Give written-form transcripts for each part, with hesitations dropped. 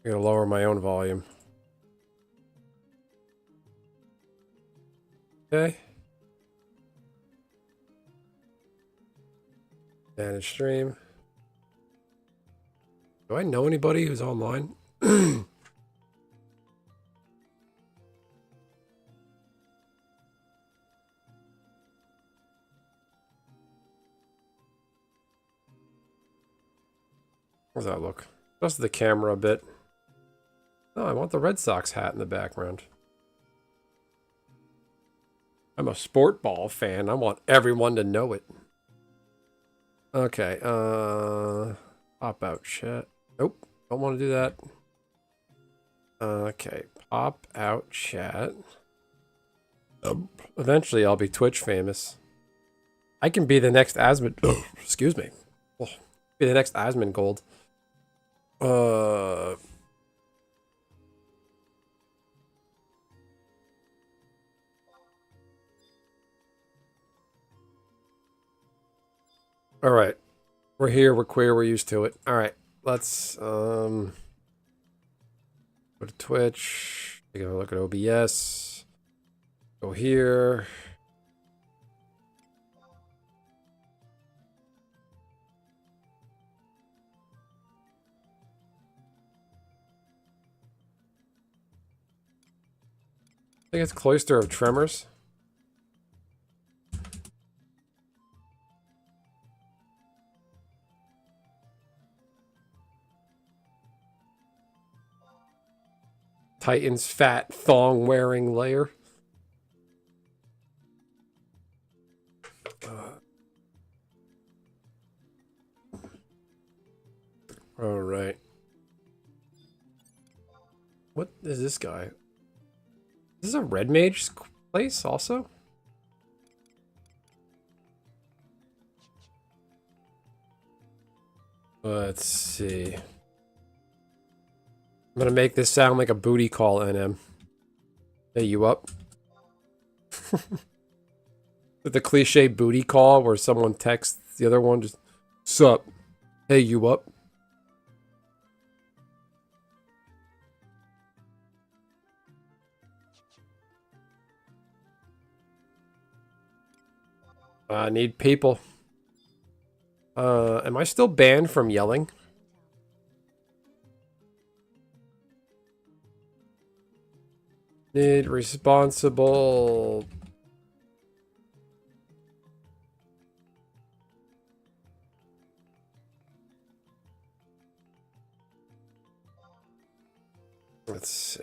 I'm gonna lower my own volume. Okay. Manage stream. Do I know anybody who's online? How does that look? Adjust the camera a bit. Oh, I want the Red Sox hat in the background. I'm a sport ball fan. I want everyone to know it. Okay, pop out chat. Nope, don't want to do that. Okay, pop out chat. Eventually I'll be Twitch famous. I can be the next Asmon. Excuse me. Oh, be the next Asmongold. All right. We're here, we're queer, we're used to it. All right. Let's go to Twitch. Take a look at OBS. Go here. I think it's Cloister of Tremors. Titan's fat thong-wearing layer. All right. What is this guy? Is this a red mage place also? Let's see. I'm gonna make this sound like a booty call, NM. Hey, you up? With the cliche booty call where someone texts the other one just, sup? Hey, you up? I need people. Am I still banned from yelling? Need responsible. Let's see.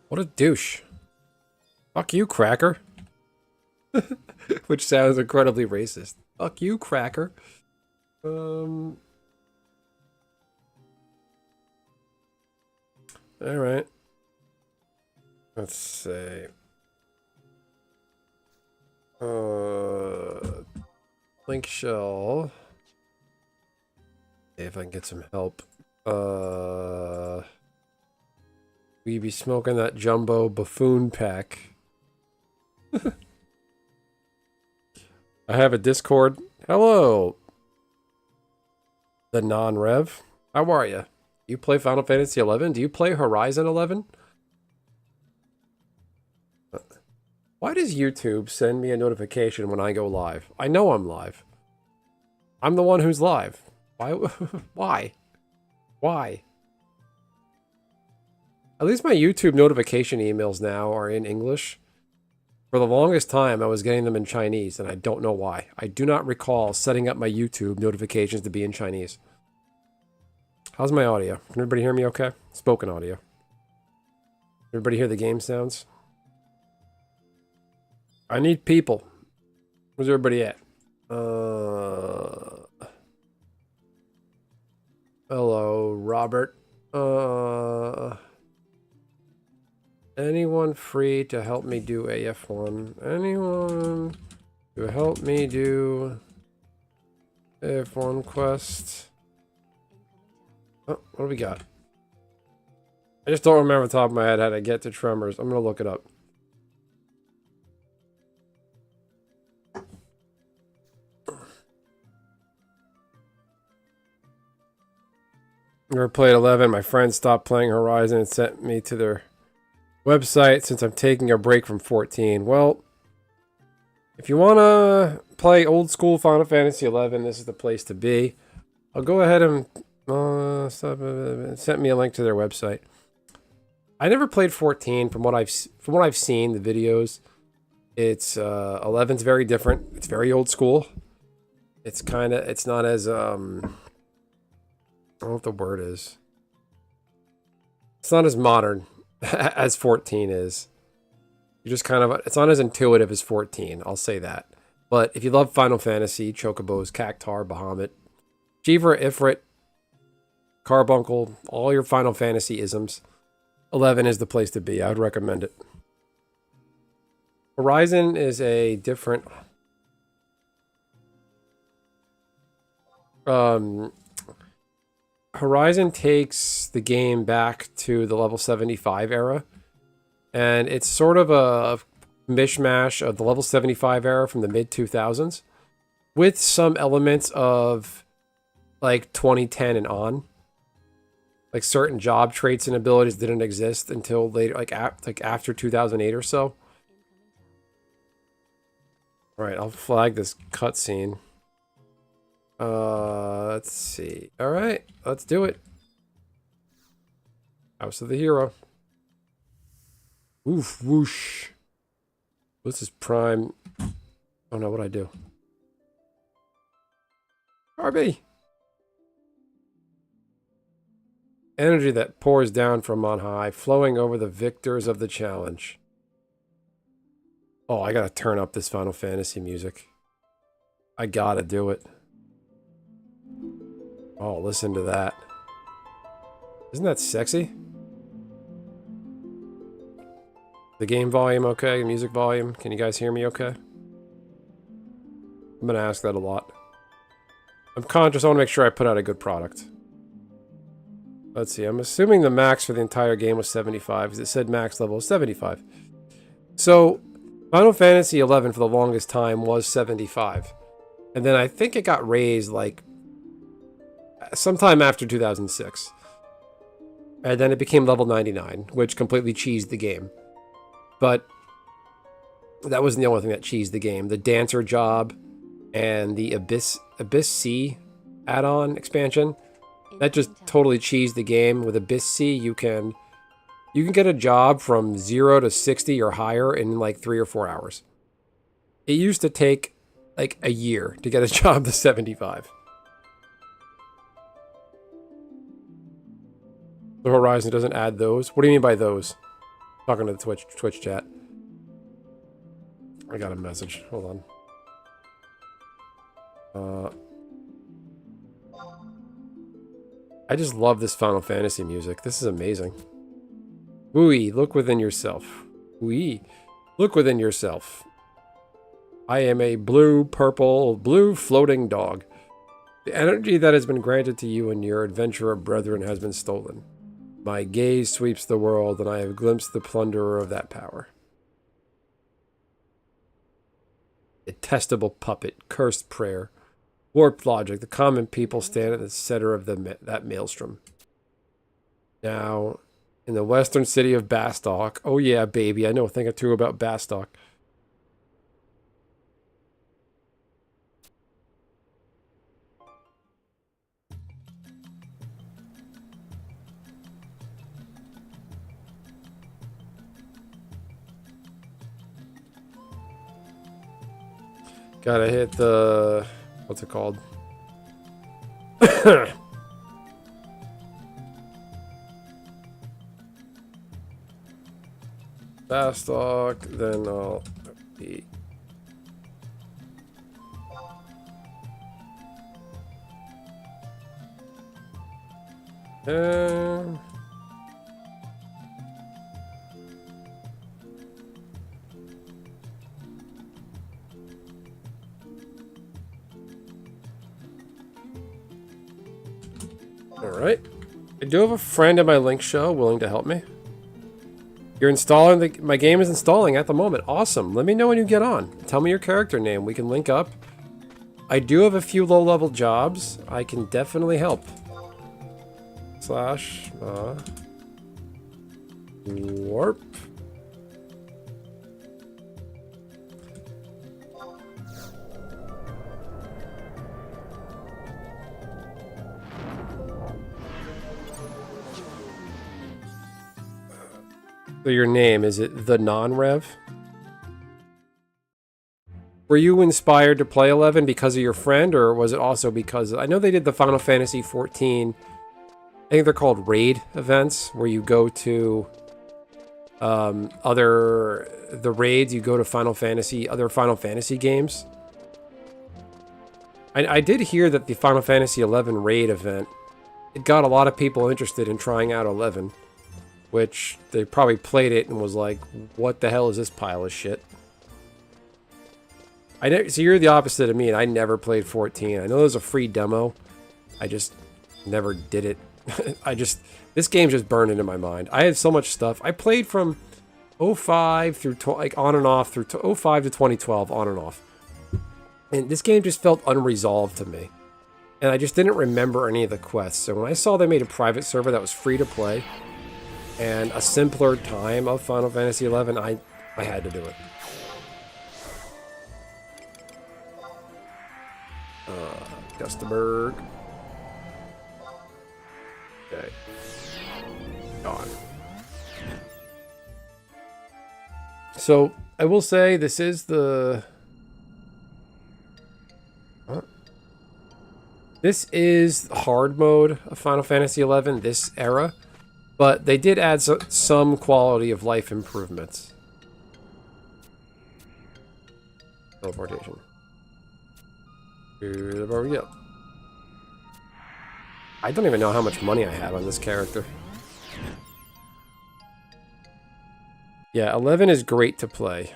What a douche. Fuck you, cracker. Which sounds incredibly racist. Fuck you, cracker. Alright. Let's see. Link shell. See if I can get some help. We be smoking that jumbo buffoon pack. I have a Discord. Hello. The non-rev. How are you? You play Final Fantasy 11? Do you play Horizon 11? Why does YouTube send me a notification when I go live? I know I'm live. I'm the one who's live. Why? Why? Why? At least my YouTube notification emails now are in English. For the longest time, I was getting them in Chinese, and I don't know why. I do not recall setting up my YouTube notifications to be in Chinese. How's my audio? Can everybody hear me okay? Spoken audio. Everybody hear the game sounds? I need people. Where's everybody at? Hello, Robert. Anyone free to help me do AF1? Anyone to help me do AF1 quest? Oh, what do we got? I just don't remember off the top of my head how to get to Tremors. I'm gonna look it up. Never played 11. My friends stopped playing Horizon and sent me to their website since I'm taking a break from 14. Well, if you want to play old school Final Fantasy 11, this is the place to be. I'll go ahead and sent me a link to their website. I never played 14 from what I've seen, the videos. It's 11's very different. It's very old school. It's not as I don't know what the word is. It's not as modern as 14 is. You just it's not as intuitive as 14, I'll say that. But if you love Final Fantasy, Chocobos, Cactar, Bahamut, Shiva, Ifrit, Carbuncle, all your Final Fantasy isms, 11 is the place to be. I would recommend it. Horizon is a different... Horizon takes the game back to the level 75 era. And it's sort of a mishmash of the level 75 era from the mid-2000s. With some elements of, like, 2010 and on. Like, certain job traits and abilities didn't exist until later, like after 2008 or so. Alright, I'll flag this cutscene. Let's see. Alright, let's do it. House of the Hero. Oof, whoosh. This is prime. Oh no, what'd I do? RB! Energy that pours down from on high, flowing over the victors of the challenge. Oh, I gotta turn up this Final Fantasy music. I gotta do it. Oh, listen to that. Isn't that sexy? The game volume okay? Music volume? Can you guys hear me okay? I'm gonna ask that a lot. I'm conscious, I want to make sure I put out a good product. Let's see, I'm assuming the max for the entire game was 75, because it said max level is 75. So, Final Fantasy 11 for the longest time was 75. And then I think it got raised, like, sometime after 2006. And then it became level 99, which completely cheesed the game. But that wasn't the only thing that cheesed the game. The Dancer job and the Abyss C add-on expansion, that just totally cheesed the game. With Abyss C, you can get a job from 0 to 60 or higher in like 3 or 4 hours. It used to take like a year to get a job to 75. The Horizon doesn't add those. What do you mean by those? Talking to the Twitch chat. I got a message. Hold on. I just love this Final Fantasy music. This is amazing. Wooey, look within yourself. Wooey, look within yourself. I am a blue floating dog. The energy that has been granted to you and your adventurer brethren has been stolen. My gaze sweeps the world, and I have glimpsed the plunderer of that power. Detestable puppet, cursed prayer, warped logic, the common people stand at the center of that maelstrom. Now, in the western city of BESTok, oh yeah, baby, I know a thing or two about BESTok. Gotta hit the... what's it called? BESTok, then I'll... Alright. I do have a friend in my link show willing to help me. You're installing my game is installing at the moment. Awesome. Let me know when you get on. Tell me your character name. We can link up. I do have a few low-level jobs. I can definitely help. slash warp. So your name, is it the non-rev? Were you inspired to play 11 because of your friend, or was it also because... I know they did the Final Fantasy 14, I think they're called raid events, where you go to the raids, you go to other Final Fantasy games. I did hear that the Final Fantasy 11 raid event, it got a lot of people interested in trying out 11. Which, they probably played it and was like, what the hell is this pile of shit? So you're the opposite of me, and I never played 14. I know there's a free demo. I just never did it. This game just burned into my mind. I had so much stuff. I played from 05 through, like, on and off, through 05 to 2012, on and off. And this game just felt unresolved to me. And I just didn't remember any of the quests. So when I saw they made a private server that was free to play, and a simpler time of Final Fantasy XI, I had to do it. Gustaberg. Okay. Gone. So, I will say, this is the... This is hard mode of Final Fantasy XI, this era. But they did add some quality of life improvements. Teleportation. Where we go? I don't even know how much money I have on this character. Yeah, 11 is great to play.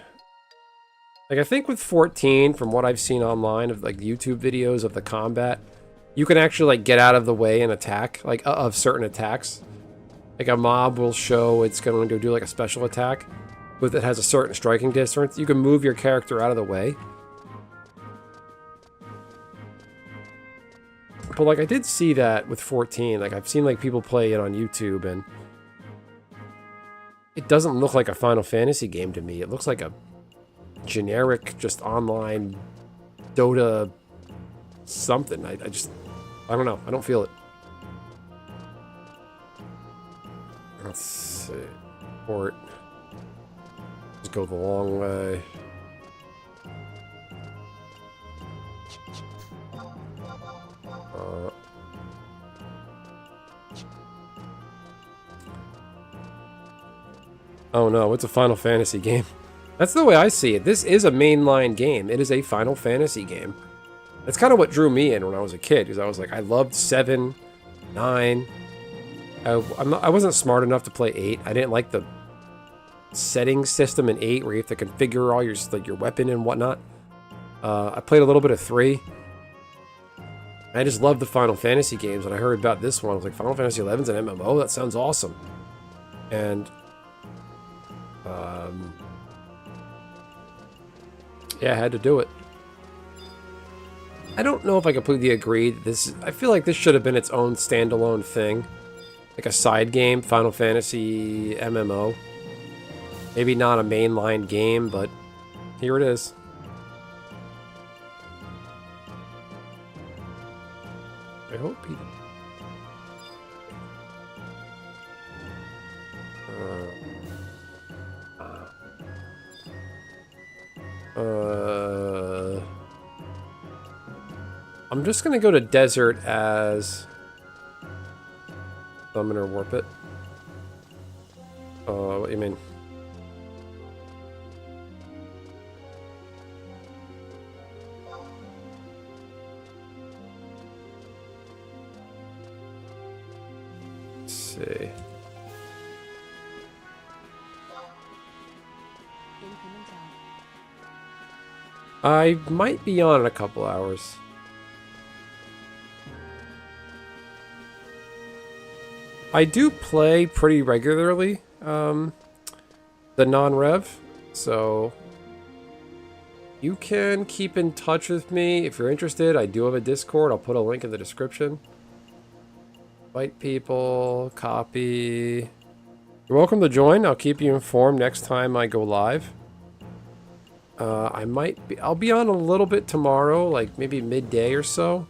Like, I think with 14, from what I've seen online of, like, YouTube videos of the combat, you can actually, like, get out of the way and attack, like, of certain attacks. Like, a mob will show it's going to do, like, a special attack, but it has a certain striking distance. You can move your character out of the way. But, like, I did see that with 14. Like, I've seen, like, people play it on YouTube, and it doesn't look like a Final Fantasy game to me. It looks like a generic, just online Dota something. I don't know. I don't feel it. Let's see. Port. Just go the long way. Oh no, it's a Final Fantasy game. That's the way I see it. This is a mainline game. It is a Final Fantasy game. That's kind of what drew me in when I was a kid, because I was like, I loved 7, 9. I wasn't smart enough to play 8. I didn't like the settings system in 8 where you have to configure all your, like, your weapon and whatnot. I played a little bit of 3. I just loved the Final Fantasy games, and I heard about this one. I was like, Final Fantasy 11's an MMO? That sounds awesome. And yeah, I had to do it. I don't know if I completely agree. I feel like this should have been its own standalone thing. Like a side game, Final Fantasy MMO. Maybe not a mainline game, but here it is. I hope he... I'm just gonna go to desert as summon or warp it. What do you mean? Let's see. I might be on in a couple hours. I do play pretty regularly, the non-rev, so you can keep in touch with me if you're interested. I do have a Discord. I'll put a link in the description. Invite people, copy. You're welcome to join. I'll keep you informed next time I go live. I'll be on a little bit tomorrow, like maybe midday or so.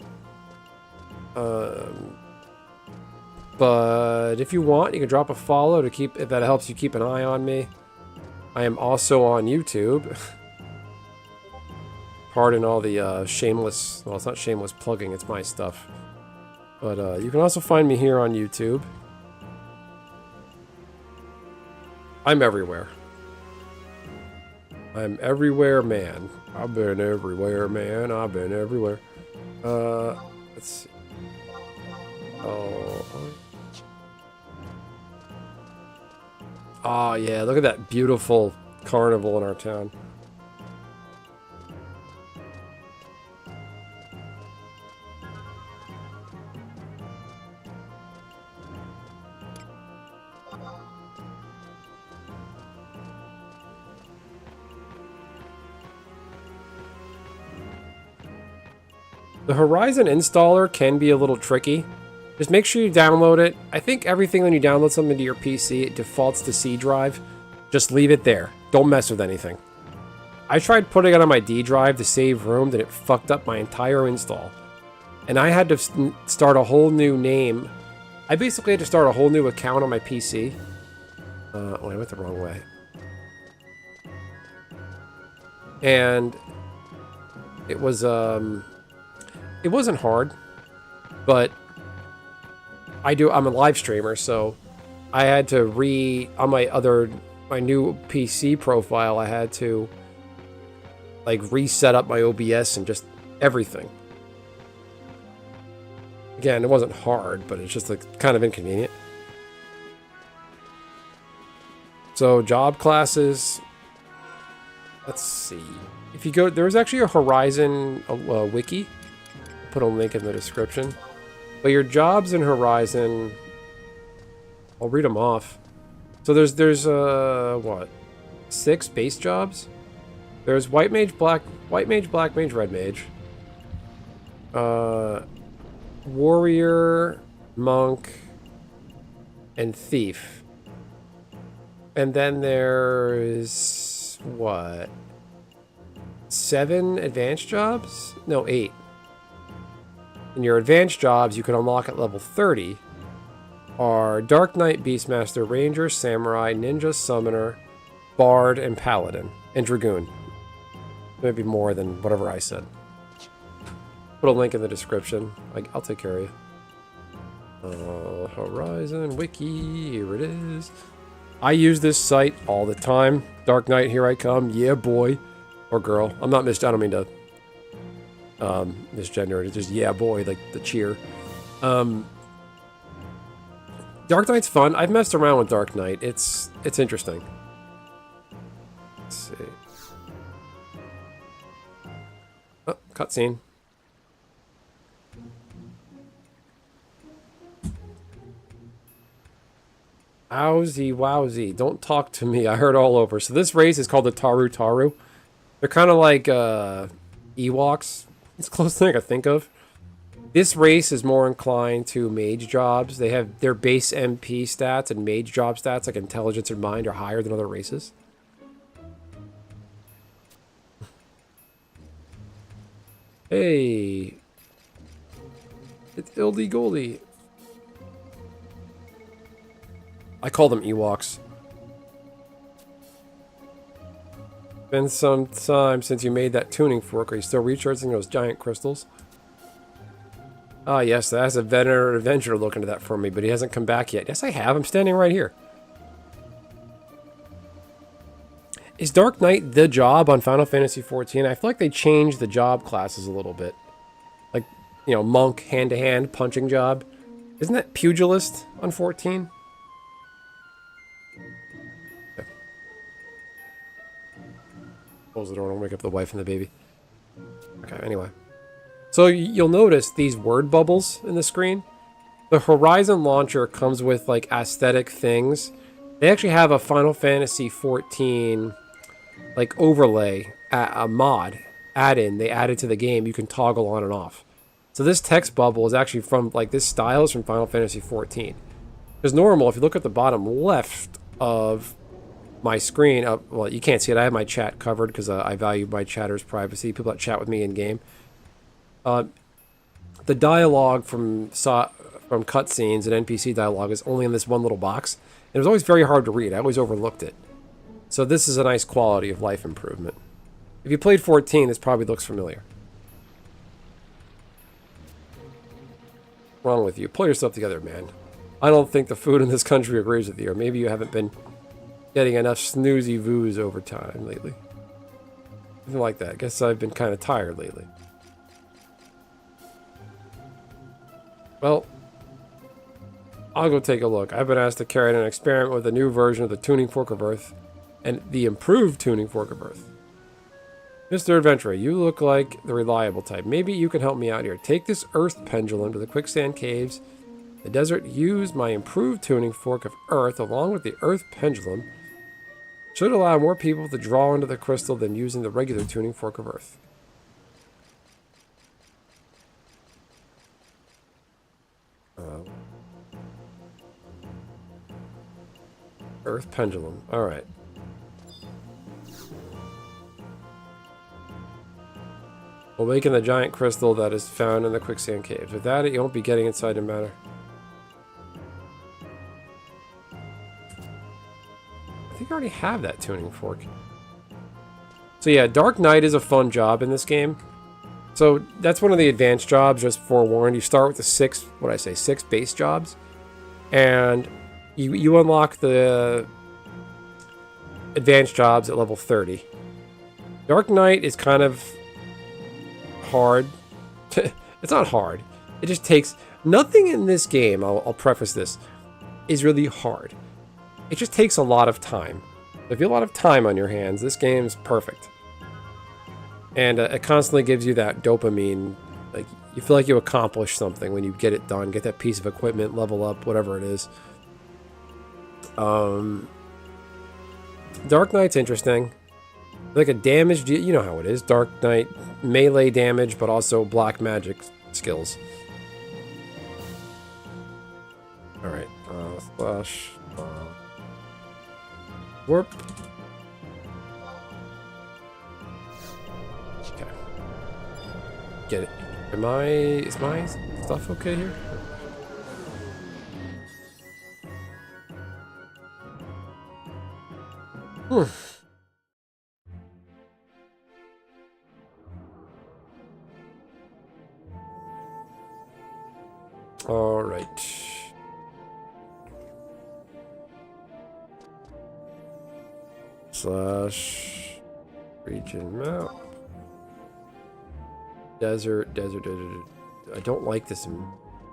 But if you want, you can drop a follow to keep, if that helps you keep an eye on me. I am also on YouTube. Pardon all the shameless, well, it's not shameless plugging, it's my stuff. But you can also find me here on YouTube. I'm everywhere. I'm everywhere, man. I've been everywhere, man. I've been everywhere. Let's see. Oh, yeah, look at that beautiful carnival in our town. The Horizon installer can be a little tricky. Just make sure you download it. I think everything when you download something to your PC, it defaults to C drive. Just leave it there. Don't mess with anything. I tried putting it on my D drive to save room, then it fucked up my entire install. And I had to start a whole new name. I basically had to start a whole new account on my PC. Oh, I went the wrong way. And it was, it wasn't hard, but I'm a live streamer, so I had to on my new PC profile, I had to like reset up my OBS and just everything. Again, it wasn't hard, but it's just like kind of inconvenient. So job classes, let's see. If you go, there's actually a Horizon wiki. I'll put a link in the description. But your jobs in Horizon, I'll read them off. So there's what? 6 base jobs? There's White Mage, Black Mage, Red Mage. Warrior, Monk, and Thief. And then there's what? 7 advanced jobs? No, 8. And your advanced jobs you can unlock at level 30 are Dark Knight, Beastmaster, Ranger, Samurai, Ninja, Summoner, Bard, and Paladin. And Dragoon. Maybe more than whatever I said. Put a link in the description. I'll take care of you. Horizon Wiki, here it is. I use this site all the time. Dark Knight, here I come. Yeah, boy. Or girl. I don't mean to misgender it. It's just, yeah, boy, like the cheer. Dark Knight's fun. I've messed around with Dark Knight. It's interesting. Let's see. Oh, cutscene. Owsy wowsy. Don't talk to me. I heard all over. So this race is called the Taru Taru. They're kind of like Ewoks. It's the closest thing I can think of. This race is more inclined to mage jobs. They have their base MP stats and mage job stats, like intelligence and mind, are higher than other races. Hey. It's Ildy Goldie. I call them Ewoks. Been some time since you made that tuning fork. Are you still recharging those giant crystals? Ah, yes, that's a veteran adventurer looking at that for me, but he hasn't come back yet. Yes, I have. I'm standing right here. Is Dark Knight the job on Final Fantasy XIV? I feel like they changed the job classes a little bit. Like, you know, monk, hand-to-hand, punching job. Isn't that pugilist on 14? Okay. Close the door, don't wake up the wife and the baby. Okay, anyway. So you'll notice these word bubbles in the screen. The Horizon launcher comes with like aesthetic things. They actually have a Final Fantasy XIV like overlay, a mod add-in they added to the game. You can toggle on and off. So this text bubble is actually from, like, this style is from Final Fantasy XIV. Because normal, if you look at the bottom left of my screen, well, you can't see it. I have my chat covered because I value my chatter's privacy, people that chat with me in-game. The dialogue from cutscenes and NPC dialogue is only in this one little box. And it was always very hard to read. I always overlooked it. So this is a nice quality of life improvement. If you played 14, this probably looks familiar. What's wrong with you? Pull yourself together, man. I don't think the food in this country agrees with you, or maybe you haven't been getting enough snoozy voos over time lately. Something like that. Guess I've been kind of tired lately. Well, I'll go take a look. I've been asked to carry out an experiment with a new version of the Tuning Fork of Earth and the improved Tuning Fork of Earth. Mr. Adventurer, you look like the reliable type. Maybe you can help me out here. Take this Earth pendulum to the Quicksand caves. The desert. Use my improved Tuning Fork of Earth along with the Earth pendulum. Should allow more people to draw into the crystal than using the regular Tuning Fork of Earth. Earth pendulum. Alright. Awaken the giant crystal that is found in the Quicksand caves. Without it, you won't be getting inside the matter. I think I already have that tuning fork. So yeah, Dark Knight is a fun job in this game. So that's one of the advanced jobs, just forewarned. You start with the six base jobs. And you unlock the advanced jobs at level 30. Dark Knight is kind of hard. It's not hard. It just takes... Nothing in this game, I'll preface this, is really hard. It just takes a lot of time. If you have a lot of time on your hands, this game's perfect. And it constantly gives you that dopamine. Like, you feel like you accomplished something when you get it done. Get that piece of equipment, level up, whatever it is. Dark Knight's interesting. Like a damage, you know how it is. Dark Knight, melee damage, but also black magic skills. Alright, slash... warp. Okay. Get it. Is my stuff okay here? All right. Slash region map. Desert. I don't like this.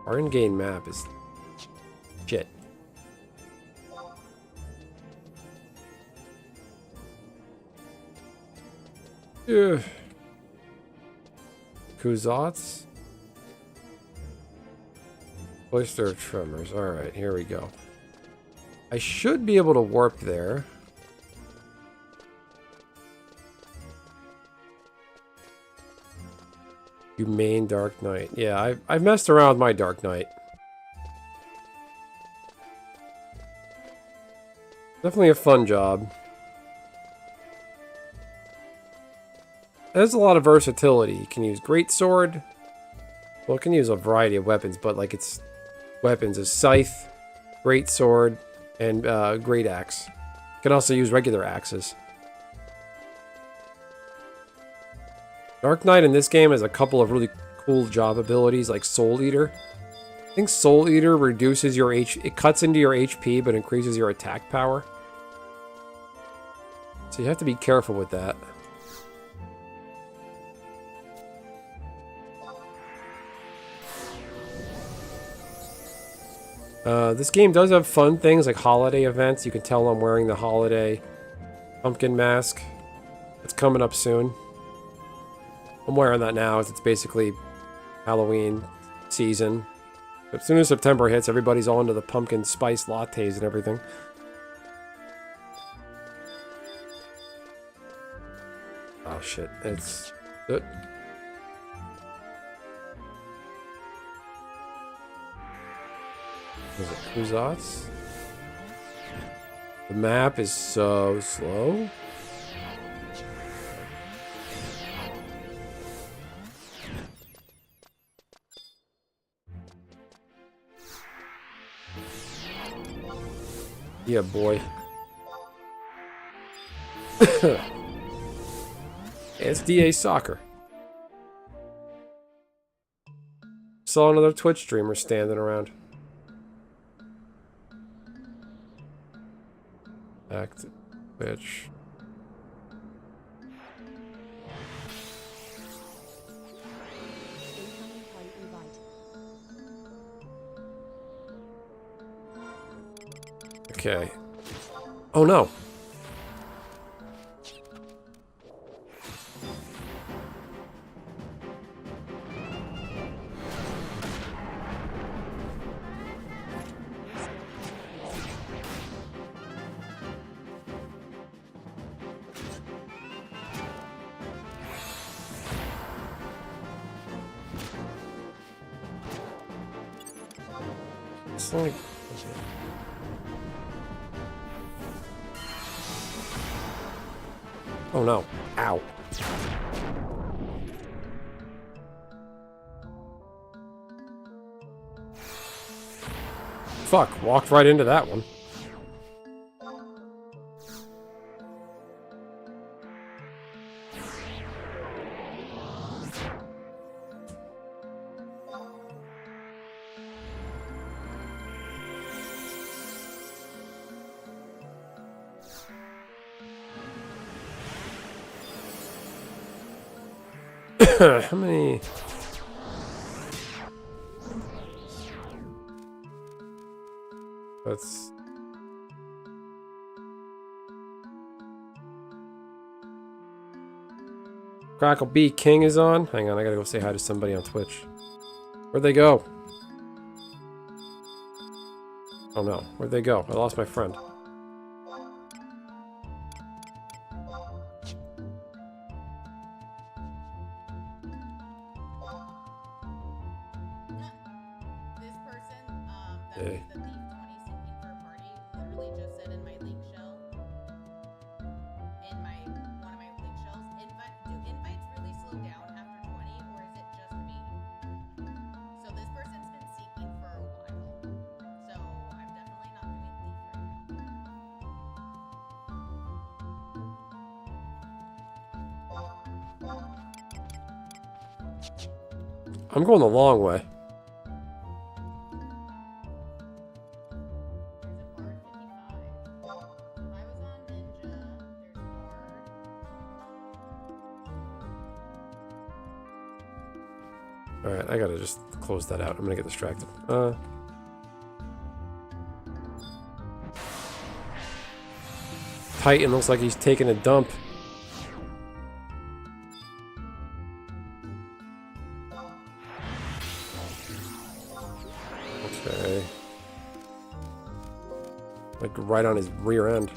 Our in-game map is shit. Yeah. Kuzats. Cloister of Tremors. Alright, here we go. I should be able to warp there. You main Dark Knight. Yeah, I've messed around with my Dark Knight. Definitely a fun job. There's a lot of versatility. You can use Greatsword. Well, it can use a variety of weapons, but like its weapons is Scythe, Greatsword, and Great Axe. You can also use regular axes. Dark Knight in this game has a couple of really cool job abilities, like Soul Eater. I think Soul Eater reduces your it cuts into your HP, but increases your attack power. So you have to be careful with that. This game does have fun things like holiday events. You can tell I'm wearing the holiday pumpkin mask. It's coming up soon. I'm wearing that now as it's basically Halloween season. As soon as September hits, everybody's all into the pumpkin spice lattes and everything. Oh shit, it's... Was it Kuzats? The map is so slow. Yeah, boy. It's DA Soccer. Saw another Twitch streamer standing around. Back to Twitch. Okay. Oh no. It's like... Oh no. Ow. Fuck, walked right into that one. How many... That's... Crackle B King is on. Hang on, I gotta go say hi to somebody on Twitch. Where'd they go? Oh no, where'd they go? I lost my friend. Hey. I'm going the long way. Alright, I gotta just close that out. I'm gonna get distracted. Titan looks like he's taking a dump. Okay. Like right on his rear end.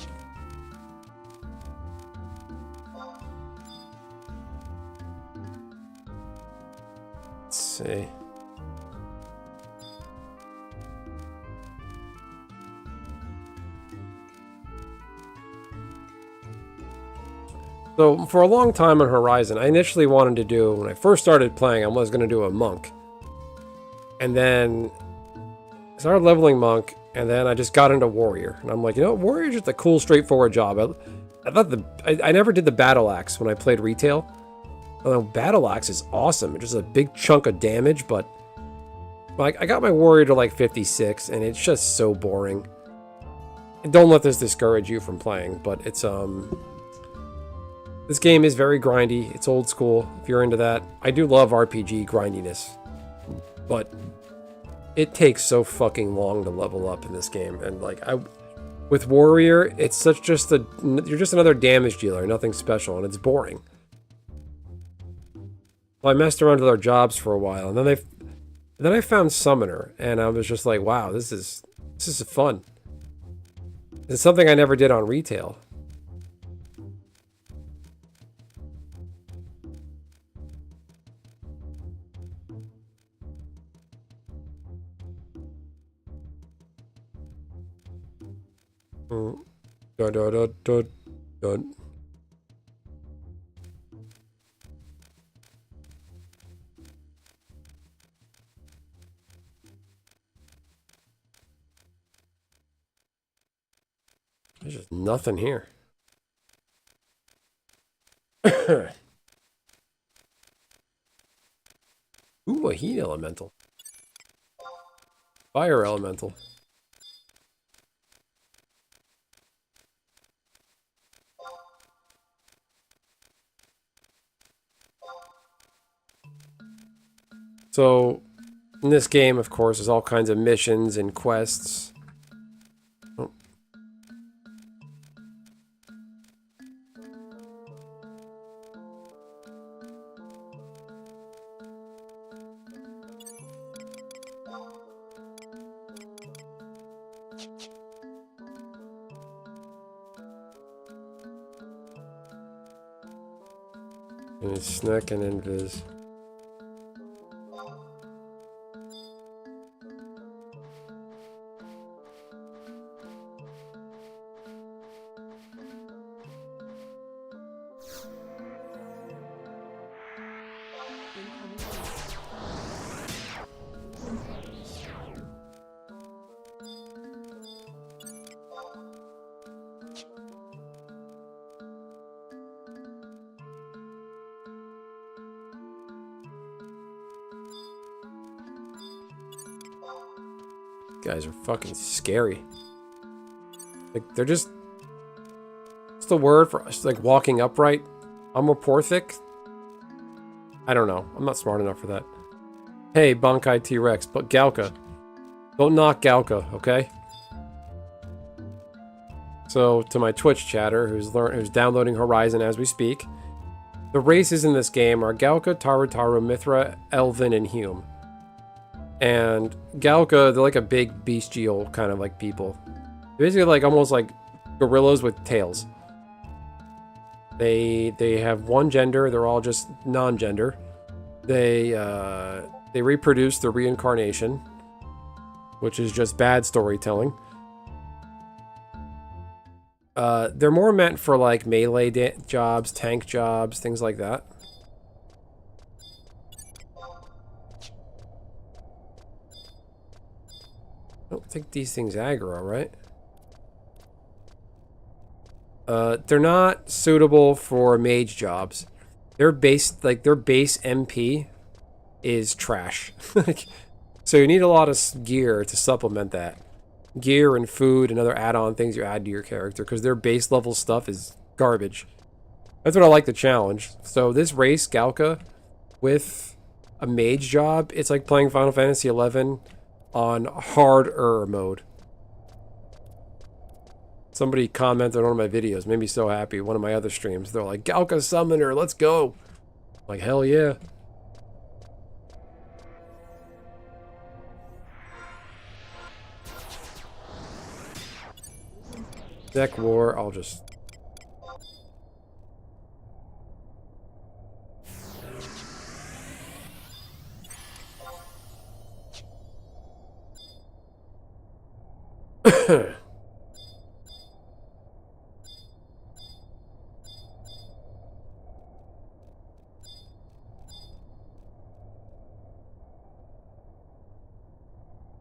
Let's see. So for a long time on Horizon, I initially wanted to do, when I first started playing, I was going to do a monk. And then I started leveling monk, and then I just got into warrior. And I'm like, you know, warrior's just a cool, straightforward job. I thought I never did the battle axe when I played retail. Although battle axe is awesome. It's just a big chunk of damage, but like I got my warrior to like 56, and it's just so boring. And don't let this discourage you from playing, but it's this game is very grindy. It's old school, if you're into that. I do love RPG grindiness, but it takes so fucking long to level up in this game. And like with warrior, it's you're just another damage dealer, nothing special, and it's boring. Well, I messed around with our jobs for a while, and then I found summoner, and I was just like, wow, this is fun. It's something I never did on retail. Dun, dun, dun, dun, dun. There's just nothing here. Ooh, a heat elemental. Fire elemental. So, in this game, of course, there's all kinds of missions and quests. Oh. And it's snack and invis. Guys are fucking scary. Like, they're just... What's the word for us? Like, walking upright? Amorpothic? I don't know. I'm not smart enough for that. Hey, Bankai T-Rex, but Galka. Don't knock Galka, okay? So, to my Twitch chatter, who's downloading Horizon as we speak, the races in this game are Galka, Tarutaru, Mithra, Elven, and Hume. And Galka, they're like a big bestial kind of like people. Basically like almost like gorillas with tails. They have one gender, they're all just non-gender. They reproduce through reincarnation, which is just bad storytelling. They're more meant for like melee jobs, tank jobs, things like that. I don't think these things aggro, right? They're not suitable for mage jobs. Their base MP is trash. So you need a lot of gear to supplement that. Gear and food and other add-on things you add to your character, because their base level stuff is garbage. That's what I like the challenge. So this race, Galka, with a mage job, it's like playing Final Fantasy XI on harder mode. Somebody commented on one of my videos, made me so happy. One of my other streams, they're like, Galka Summoner, let's go. I'm like, hell yeah. Deck War, I'll just...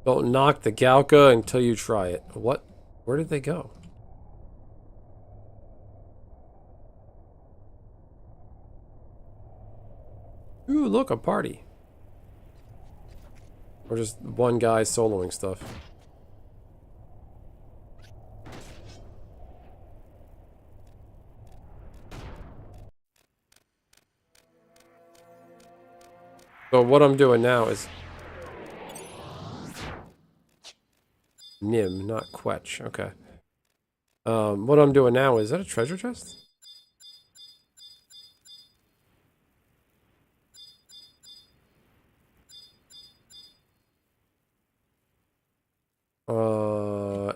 Don't knock the Galka until you try it. What? Where did they go? Ooh, look, a party. Or just one guy soloing stuff. So what I'm doing now is... Nim, not Quetch. Okay. What I'm doing now is that a treasure chest?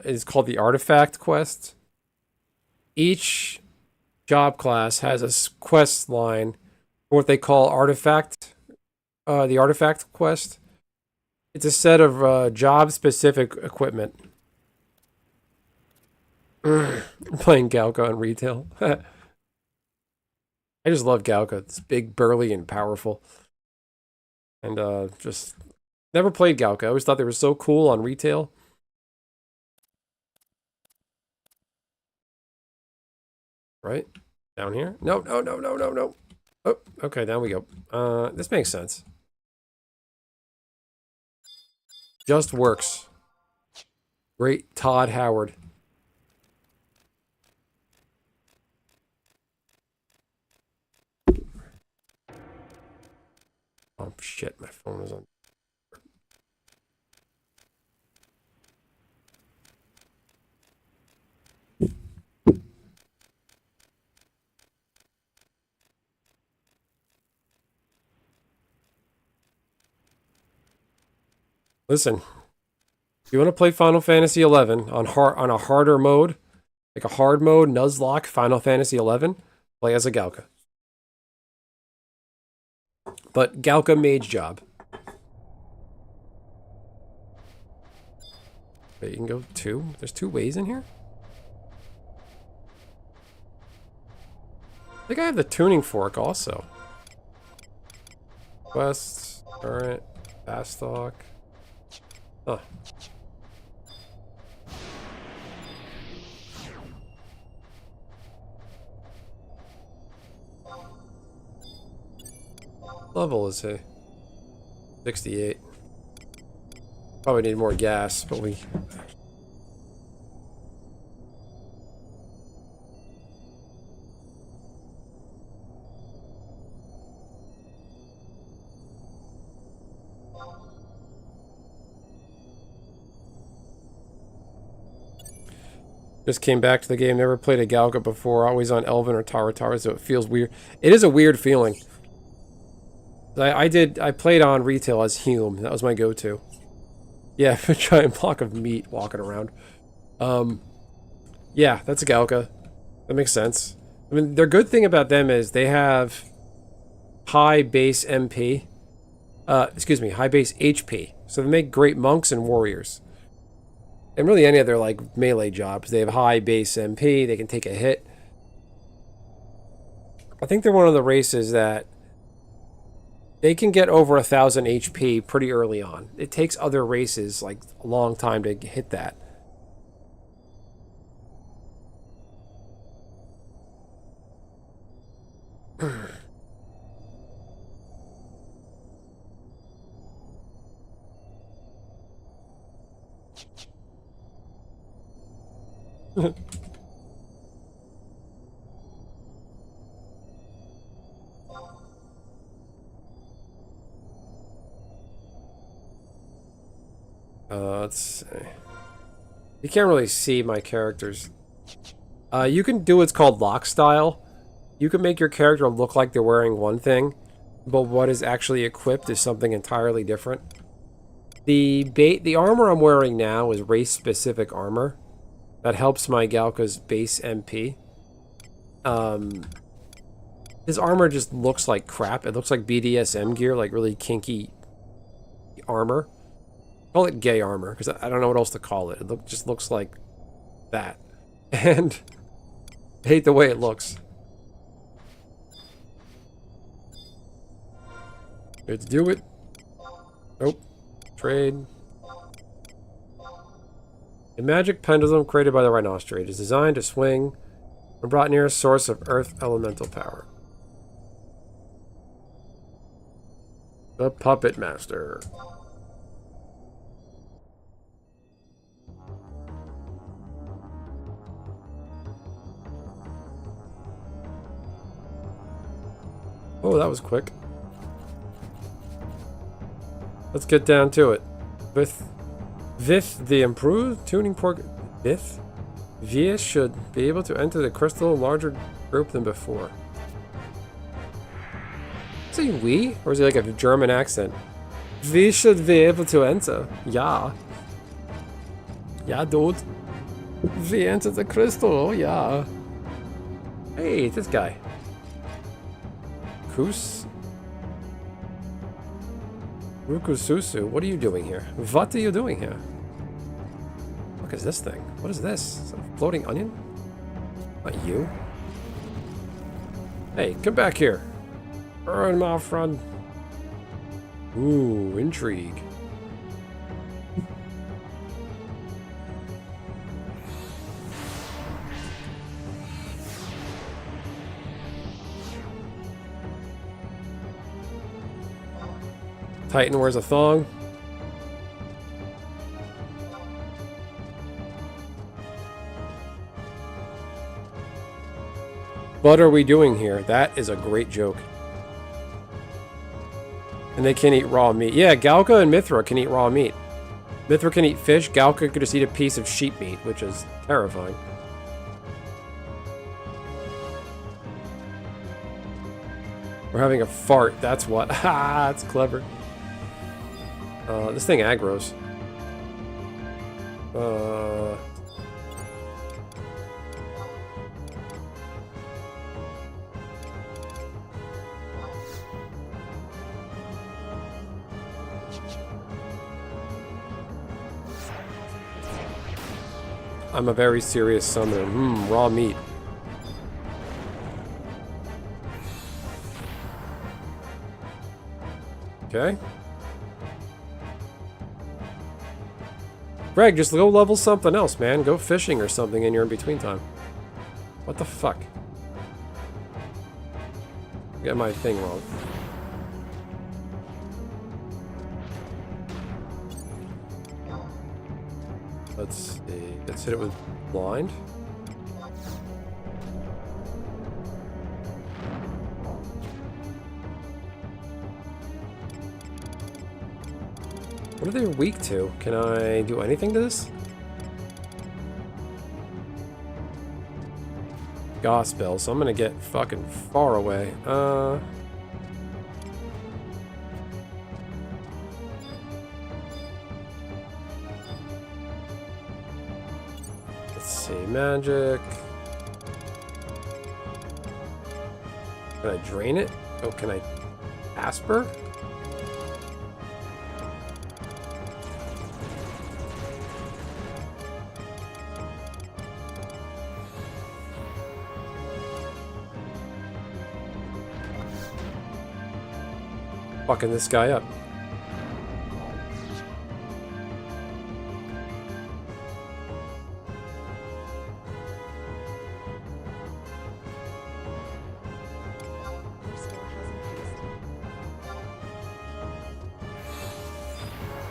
It's called the Artifact Quest. Each job class has a quest line for what they call Artifact. The Artifact Quest. It's a set of job-specific equipment. Playing Galka on retail. I just love Galka. It's big, burly, and powerful. And just never played Galka. I always thought they were so cool on retail. Right? Down here? No, no, no, no, no, no. Oh, okay, down we go. This makes sense. Just works. Great Todd Howard. Oh shit, my phone is on. Listen, if you want to play Final Fantasy XI on a harder mode, like a hard mode, Nuzlocke, Final Fantasy XI, play as a Galka. But Galka mage job. Okay, you can go 2. There's 2 ways in here? I think I have the tuning fork also. Quests, current, BESTok. Huh. Level is he? 68. Probably need more gas, but we... Just came back to the game, never played a Galka before, always on Elven or Taratara, so it feels weird. It is a weird feeling. I played on retail as Hume. That was my go-to. Yeah, a giant block of meat walking around. Yeah, that's a Galka. That makes sense. I mean, their good thing about them is they have high base MP. Excuse me, high base HP. So they make great monks and warriors. And really any of their, like, melee jobs. They have high base MP. They can take a hit. I think they're one of the races that they can get over 1,000 HP pretty early on. It takes other races, like, a long time to hit that. Let's see. You can't really see my characters. You can do what's called lock style. You can make your character look like they're wearing one thing, but what is actually equipped is something entirely different. The armor I'm wearing now is race-specific armor. That helps my Galka's base MP. His armor just looks like crap. It looks like BDSM gear, like really kinky armor. Call it gay armor, because I don't know what else to call it. It just looks like that. And I hate the way it looks. Let's do it. Nope. Trade. A magic pendulum created by the Rhinoceros. It is designed to swing when brought near a source of earth elemental power. The Puppet Master. Oh, that was quick. Let's get down to it. With the improved tuning fork, we should be able to enter the crystal larger group than before. Is he we? Or is he like a German accent? We should be able to enter. Yeah. Yeah, dude. We entered the crystal, yeah. Hey, this guy. Rukususu, what are you doing here? What are you doing here? What is this thing? What is this? Some floating onion? Not you. Hey, come back here. Burn, my friend. Ooh, intrigue. Titan wears a thong. What are we doing here? That is a great joke. And they can eat raw meat. Yeah, Galka and Mithra can eat raw meat. Mithra can eat fish. Galka could just eat a piece of sheep meat, which is terrifying. We're having a fart. That's what. Ha! That's clever. This thing aggroes. I'm a very serious summoner. Raw meat. Okay. Greg, just go level something else, man. Go fishing or something in your in-between time. What the fuck? Get my thing wrong. Let's see. Let's hit it with blind. What are they weak to? Can I do anything to this? Gospel, so I'm gonna get fucking far away. Let's see, magic. Can I drain it? Oh, can I Asper? Fucking this guy up.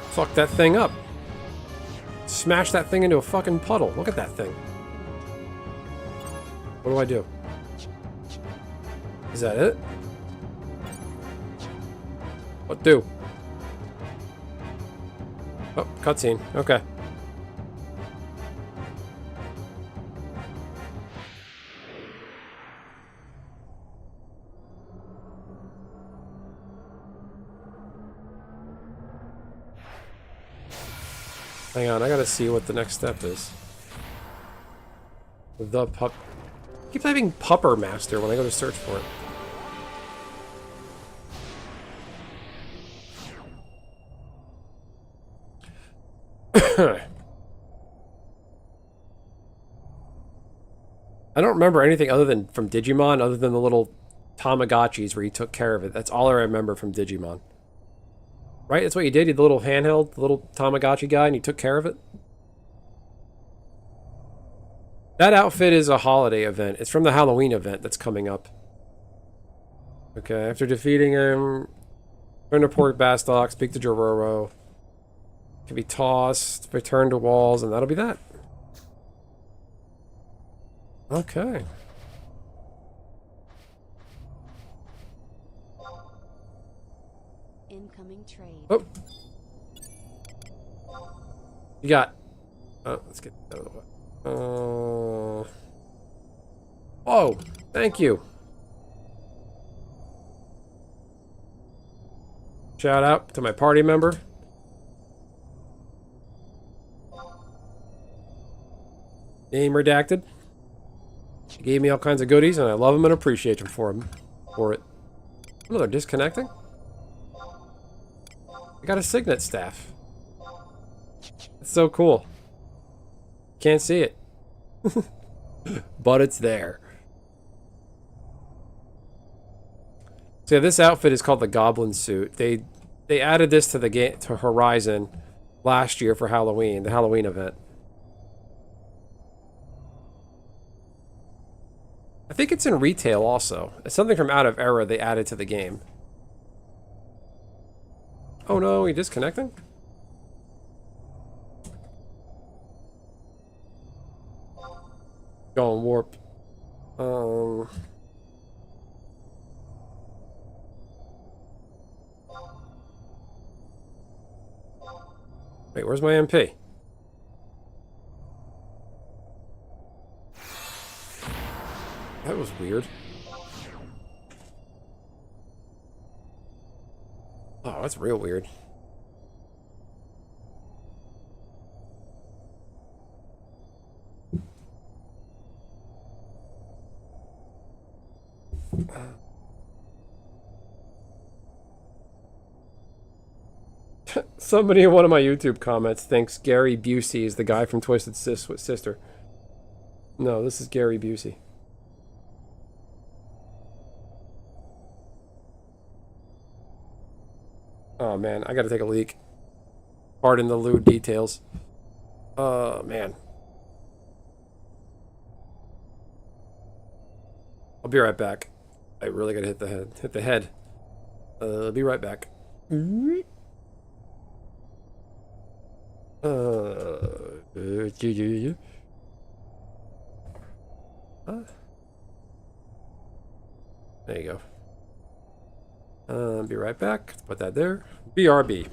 Fuck that thing up. Smash that thing into a fucking puddle. Look at that thing. What do I do? Is that it? What do? Oh, cutscene. Okay. Hang on, I gotta see what the next step is. The pup. I keep typing Pupper Master when I go to search for it. I don't remember anything other than from Digimon, other than the little Tamagotchis where you took care of it. That's all I remember from Digimon. Right? That's what you did? You had the little handheld, the little Tamagotchi guy, and you took care of it? That outfit is a holiday event. It's from the Halloween event that's coming up. Okay, after defeating him, turn to Port BESTok, speak to Jororo. Can be tossed, return to walls, and that'll be that. Okay. Incoming trade. Oh. You got. Oh, let's get that out of the way. Oh, thank you. Shout out to my party member. Name redacted. She gave me all kinds of goodies, and I love them and appreciate them for it. Oh, they're disconnecting? I got a Signet staff. That's so cool. Can't see it. But it's there. So yeah, this outfit is called the Goblin Suit. They added this to the game to Horizon last year for Halloween, the Halloween event. I think it's in retail also. It's something from Out of Era they added to the game. Oh no, he disconnecting? Going warp. Wait, where's my MP? That was weird. Oh, that's real weird. Somebody in one of my YouTube comments thinks Gary Busey is the guy from Twisted Sister. No, this is Gary Busey. Oh man, I gotta take a leak. Pardon the lewd details. Oh man. I'll be right back. I really gotta hit the head. Hit the head. I'll be right back. There you go. Be right back. Let's put that there. BRB.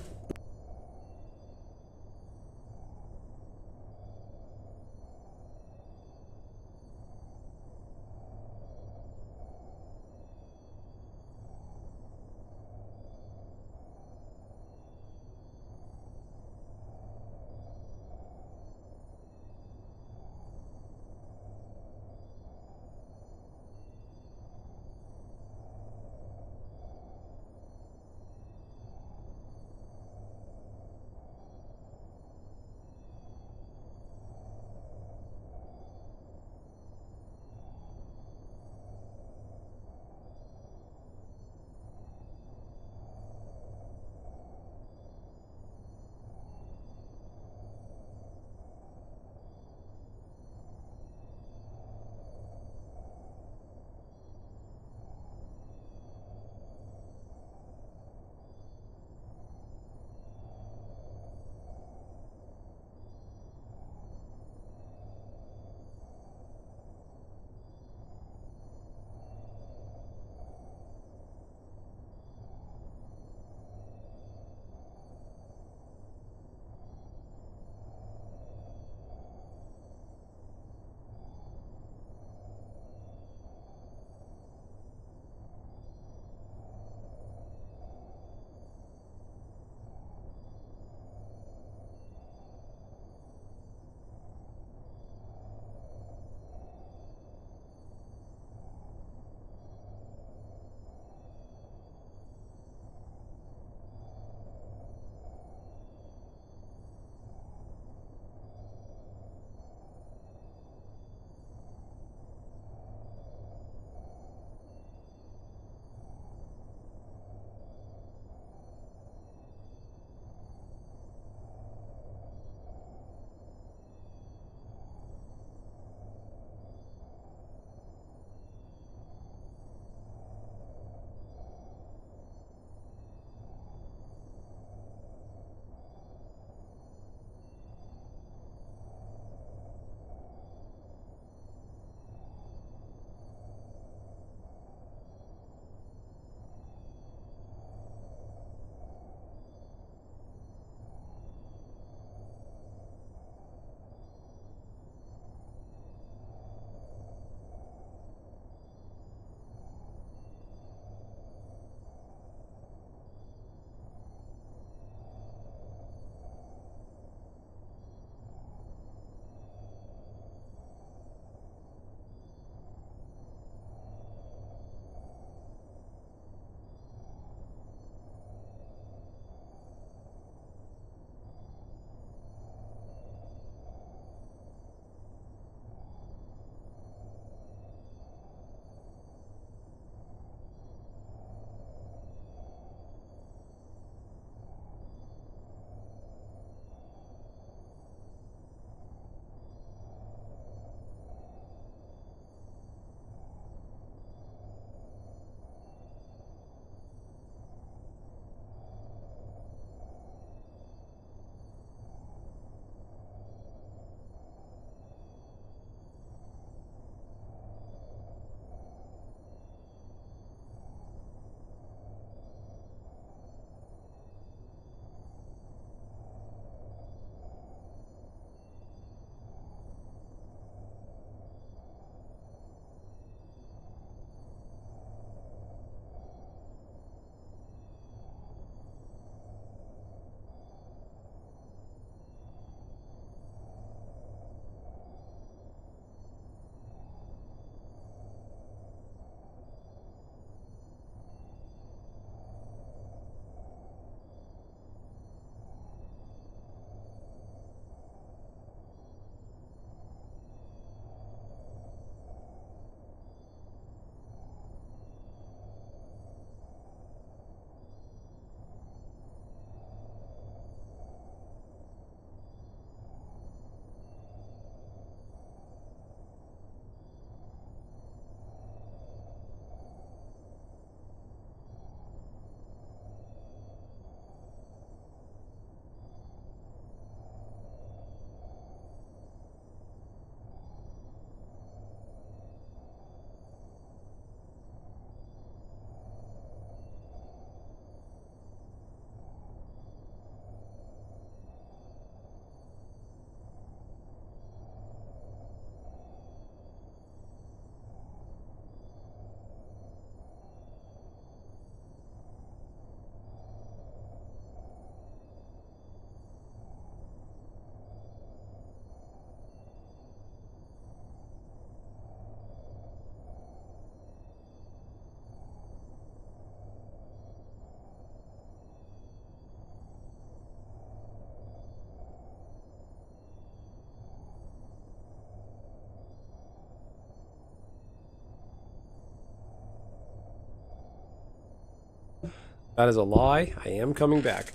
That is a lie. I am coming back.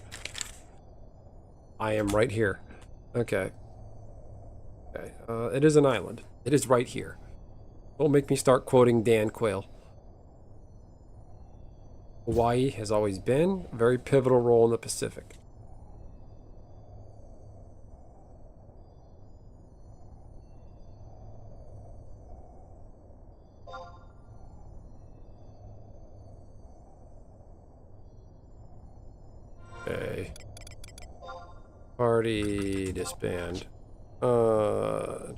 I am right here. Okay. Okay. It is an island. It is right here. Don't make me start quoting Dan Quayle. Hawaii has always been a very pivotal role in the Pacific. Okay. Party disband.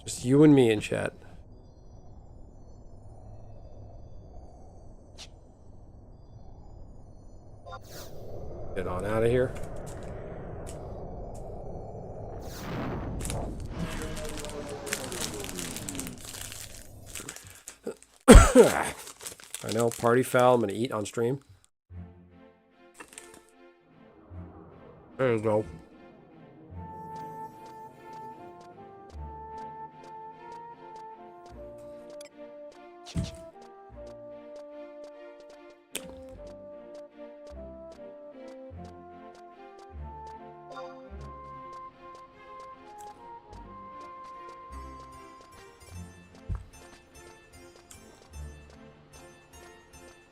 Just you and me in chat. Get on out of here. I know, party foul. I'm gonna eat on stream. There you go.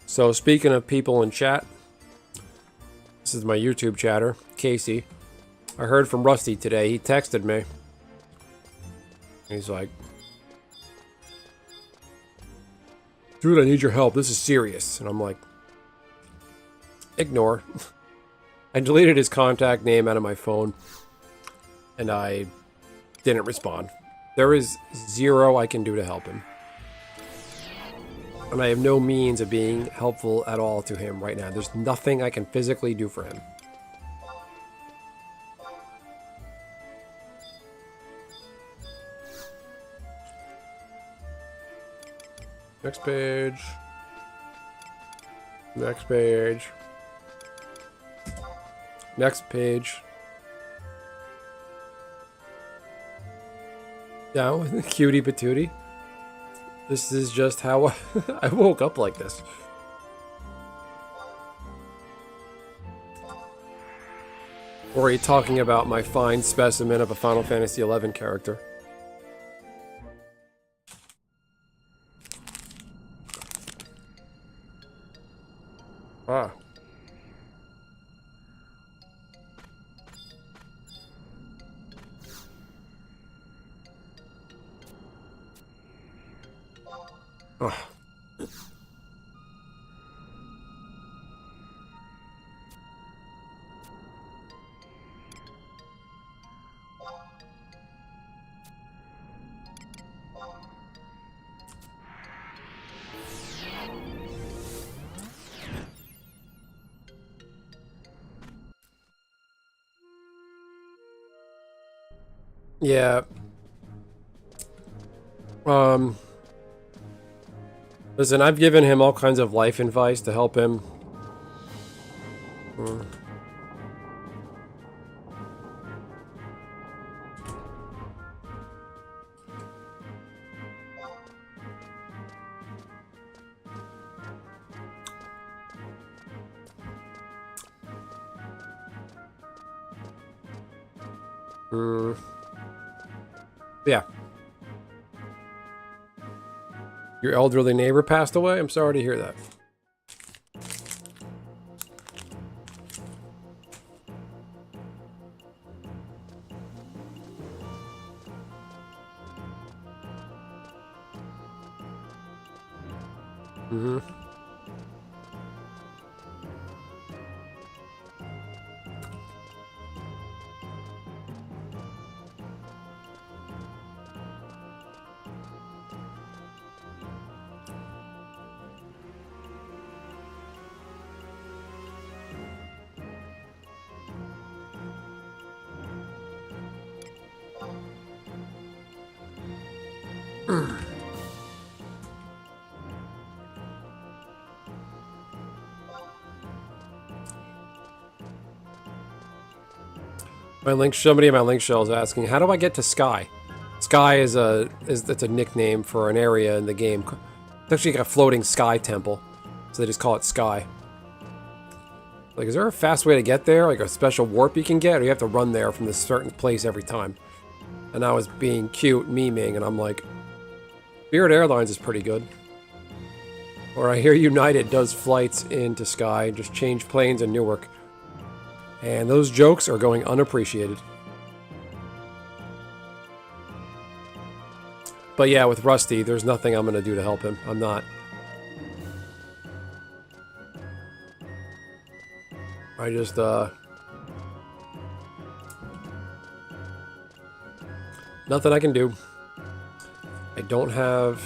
So speaking of people in chat, this is my YouTube chatter, Casey. I heard from Rusty today. He texted me. He's like, dude, I need your help. This is serious. And I'm like, ignore. I deleted his contact name out of my phone. And I didn't respond. There is zero I can do to help him. And I have no means of being helpful at all to him right now. There's nothing I can physically do for him. Next page. Next page. Next page. Down with the cutie patootie. This is just how I woke up like this. Or are you talking about my fine specimen of a Final Fantasy XI character? Ah. Oh. Yeah. Listen, I've given him all kinds of life advice to help him. Yeah. Your elderly neighbor passed away? I'm sorry to hear that. Mm-hmm. Somebody in my link shell is asking, how do I get to Sky? Sky is it's a nickname for an area in the game. It's actually like a floating sky temple, so they just call it Sky. Like, is there a fast way to get there? Like a special warp you can get? Or you have to run there from this certain place every time? And I was being cute, memeing, and I'm like, Spirit Airlines is pretty good. Or I hear United does flights into Sky, just change planes in Newark. And those jokes are going unappreciated. But yeah, with Rusty, there's nothing I'm going to do to help him. I'm not. I just, nothing I can do. I don't have...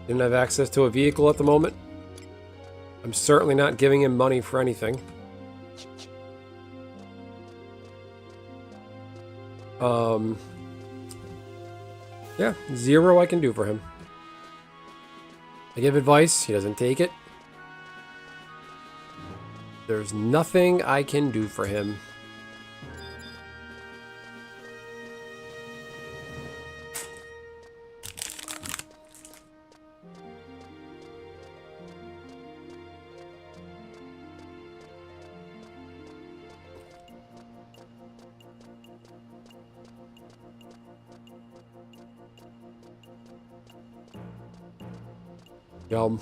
Didn't have access to a vehicle at the moment. I'm certainly not giving him money for anything. Yeah, 0 I can do for him. I give advice, he doesn't take it. There's nothing I can do for him. Yum.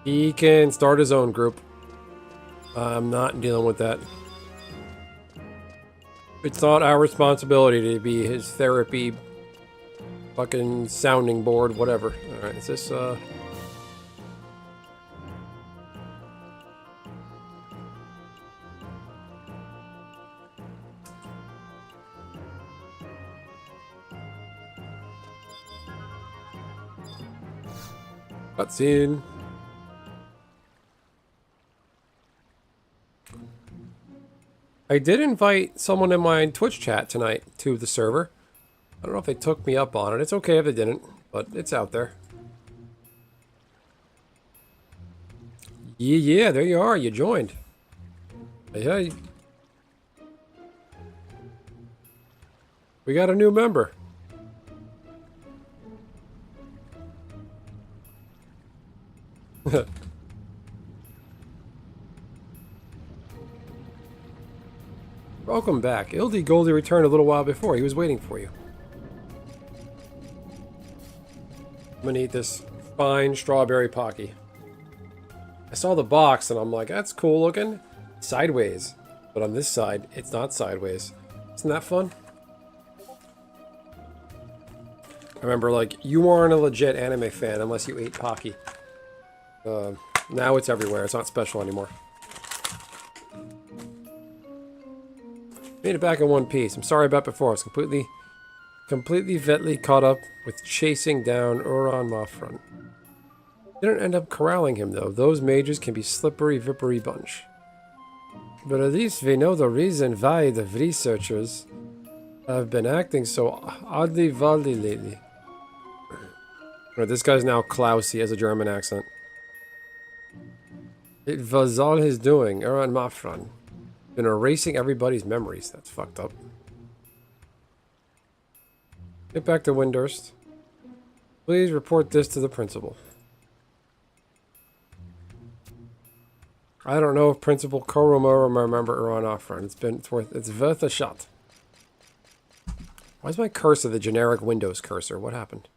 He can start his own group. I'm not dealing with that. It's not our responsibility to be his therapy fucking sounding board, whatever. Alright, is this, cutscene. I did invite someone in my Twitch chat tonight to the server. I don't know if they took me up on it. It's okay if they didn't, but it's out there. Yeah, there you are. You joined. Hey. We got a new member. Welcome back. Ildy Goldie returned a little while before. He was waiting for you. I'm gonna eat this fine strawberry Pocky. I saw the box and I'm like, that's cool looking. Sideways. But on this side, it's not sideways. Isn't that fun? I remember, like, you aren't a legit anime fan unless you ate Pocky. Now it's everywhere. It's not special anymore. Made it back in one piece. I'm sorry about before. I was completely vetly caught up with chasing down Uran Mafran. Didn't end up corralling him, though. Those mages can be slippery, vippery bunch. But at least we know the reason why the researchers have been acting so oddly-valdy lately. Right, this guy's now Klaus. He has a German accent. It was all his doing, Uran Mafran. Been erasing everybody's memories. That's fucked up. Get back to Windurst. Please report this to the principal. I don't know if Principal Koromoro will remember Uran Mafran. It's worth a shot. Why is my cursor the generic Windows cursor? What happened?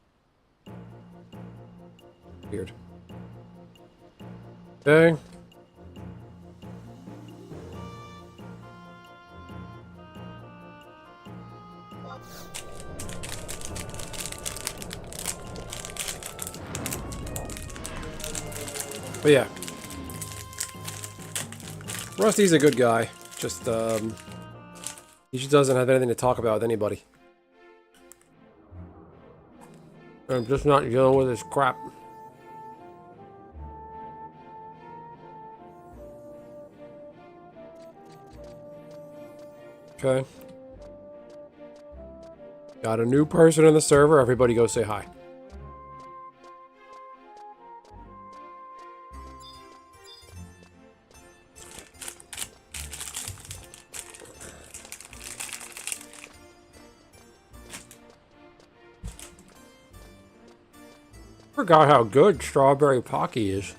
Weird. Okay. But yeah. Rusty's a good guy. Just, he just doesn't have anything to talk about with anybody. I'm just not dealing with his crap. Okay. Got a new person in the server. Everybody go say hi. Forgot how good strawberry Pocky is.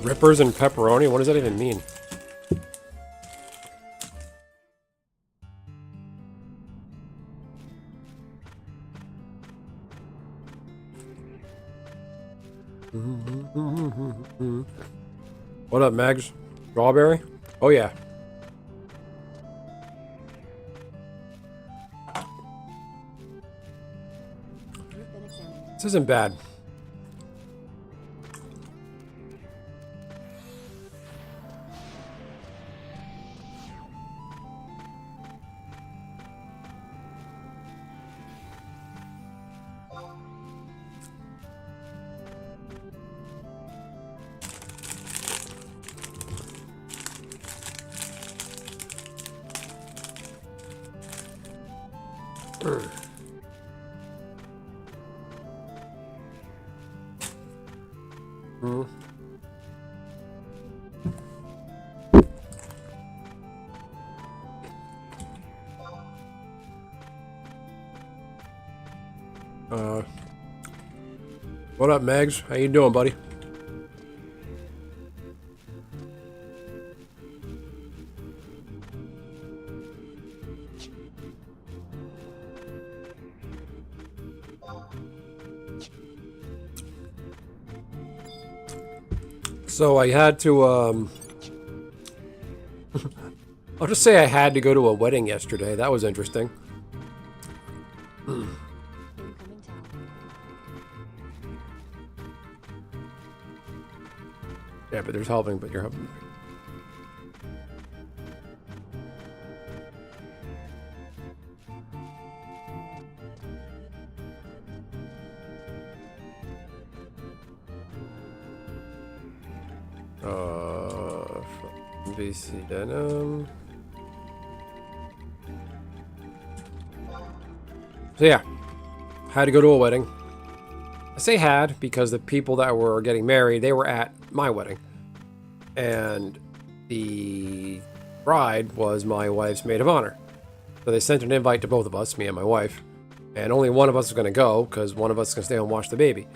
Rippers and pepperoni? What does that even mean? What up, Mags? Strawberry? Oh, yeah. This isn't bad. What up, Megs? How you doing, buddy? So I had to, I'll just say I had to go to a wedding yesterday. That was interesting. Yeah, but there's helping, but you're helping. BC denim. So yeah, had to go to a wedding. I say had because the people that were getting married, they were at my wedding. And the bride was my wife's maid of honor. So they sent an invite to both of us, me and my wife. And only one of us was going to go because one of us is going to stay home and watch the baby.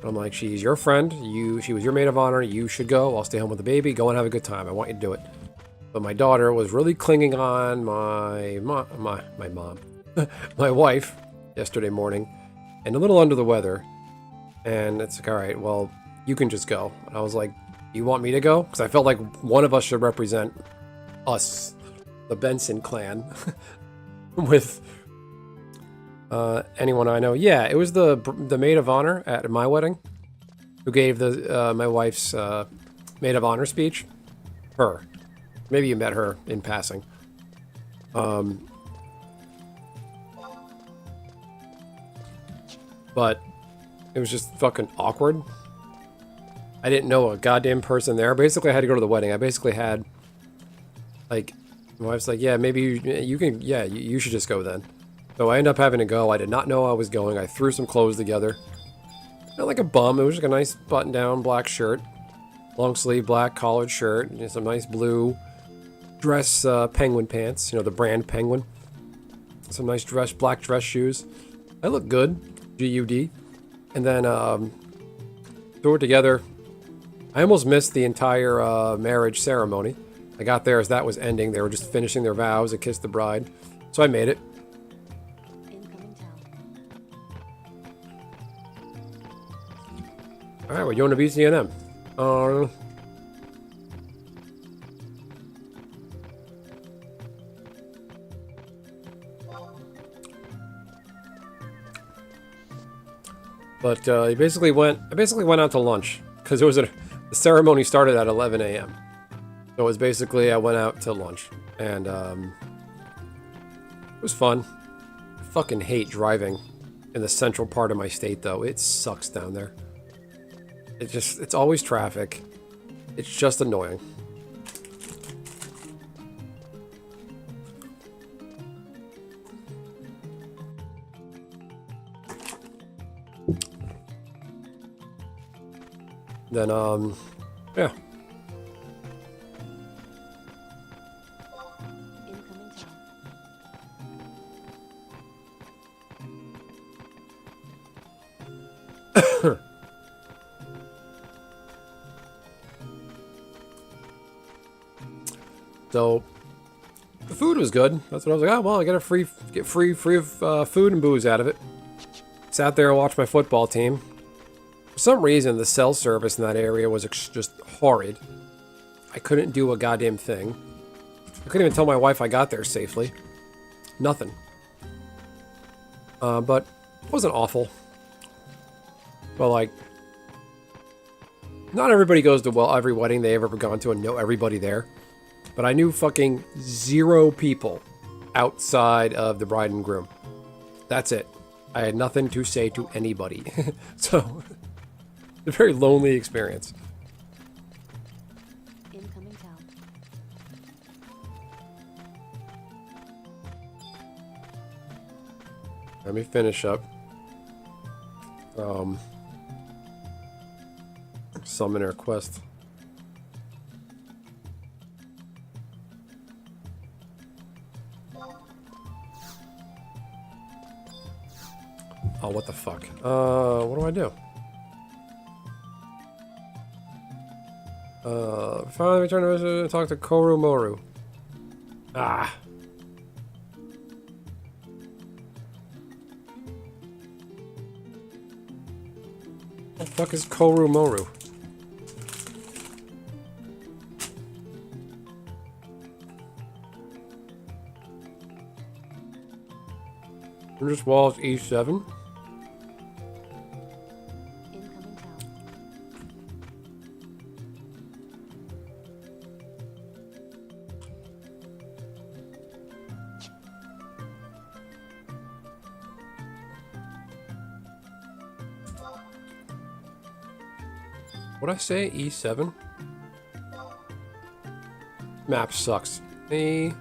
I'm like, she's your friend. She was your maid of honor. You should go. I'll stay home with the baby. Go and have a good time. I want you to do it. But my daughter was really clinging on my mom, my wife, yesterday morning, and a little under the weather. And it's like, all right, well, you can just go. And I was like, you want me to go? Because I felt like one of us should represent us, the Benson clan, with anyone I know. Yeah, it was the maid of honor at my wedding who gave the my wife's maid of honor speech. Her. Maybe you met her in passing. But it was just fucking awkward. I didn't know a goddamn person there. Basically, I had to go to the wedding. I basically had, like, my wife's like, yeah, maybe you can, yeah, you should just go then. So I ended up having to go. I did not know I was going. I threw some clothes together. Not like a bum. It was just a nice button-down black shirt. Long sleeve black collared shirt. And some nice blue dress penguin pants. You know, the brand Penguin. Some nice black dress shoes. I look good. G-U-D. And then threw it together. I almost missed the entire marriage ceremony. I got there as that was ending. They were just finishing their vows and kissed the bride. So I made it. Alright, we're going to BCNM. But I basically went out to lunch because the ceremony started at 11 a.m. So it was basically I went out to lunch and it was fun. I fucking hate driving in the central part of my state though. It sucks down there. It's always traffic. It's just annoying. Then, yeah. So, the food was good. That's what I was like, oh, well, I get free food and booze out of it. Sat there and watched my football team. For some reason, the cell service in that area was just horrid. I couldn't do a goddamn thing. I couldn't even tell my wife I got there safely. Nothing. But it wasn't awful. But, like, not everybody goes to, well, every wedding they've ever gone to and know everybody there. But I knew fucking 0 people outside of the bride and groom. That's it. I had nothing to say to anybody. So, a very lonely experience. Incoming town. Let me finish up. Summoner quest. Oh, what the fuck? What do I do? Finally return to talk to Koru Moru. Ah. What the fuck is Koru Moru? Just walls E7. Incoming town. What'd I say? E7? Map sucks. E.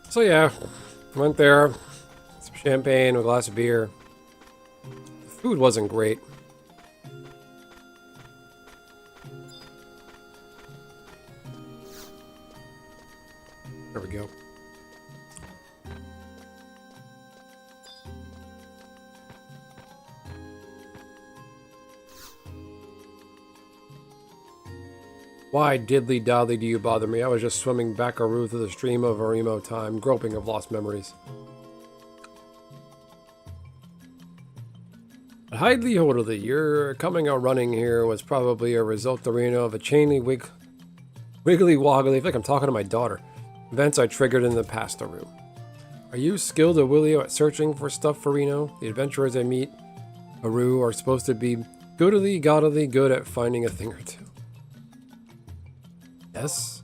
So yeah, went there, some champagne, a glass of beer. The food wasn't great. There we go. Why diddly doddly do you bother me? I was just swimming backaroo through the stream of Arimo time, groping of lost memories. Hidely hodily, your coming out running here was probably a resultarino of a chainy wiggly woggly, I feel like I'm talking to my daughter. Events I triggered in the pasta room. Are you skilled or Willio at searching for stuff for Reno? The adventurers I meet, Haru, are supposed to be goodily goddily good at finding a thing or two. Yes?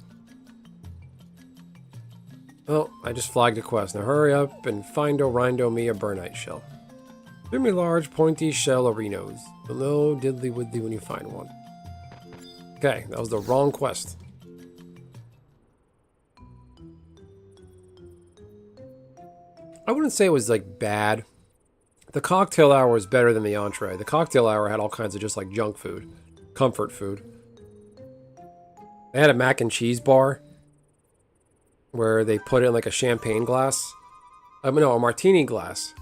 Well, I just flagged a quest. Now hurry up and rindo me a burnite shell. Give me large, pointy shell arenos. Below diddly widdly when you find one. Okay, that was the wrong quest. I wouldn't say it was, like, bad. The cocktail hour was better than the entree. The cocktail hour had all kinds of just like junk food, comfort food. They had a mac and cheese bar where they put it in like a champagne glass. No, a martini glass.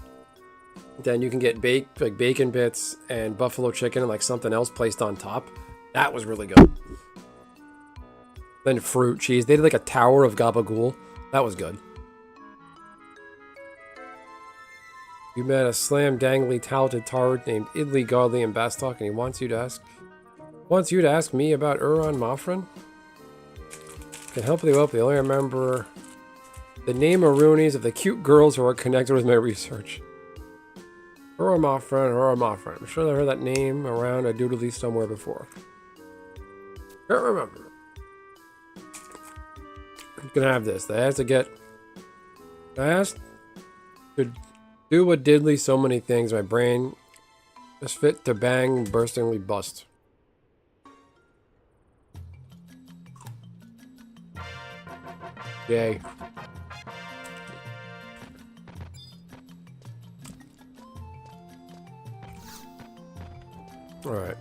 Then you can get like bacon bits and buffalo chicken and like something else placed on top. That was really good. Then fruit, cheese. They did like a tower of gabagool. That was good. You met a slam dangly talented tard named Idley Godly in BESTok, and he wants you to ask me about Uran Mafran. Can help you up. I only remember the name Arunis of the cute girls who are connected with my research. Uran Mafran. I'm sure I heard that name around a doodly somewhere before. Can't remember. You can have this. I asked to do what diddly so many things. My brain just fit to bang, burstingly bust. Yay. Alright.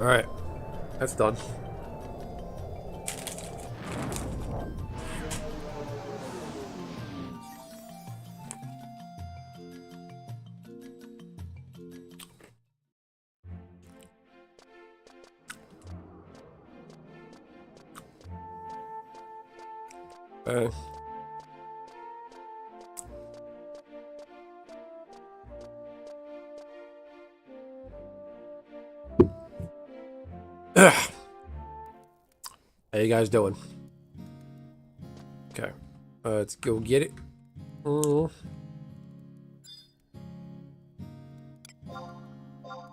Alright. That's done. How you guys doing? Okay. Let's go get it.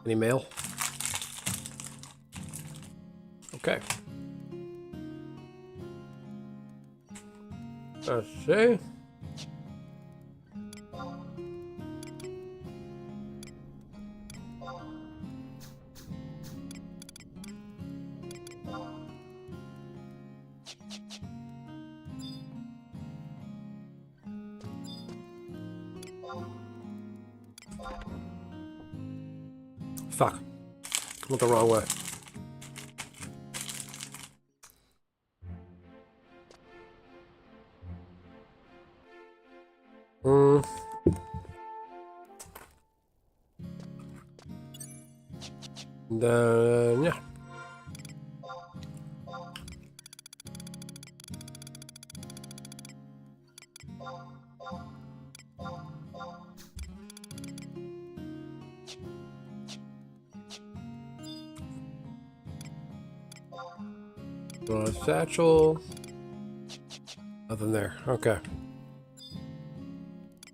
Any mail? Okay. Let's see. Fuck. Went the wrong way. Then, yeah. Satchel. Nothing there. Okay.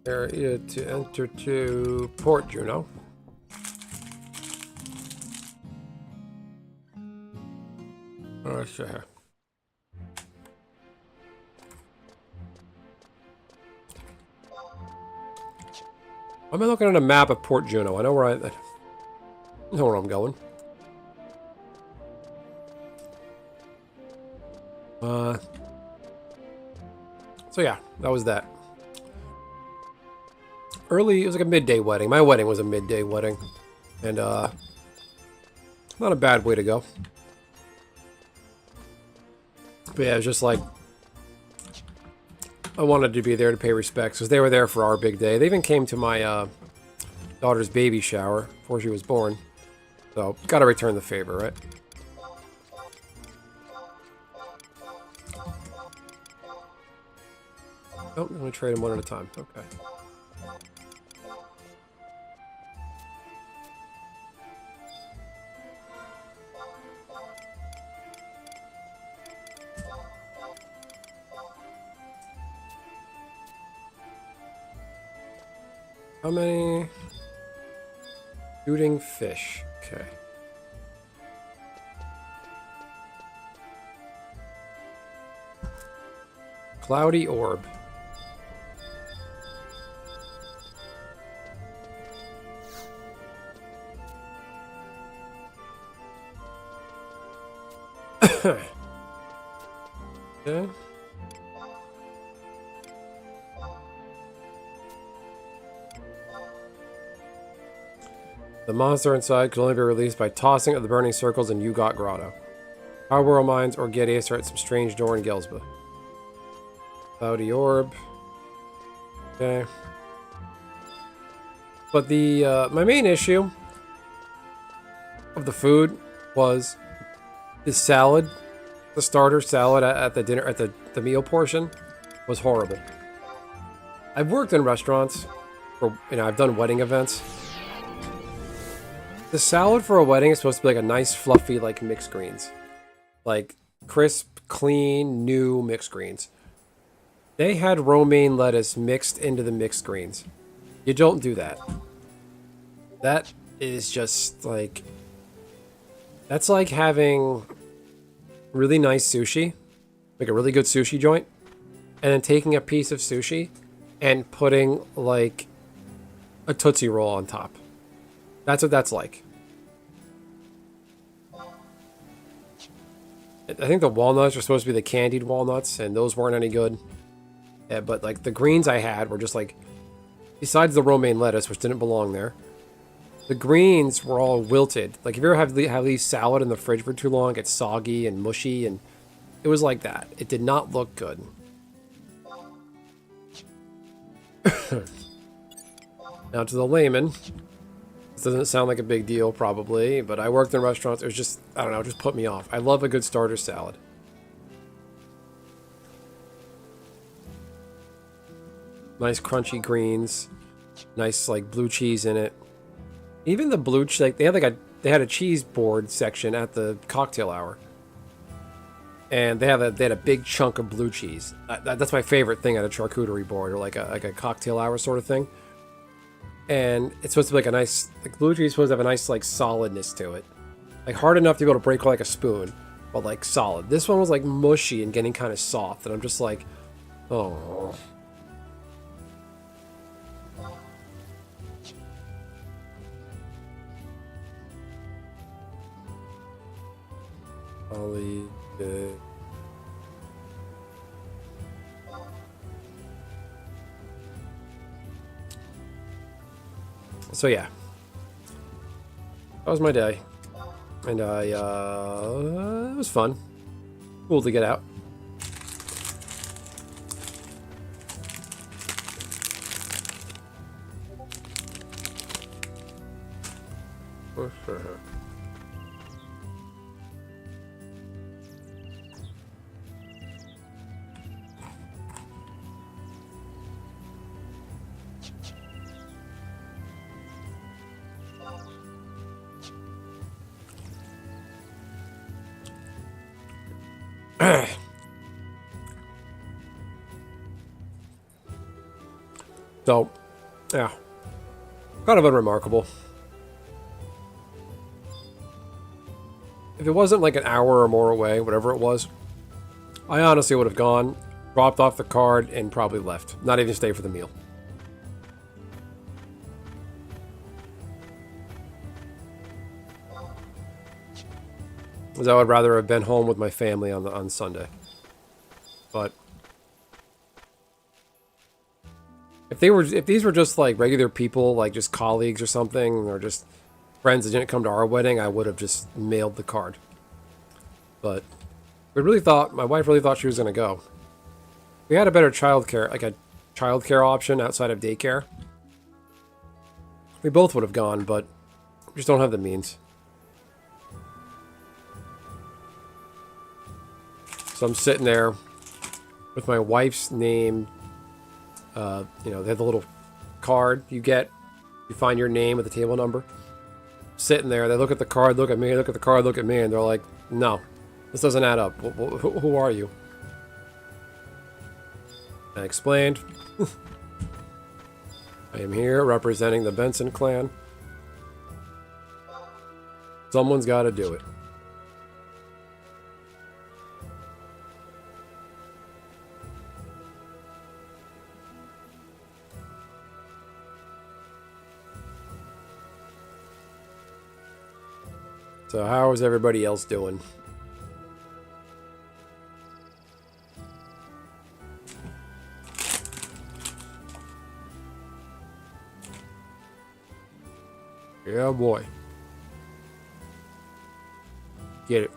Area to enter to port, Juno. Let's see here. I'm looking at a map of Port Juno. I know where I know where I'm going. So yeah, that was that. Early, it was like a midday wedding. My wedding was a midday wedding. And, not a bad way to go. But yeah, it was just like, I wanted to be there to pay respects, because they were there for our big day. They even came to my, daughter's baby shower before she was born. So, gotta return the favor, right? Oh, I'm gonna trade them one at a time. Okay. How many? Shooting fish. Okay. Cloudy orb. Okay. The monster inside could only be released by tossing of the burning circles in Ugot Grotto. Our world mines or Gedius are at some strange door in Gelsba. Cloudy orb. Okay. But the my main issue of the food was the salad, the starter salad at the dinner at the meal portion was horrible. I've worked in restaurants for I've done wedding events. The salad for a wedding is supposed to be like a nice fluffy like mixed greens. Like crisp, clean, new mixed greens. They had romaine lettuce mixed into the mixed greens. You don't do that. That is just like... That's like having really nice sushi, like a really good sushi joint, and then taking a piece of sushi and putting like a Tootsie Roll on top. That's what that's like. I think the walnuts are supposed to be the candied walnuts, and those weren't any good. Yeah, but like the greens I had were just like, besides the romaine lettuce, which didn't belong there, the greens were all wilted. Like if you ever have leave salad in the fridge for too long, it gets soggy and mushy, and it was like that. It did not look good. Now to the layman. This doesn't sound like a big deal, probably, but I worked in restaurants. It was just, I don't know, it just put me off. I love a good starter salad. Nice crunchy greens. Nice, like, blue cheese in it. Even the blue cheese, like, they had a cheese board section at the cocktail hour. And they had a big chunk of blue cheese. That's my favorite thing at a charcuterie board, or like a cocktail hour sort of thing. And it's supposed to be like a nice, like blue cheese is supposed to have a nice like solidness to it. Like hard enough to be able to break like a spoon, but like solid. This one was like mushy and getting kind of soft, and I'm just like, oh. Ollie, So yeah, that was my day, and it was fun, cool to get out. For sure. So, yeah, kind of unremarkable. If it wasn't like an hour or more away, whatever it was, I honestly would have gone, dropped off the card, and probably left. Not even stay for the meal. Because I would rather have been home with my family on Sunday. But if these were just like regular people, like just colleagues or something, or just friends that didn't come to our wedding, I would have just mailed the card. But my wife really thought she was going to go. We had a better childcare, like a childcare option outside of daycare. We both would have gone, but we just don't have the means. So I'm sitting there with my wife's name. They have the little card you get. You find your name with the table number. Sitting there, they look at the card, look at me, look at the card, look at me, and they're like, no, this doesn't add up. Who are you? I explained. I am here representing the Benson clan. Someone's got to do it. So how is everybody else doing? Yeah, boy. Get it.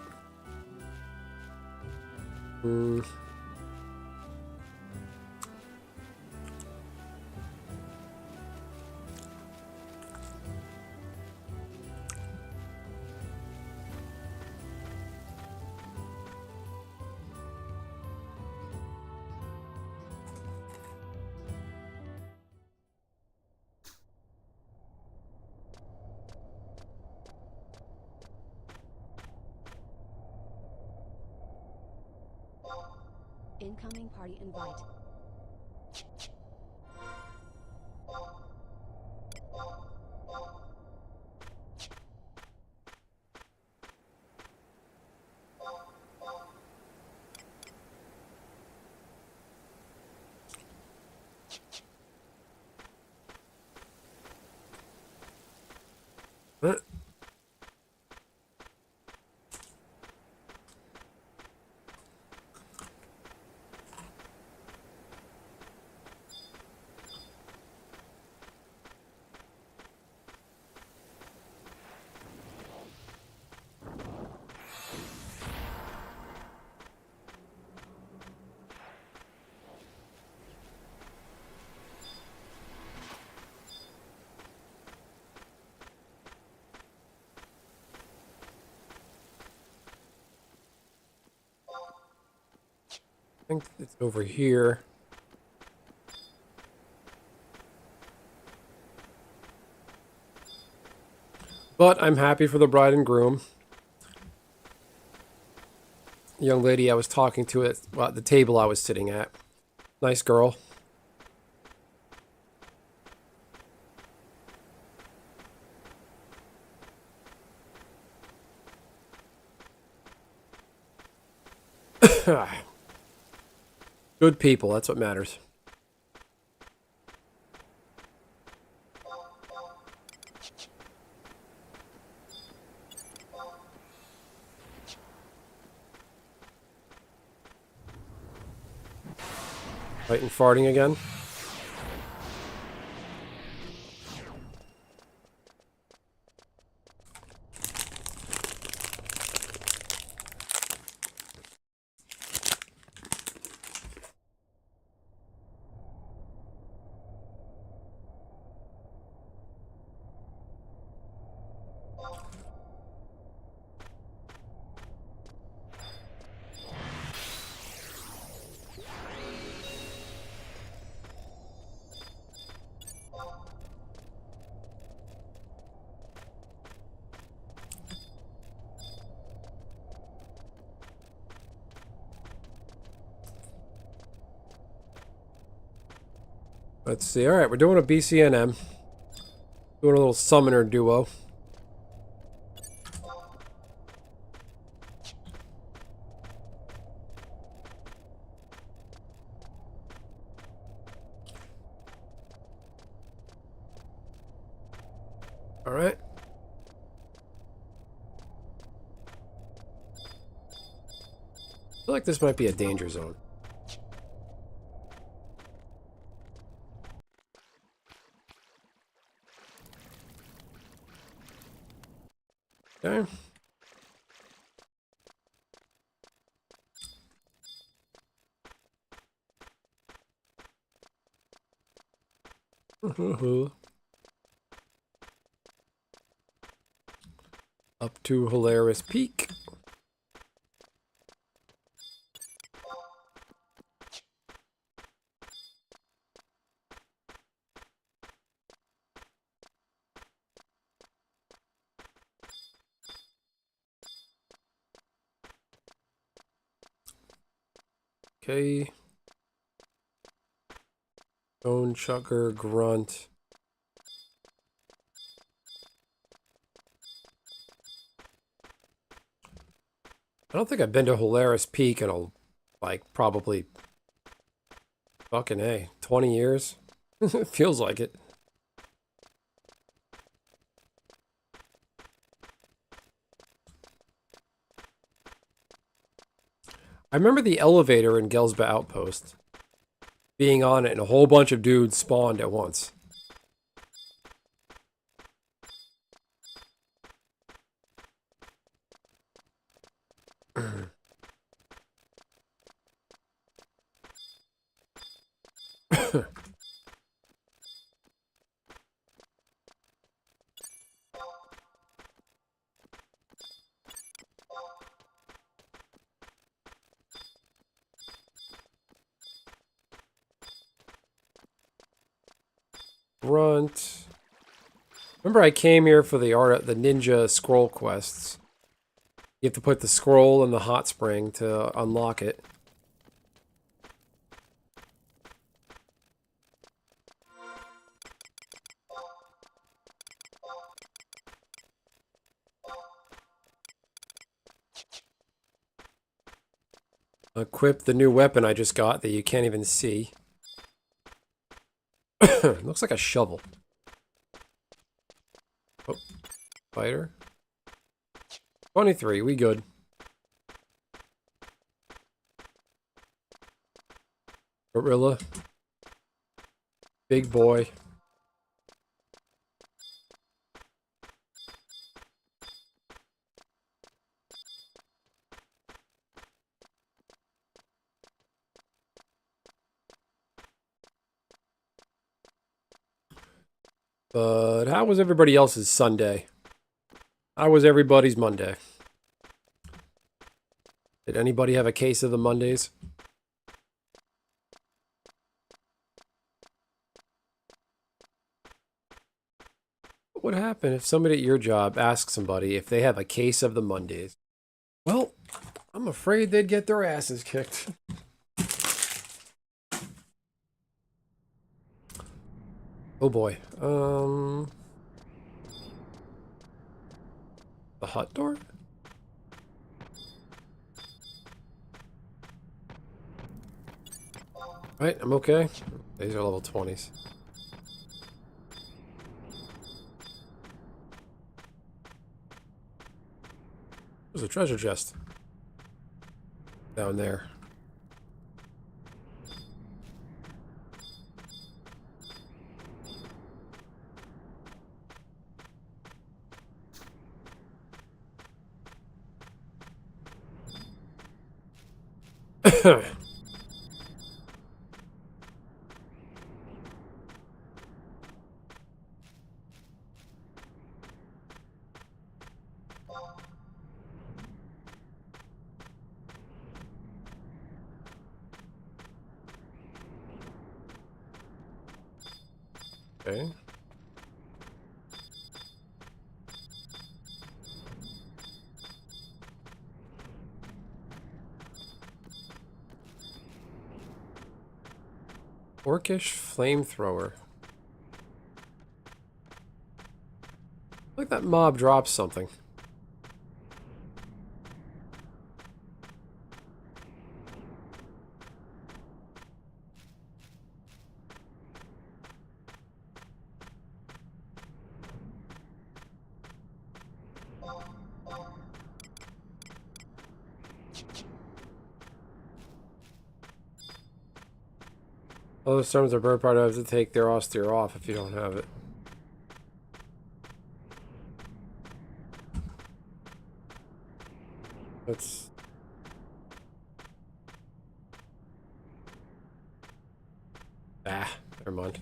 Incoming party invite. Huh? I think it's over here. But I'm happy for the bride and groom. The young lady I was talking to at the table I was sitting at. Nice girl. Good people, that's what matters. Fighting farting again. Let's see. All right, we're doing a BCNM. Doing a little summoner duo. All right. I feel like this might be a danger zone. Okay. Up to Hilarious Peak. Okay. Bone Chucker Grunt. I don't think I've been to Hilarious Peak in a, like, probably fucking A, 20 years. It feels like it. I remember the elevator in Gelsba Outpost being on it and a whole bunch of dudes spawned at once. grunt. Remember I came here for the ninja scroll quests. You have to put the scroll in the hot spring to unlock it. Equip the new weapon I just got that you can't even see. Looks like a shovel. Oh, spider. 23, we good. Gorilla. Big boy. But how was everybody else's Sunday? How was everybody's Monday? Did anybody have a case of the Mondays? What would happen if somebody at your job asked somebody if they have a case of the Mondays? Well, I'm afraid they'd get their asses kicked. Oh boy. The hut door? Right, I'm okay. These are level 20s. There's a treasure chest. Down there. Okay. Orcish flamethrower. Like that mob drops something. Other storms are bird part have to take their austere off if you don't have it. That's... Ah, never mind.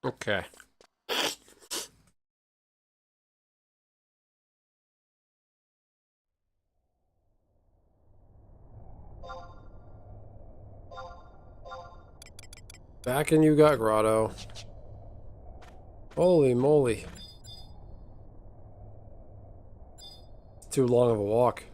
Okay. Back in you got Grotto. Holy moly. It's too long of a walk.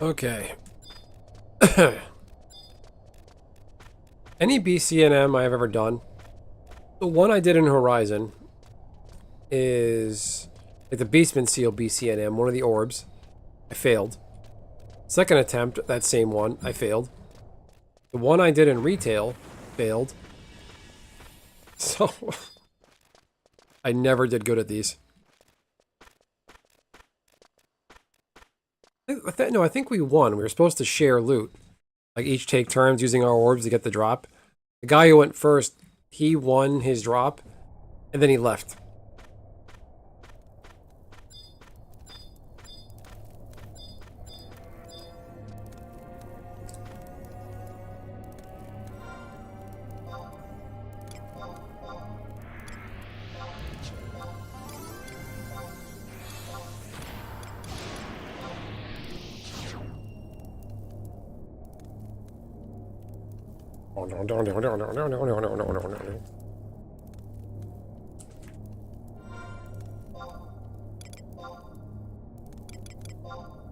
Okay. Any BCNM I have ever done, the one I did in Horizon is like the Beastman Seal BCNM, one of the orbs. I failed. Second attempt, that same one, I failed. The one I did in retail failed. So I never did good at these. No, I think we won. We were supposed to share loot. Like each take turns using our orbs to get the drop. The guy who went first, he won his drop, and then he left.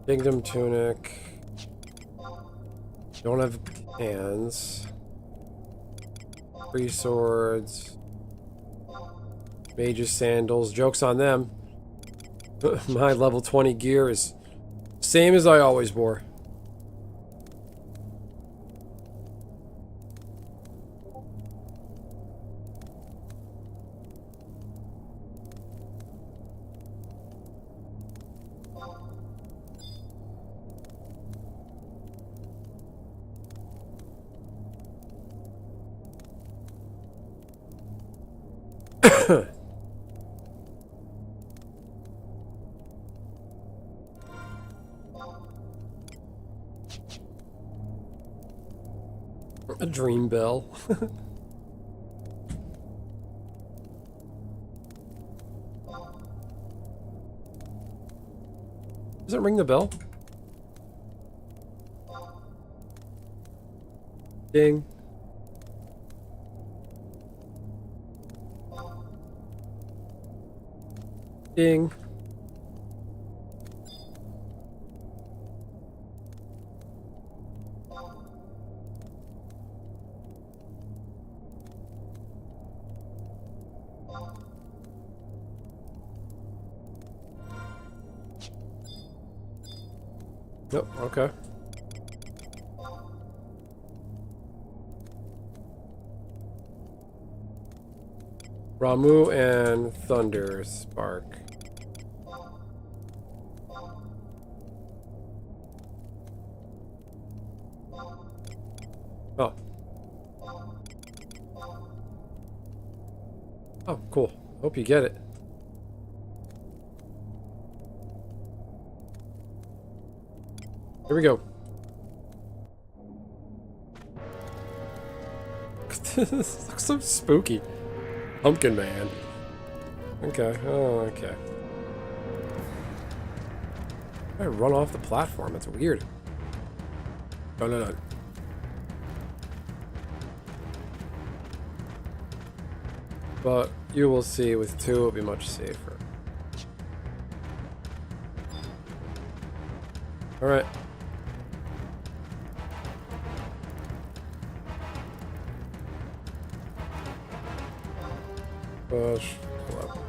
Kingdom tunic. Don't have hands. Free swords. Mage's sandals. Joke's on them. My level 20 gear is same as I always wore. A dream bell. Does it ring the bell? Ding. Ding. Yep, okay. Ramu and Thunder Spark. Oh. Oh, cool. Hope you get it. Here we go. This looks so spooky. Pumpkin Man. Okay. Oh, okay. I run off the platform. That's weird. No, no, no. But you will see with two it'll be much safer. Alright. Push. Pull up.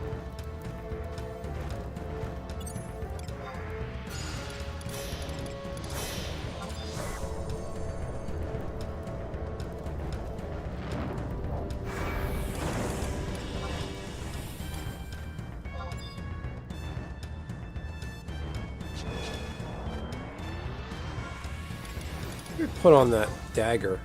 Put on that dagger.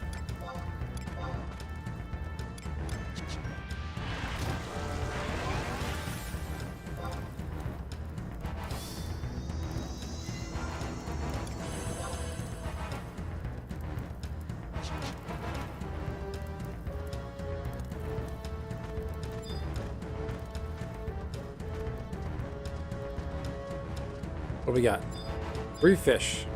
What do we got? 3 fish.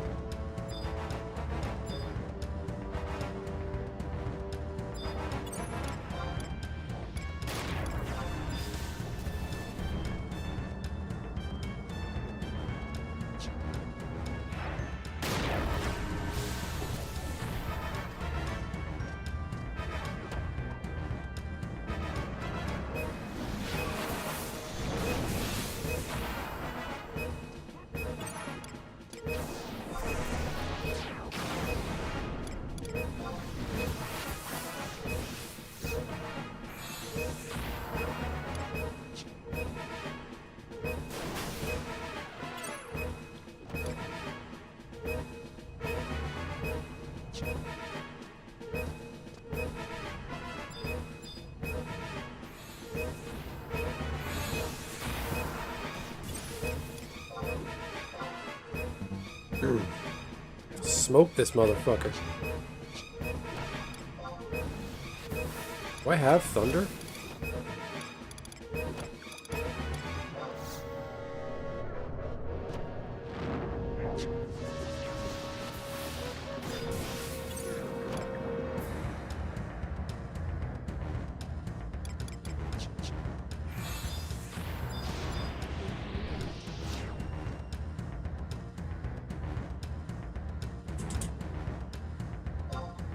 Smoke this motherfucker. Do I have thunder?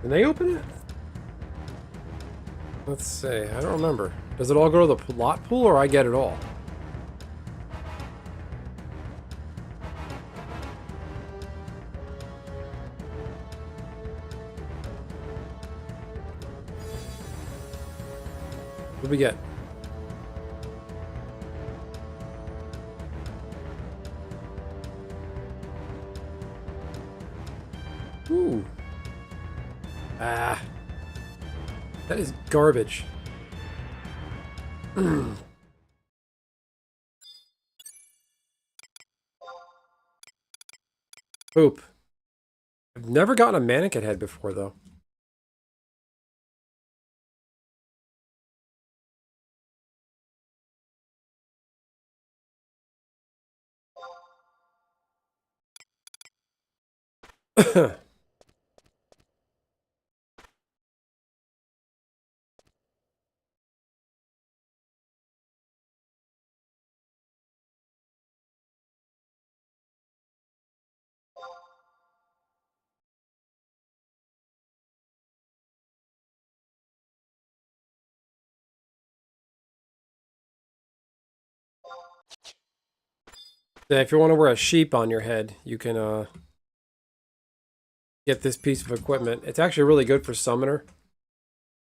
Can they open it? Let's see. I don't remember. Does it all go to the lot pool or I get it all? What do we get? Ooh. Ah. That is garbage. Poop. I've never gotten a mannequin head before, though. Yeah, if you want to wear a sheep on your head, you can get this piece of equipment. It's actually really good for summoner.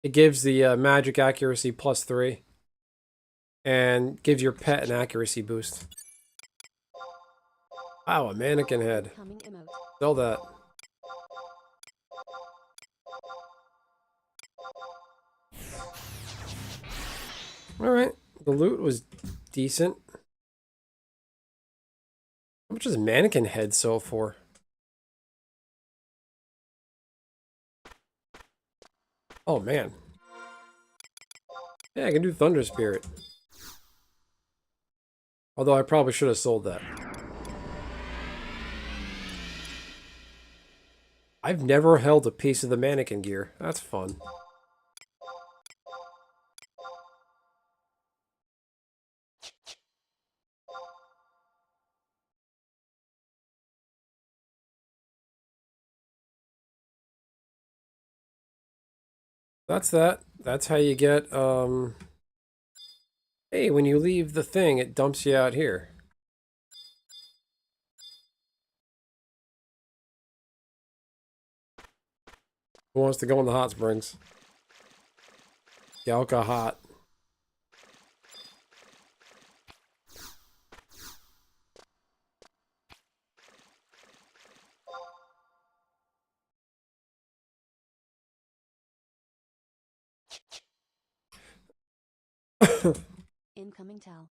It gives the magic accuracy +3 and gives your pet an accuracy boost. Wow, a mannequin head. Incoming emote. Sell that. Alright, the loot was decent. How much does mannequin head sell for? Oh man. Yeah, I can do Thunder Spirit. Although I probably should have sold that. I've never held a piece of the mannequin gear. That's fun. That's that. That's how you get, hey, when you leave the thing, it dumps you out here. Who wants to go in the hot springs? Galka hot. Incoming towel.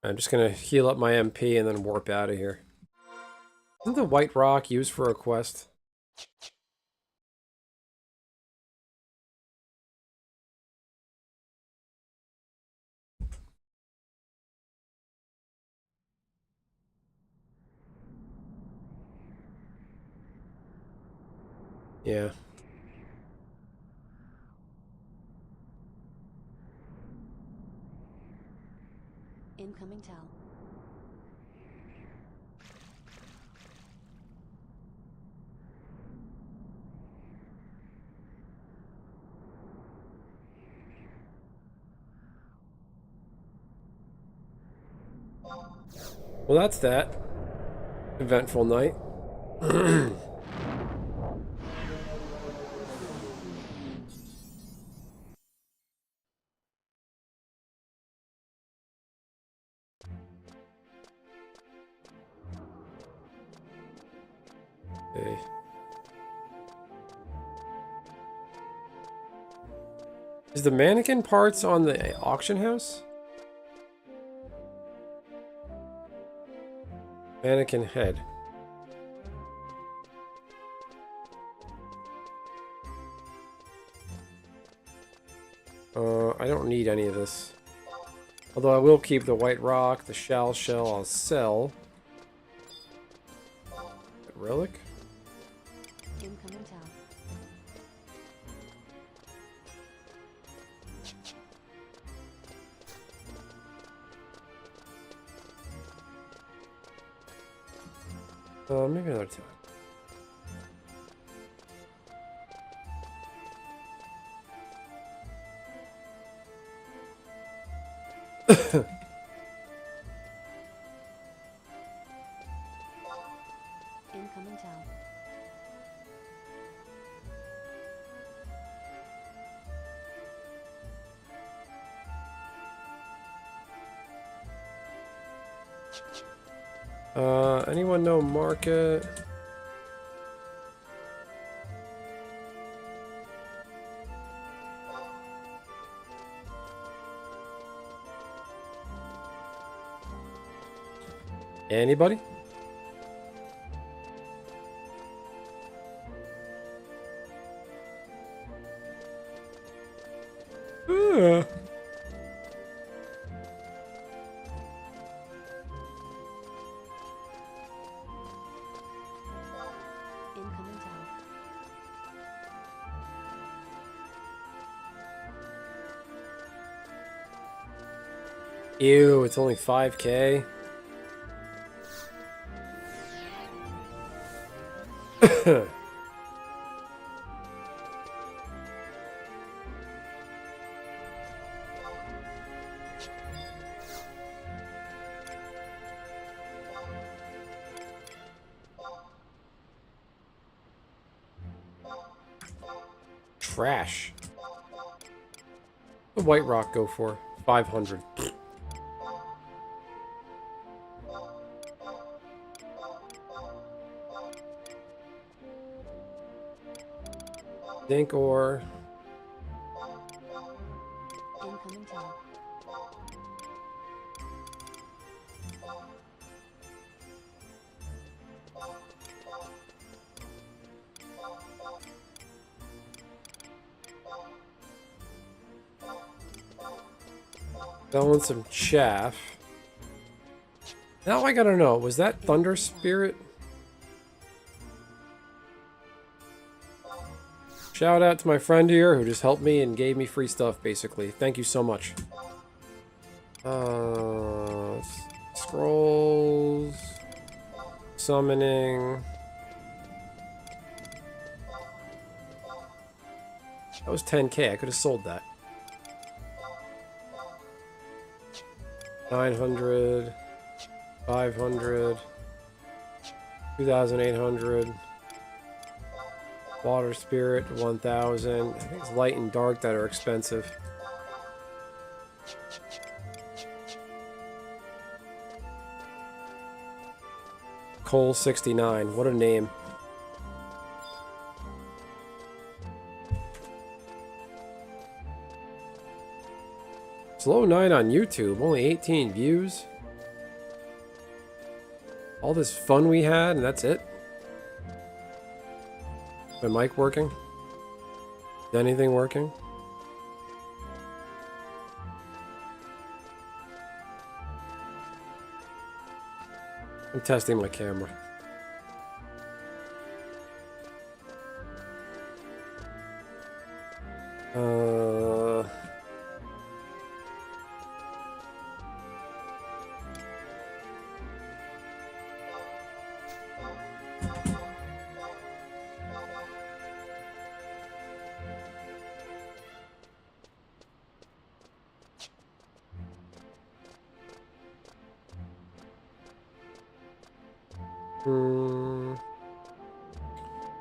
I'm just gonna heal up my MP and then warp out of here. Isn't the white rock used for a quest? Yeah. Incoming towel. Well, that's that. Eventful night. Is the mannequin parts on the auction house? Mannequin head. I don't need any of this. Although I will keep the white rock, the shell I'll sell. Relic? Incoming tower. Maybe another time. Incoming tower. Anyone know market? Anybody? Incoming tower. Ew, it's only 5K. Trash. The white rock go for 500. Zinc ore. Incoming tower. Selling some chaff. Now I gotta know, was that Thunder Spirit? Shout out to my friend here who just helped me and gave me free stuff, basically. Thank you so much. Scrolls. Summoning. That was 10K. I could have sold that. 900. 500. 2,800. Water Spirit, 1,000. I think it's light and dark that are expensive. Coal 69. What a name. Slow 9 on YouTube. Only 18 views. All this fun we had, and that's it. My mic working? Is anything working? I'm testing my camera.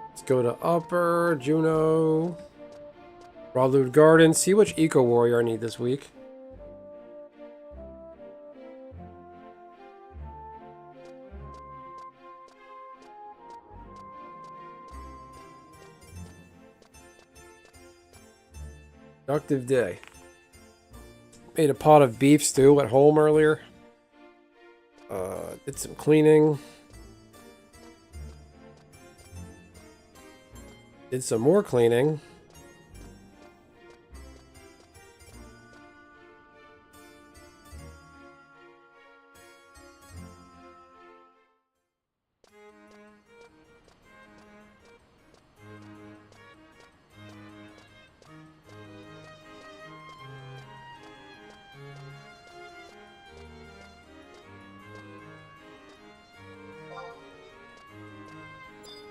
Let's go to Upper, Juno, Rawlood Garden, see which Eco Warrior I need this week. Productive day. Made a pot of beef stew at home earlier. Did some cleaning. Did some more cleaning.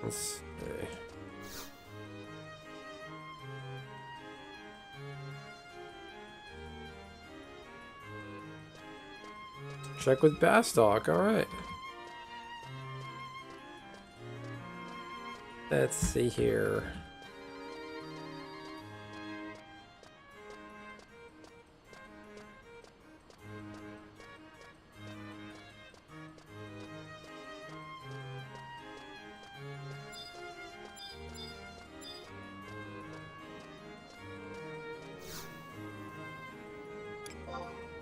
Let's see. Check with BESTok, alright. Let's see here.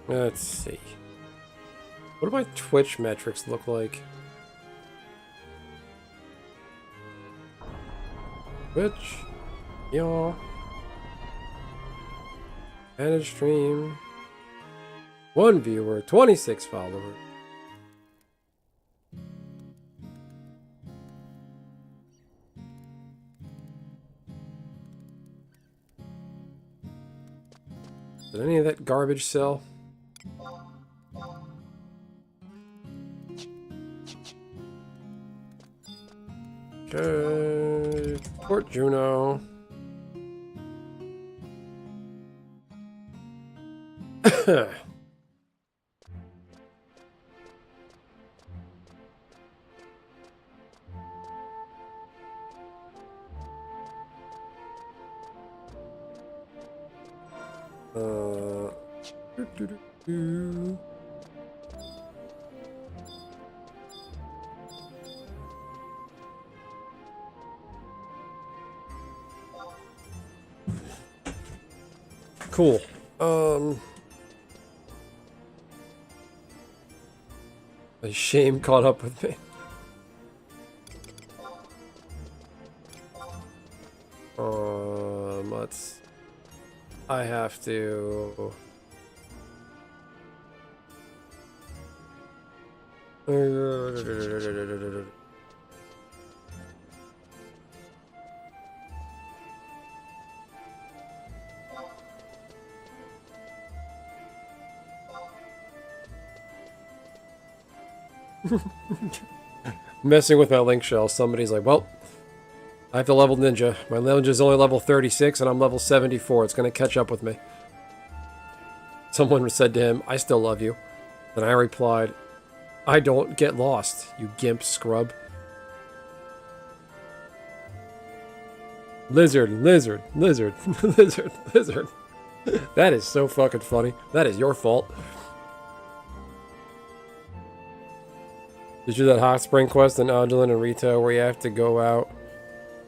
Let's see. What do my Twitch metrics look like? Twitch. Yeah. Manage stream. 1 viewer, 26 followers. Did any of that garbage sell? Okay, Port Juno. Do. Cool. A shame caught up with me. Let's. I have to. Messing with my link shell. Somebody's like, well, I have to level ninja. My ninja's only level 36 and I'm level 74. It's going to catch up with me. Someone said to him, I still love you. And I replied, I don't. Get lost, you gimp scrub. Lizard, lizard, lizard, lizard, lizard. That is so fucking funny. That is your fault. Did you do that hot spring quest in Angelin and Rito where you have to go out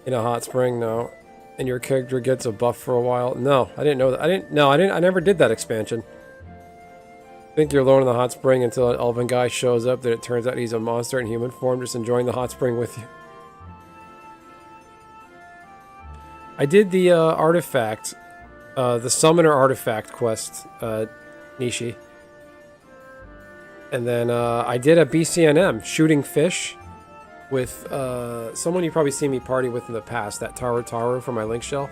in a hot spring? No. And your character gets a buff for a while? No, I didn't know that. I never did that expansion. I think you're alone in the hot spring until an elven guy shows up that it turns out he's a monster in human form just enjoying the hot spring with you. I did the artifact, the summoner artifact quest, Nishi. And then I did a BCNM, shooting fish, with someone you probably seen me party with in the past, that Taru from my link shell.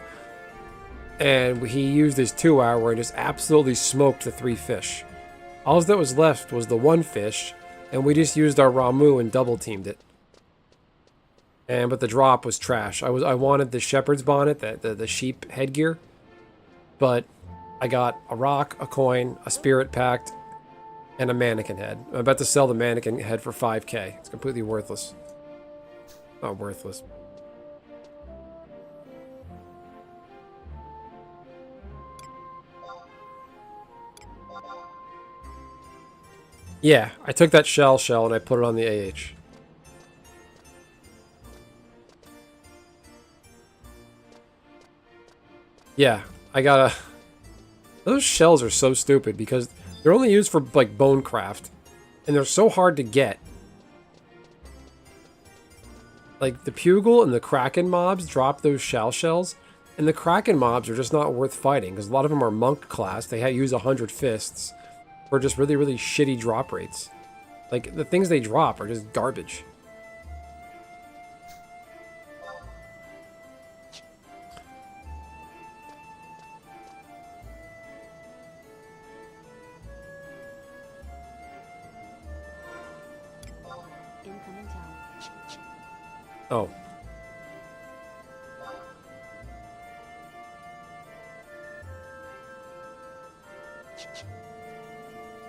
And he used his 2-hour and just absolutely smoked the 3 fish. All that was left was the 1 fish, and we just used our Ramu and double teamed it. But the drop was trash. I wanted the shepherd's bonnet, the sheep headgear, but I got a rock, a coin, a spirit pact, and a mannequin head. I'm about to sell the mannequin head for 5k. It's completely worthless. Not worthless. Yeah, I took that shell and I put it on the AH. Yeah, I got Those shells are so stupid because they're only used for like bone craft, and they're so hard to get. Like the Pugil and the Kraken mobs drop those shells, and the Kraken mobs are just not worth fighting because a lot of them are monk class. They use 100 fists for just really, really shitty drop rates. Like the things they drop are just garbage. Incoming town. Oh.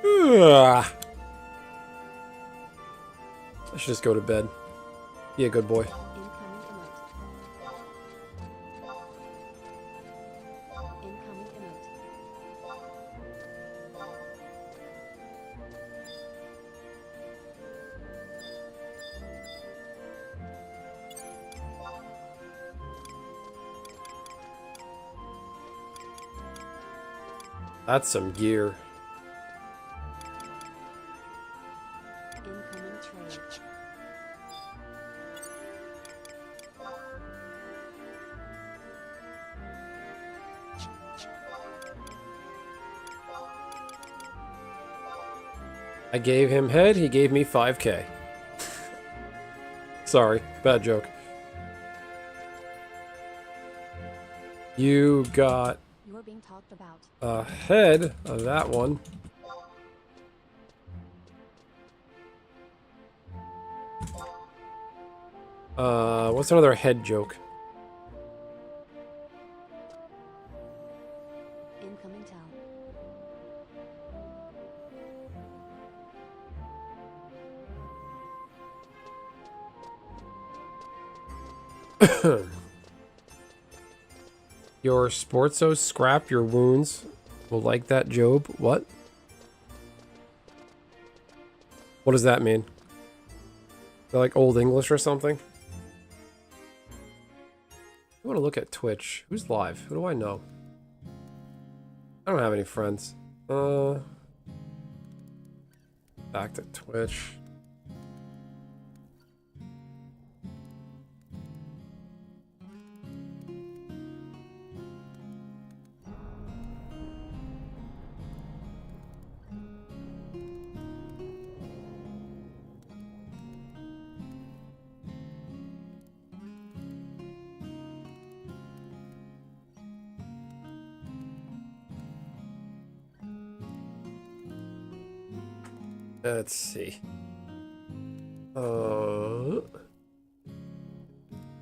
Ugh. I should just go to bed. Be a good boy. Incoming emote. Incoming emote. That's some gear. Incoming trade. I gave him head, he gave me 5K. Sorry, bad joke. You got You're being talked about. ahead of that one. What's another head joke? Incoming town. Your sportso scrap your wounds. Will like that, Job. What? What does that mean? They're like Old English or something? I want to look at Twitch. Who's live? Who do I know? I don't have any friends. Back to Twitch. Let's see.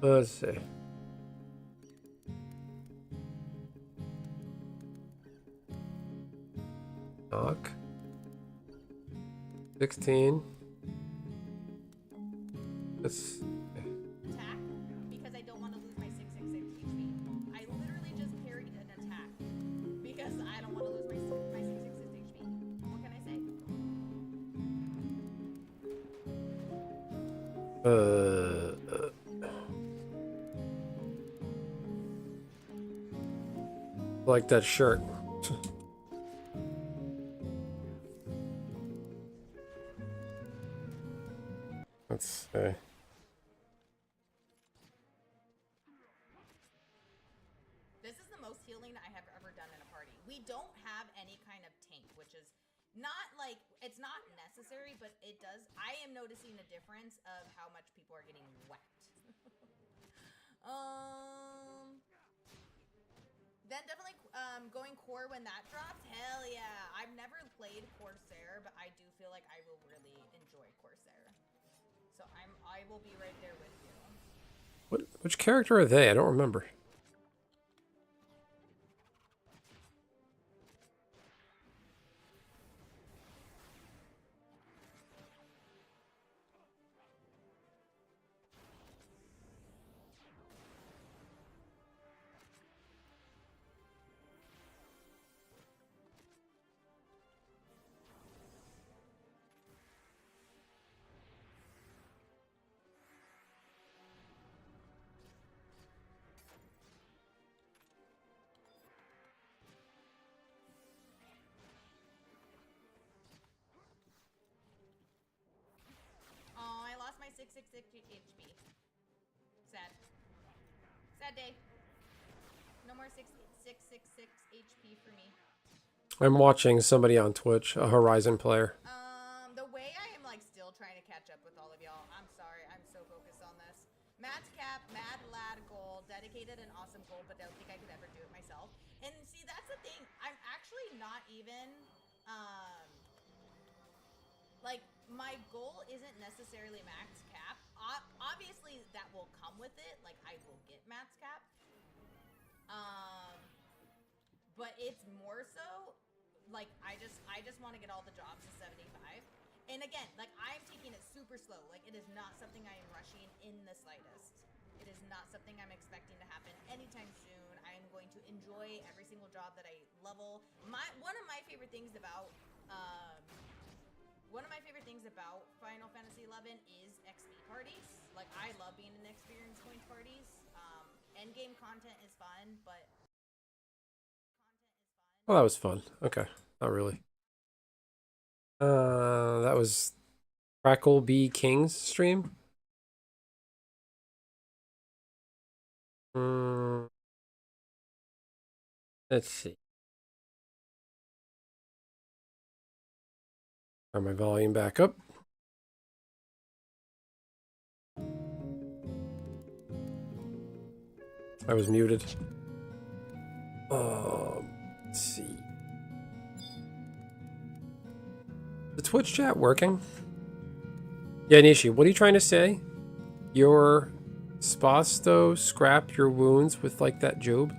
Let's see. Knock. 16. Let's. Attack because I don't want to lose my 666 HP. I literally just parried an attack because I don't want to lose my 666 HP. What can I say? Like that shirt. Let's see. This is the most healing I have ever done in a party. We don't have any kind of tank, which is not like, it's not necessary, but it does. I am noticing a difference of how much people are getting whacked. Then definitely going core when that drops. Hell yeah. I've never played Corsair, but I do feel like I will really enjoy Corsair. So I will be right there with you. Which character are they? I don't remember. 666 HP. Sad. Sad day. No more 666 HP for me. I'm watching somebody on Twitch, a Horizon player. The way I am like still trying to catch up with all of y'all. I'm sorry. I'm so focused on this. Matt's cap, mad lad goal, dedicated and awesome goal, but don't think I could ever do it myself. And see, that's the thing. I'm actually not even like my goal isn't necessarily max cap. Obviously that will come with it. Like I will get max cap. But it's more so like I just want to get all the jobs to 75. And again, like I'm taking it super slow. Like it is not something I am rushing in the slightest. It is not something I'm expecting to happen anytime soon. I am going to enjoy every single job that I level. One of my favorite things about Final Fantasy 11 is XP parties. Like I love being in experience point parties. Endgame content is fun, but Oh, that was fun. Okay, not really. That was Crackle B King's stream. Let's see. Turn my volume back up. I was muted. Let's see. The Twitch chat working? Yeah, Nishi, what are you trying to say? Your Spasto scrap your wounds with like that Job?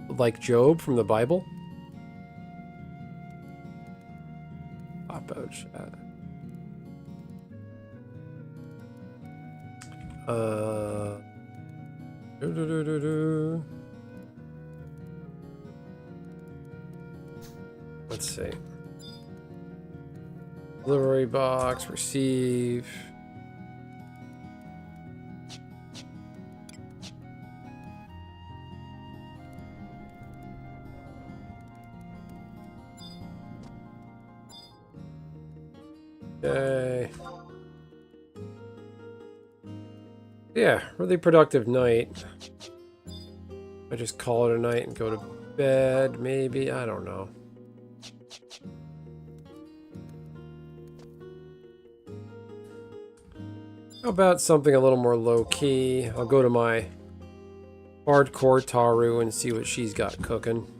Like Job from the Bible? Pop out chat. Let's see. Delivery box, receive. Okay. Yeah, really productive night. I just call it a night and go to bed, maybe. I don't know. How about something a little more low-key? I'll go to my hardcore Taru and see what she's got cooking.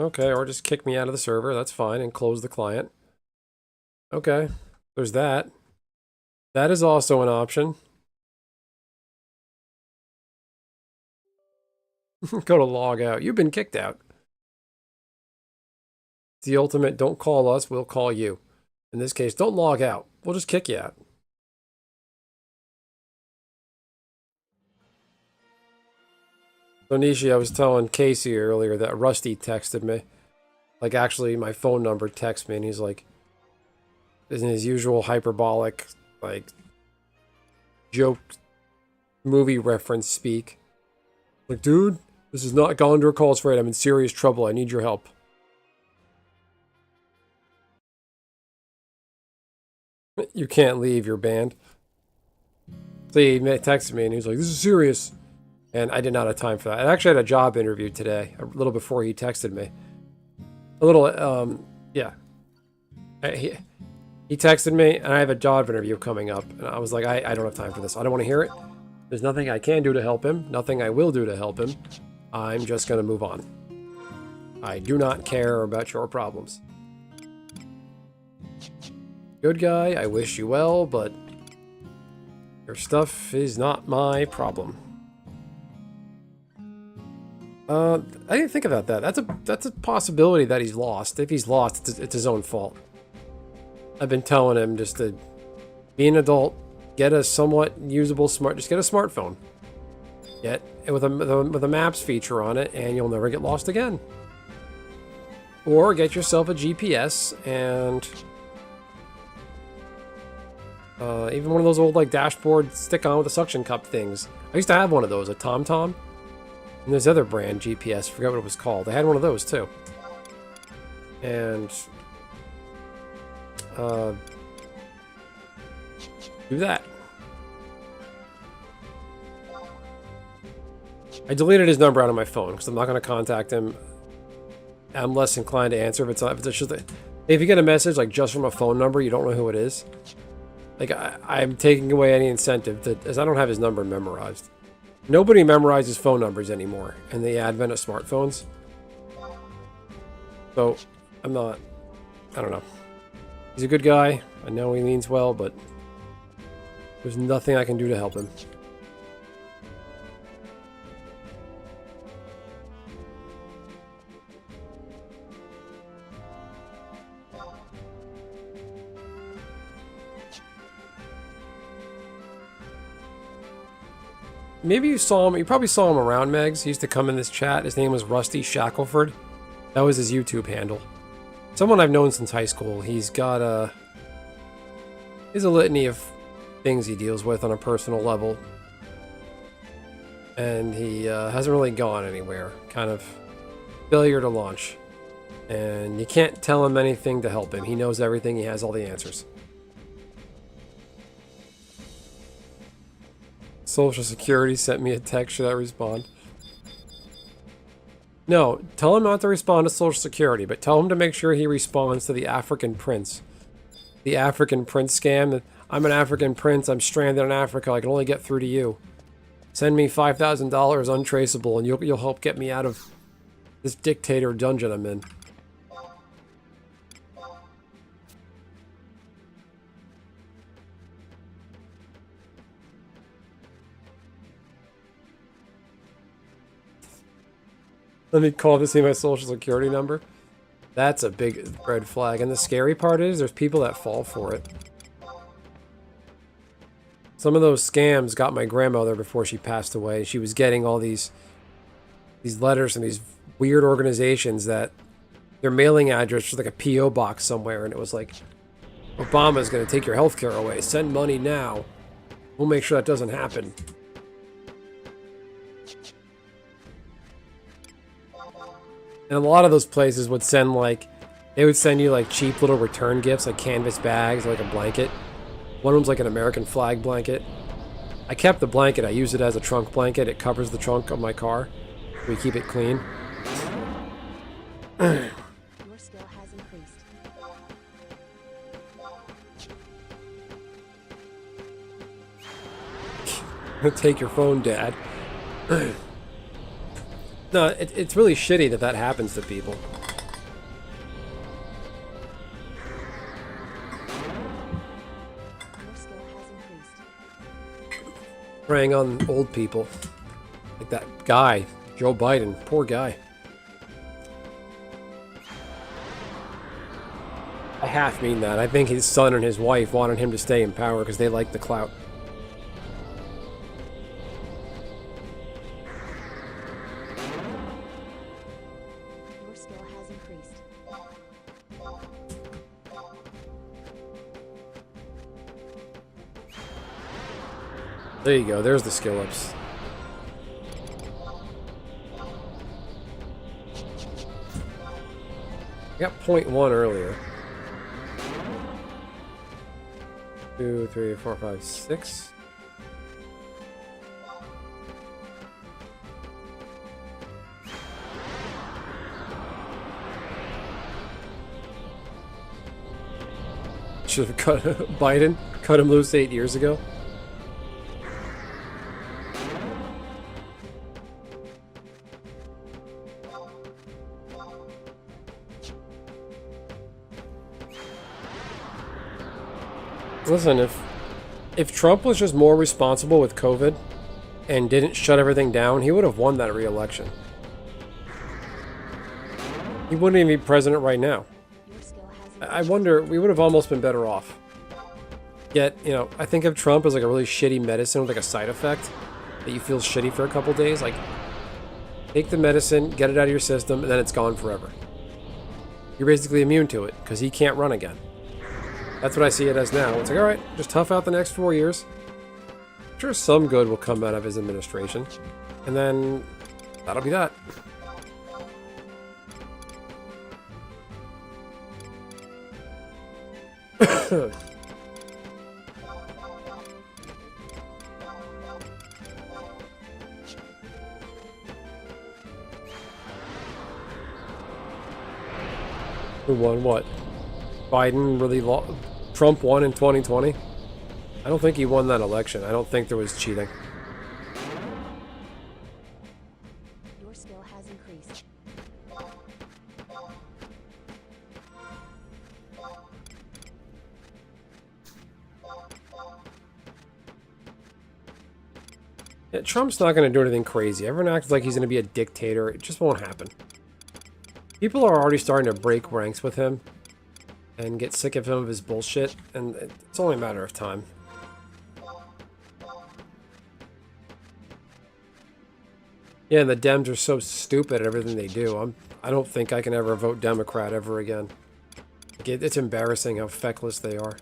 Okay, or just kick me out of the server. That's fine, and close the client. Okay, there's that. That is also an option. Go to log out. You've been kicked out. It's the ultimate, don't call us, we'll call you. In this case, don't log out. We'll just kick you out. So Nishi, I was telling Casey earlier that Rusty texted me. Like, actually, my phone number texted me, and he's like, in his usual hyperbolic, like, joke, movie reference speak. Like, dude, this is not Gondor Calls for Aid. I'm in serious trouble. I need your help. You can't leave, you're banned. So he texted me, and he was like, this is serious. And I did not have time for that. I actually had a job interview today, a little before he texted me. A little, yeah. He texted me, and I have a job interview coming up. And I was like, I don't have time for this. I don't want to hear it. There's nothing I can do to help him. Nothing I will do to help him. I'm just going to move on. I do not care about your problems. Good guy, I wish you well, but your stuff is not my problem. I didn't think about that. That's a possibility that he's lost. If he's lost, it's his own fault. I've been telling him just to be an adult, get a somewhat usable just get a smartphone. Get it with a maps feature on it, and you'll never get lost again. Or get yourself a GPS and even one of those old like dashboard stick on with a suction cup things. I used to have one of those, a TomTom. And there's other brand GPS, forgot what it was called. I had one of those too. And do that. I deleted his number out of my phone because I'm not going to contact him. I'm less inclined to answer if it's just if you get a message like just from a phone number, you don't know who it is. Like I'm taking away any incentive as I don't have his number memorized. Nobody memorizes phone numbers anymore in the advent of smartphones. So I'm not. I don't know. He's a good guy. I know he means well, but there's nothing I can do to help him. Maybe you saw him. You probably saw him around, Megs. He used to come in this chat. His name was Rusty Shackelford. That was his YouTube handle. Someone I've known since high school. He's got a litany of things he deals with on a personal level. And he hasn't really gone anywhere. Kind of failure to launch. And you can't tell him anything to help him. He knows everything. He has all the answers. Social Security sent me a text. Should I respond? No, tell him not to respond to Social Security, but tell him to make sure he responds to the African Prince. The African Prince scam. I'm an African Prince. I'm stranded in Africa. I can only get through to you. Send me $5,000 untraceable, and you'll help get me out of this dictator dungeon I'm in. Let me call to see my social security number. That's a big red flag. And the scary part is there's people that fall for it. Some of those scams got my grandmother before she passed away. She was getting all these letters from these weird organizations that their mailing address was like a P.O. box somewhere. And it was like, Obama's going to take your health care away. Send money now. We'll make sure that doesn't happen. And a lot of those places would send they would send you like cheap little return gifts, like canvas bags, like a blanket. One of them's like an American flag blanket. I kept the blanket. I use it as a trunk blanket. It covers the trunk of my car. We keep it clean. Your skill has increased. Take your phone, Dad. No, it's really shitty that happens to people. Your skill has increased. Preying on old people. Like that guy, Joe Biden. Poor guy. I half mean that. I think his son and his wife wanted him to stay in power because they like the clout. Your skill has increased. There you go. There's the skill ups. I got 0.1 earlier. 2, 3, 4, 5, 6. Should have cut Biden, cut him loose 8 years ago. Listen, if Trump was just more responsible with COVID and didn't shut everything down, he would have won that re-election. He wouldn't even be president right now. Your skill has I wonder, we would have almost been better off. Yet, you know, I think of Trump as like a really shitty medicine with like a side effect that you feel shitty for a couple days. Like, take the medicine, get it out of your system, and then it's gone forever. You're basically immune to it because he can't run again. That's what I see it as now. It's like, all right, just tough out the next 4 years. I'm sure some good will come out of his administration. And then That'll be that. Who won what? Biden really Trump won in 2020? I don't think he won that election. I don't think there was cheating. Your skill has increased. Yeah, Trump's not going to do anything crazy. Everyone acts like he's going to be a dictator. It just won't happen. People are already starting to break ranks with him and get sick of some of his bullshit, and it's only a matter of time. Yeah, and the Dems are so stupid at everything they do. I don't think I can ever vote Democrat ever again. It's embarrassing how feckless they are.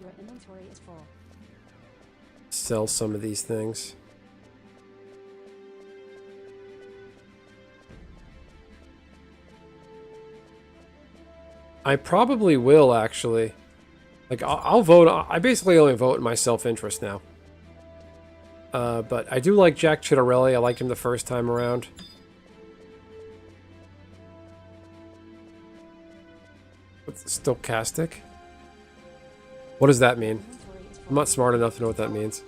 Your inventory is full. Sell some of these things. I probably will, actually. Like, I'll vote. I basically only vote in my self-interest now. But I do like Jack Chittarelli. I liked him the first time around. What's stochastic? What does that mean? I'm not smart enough to know what that means.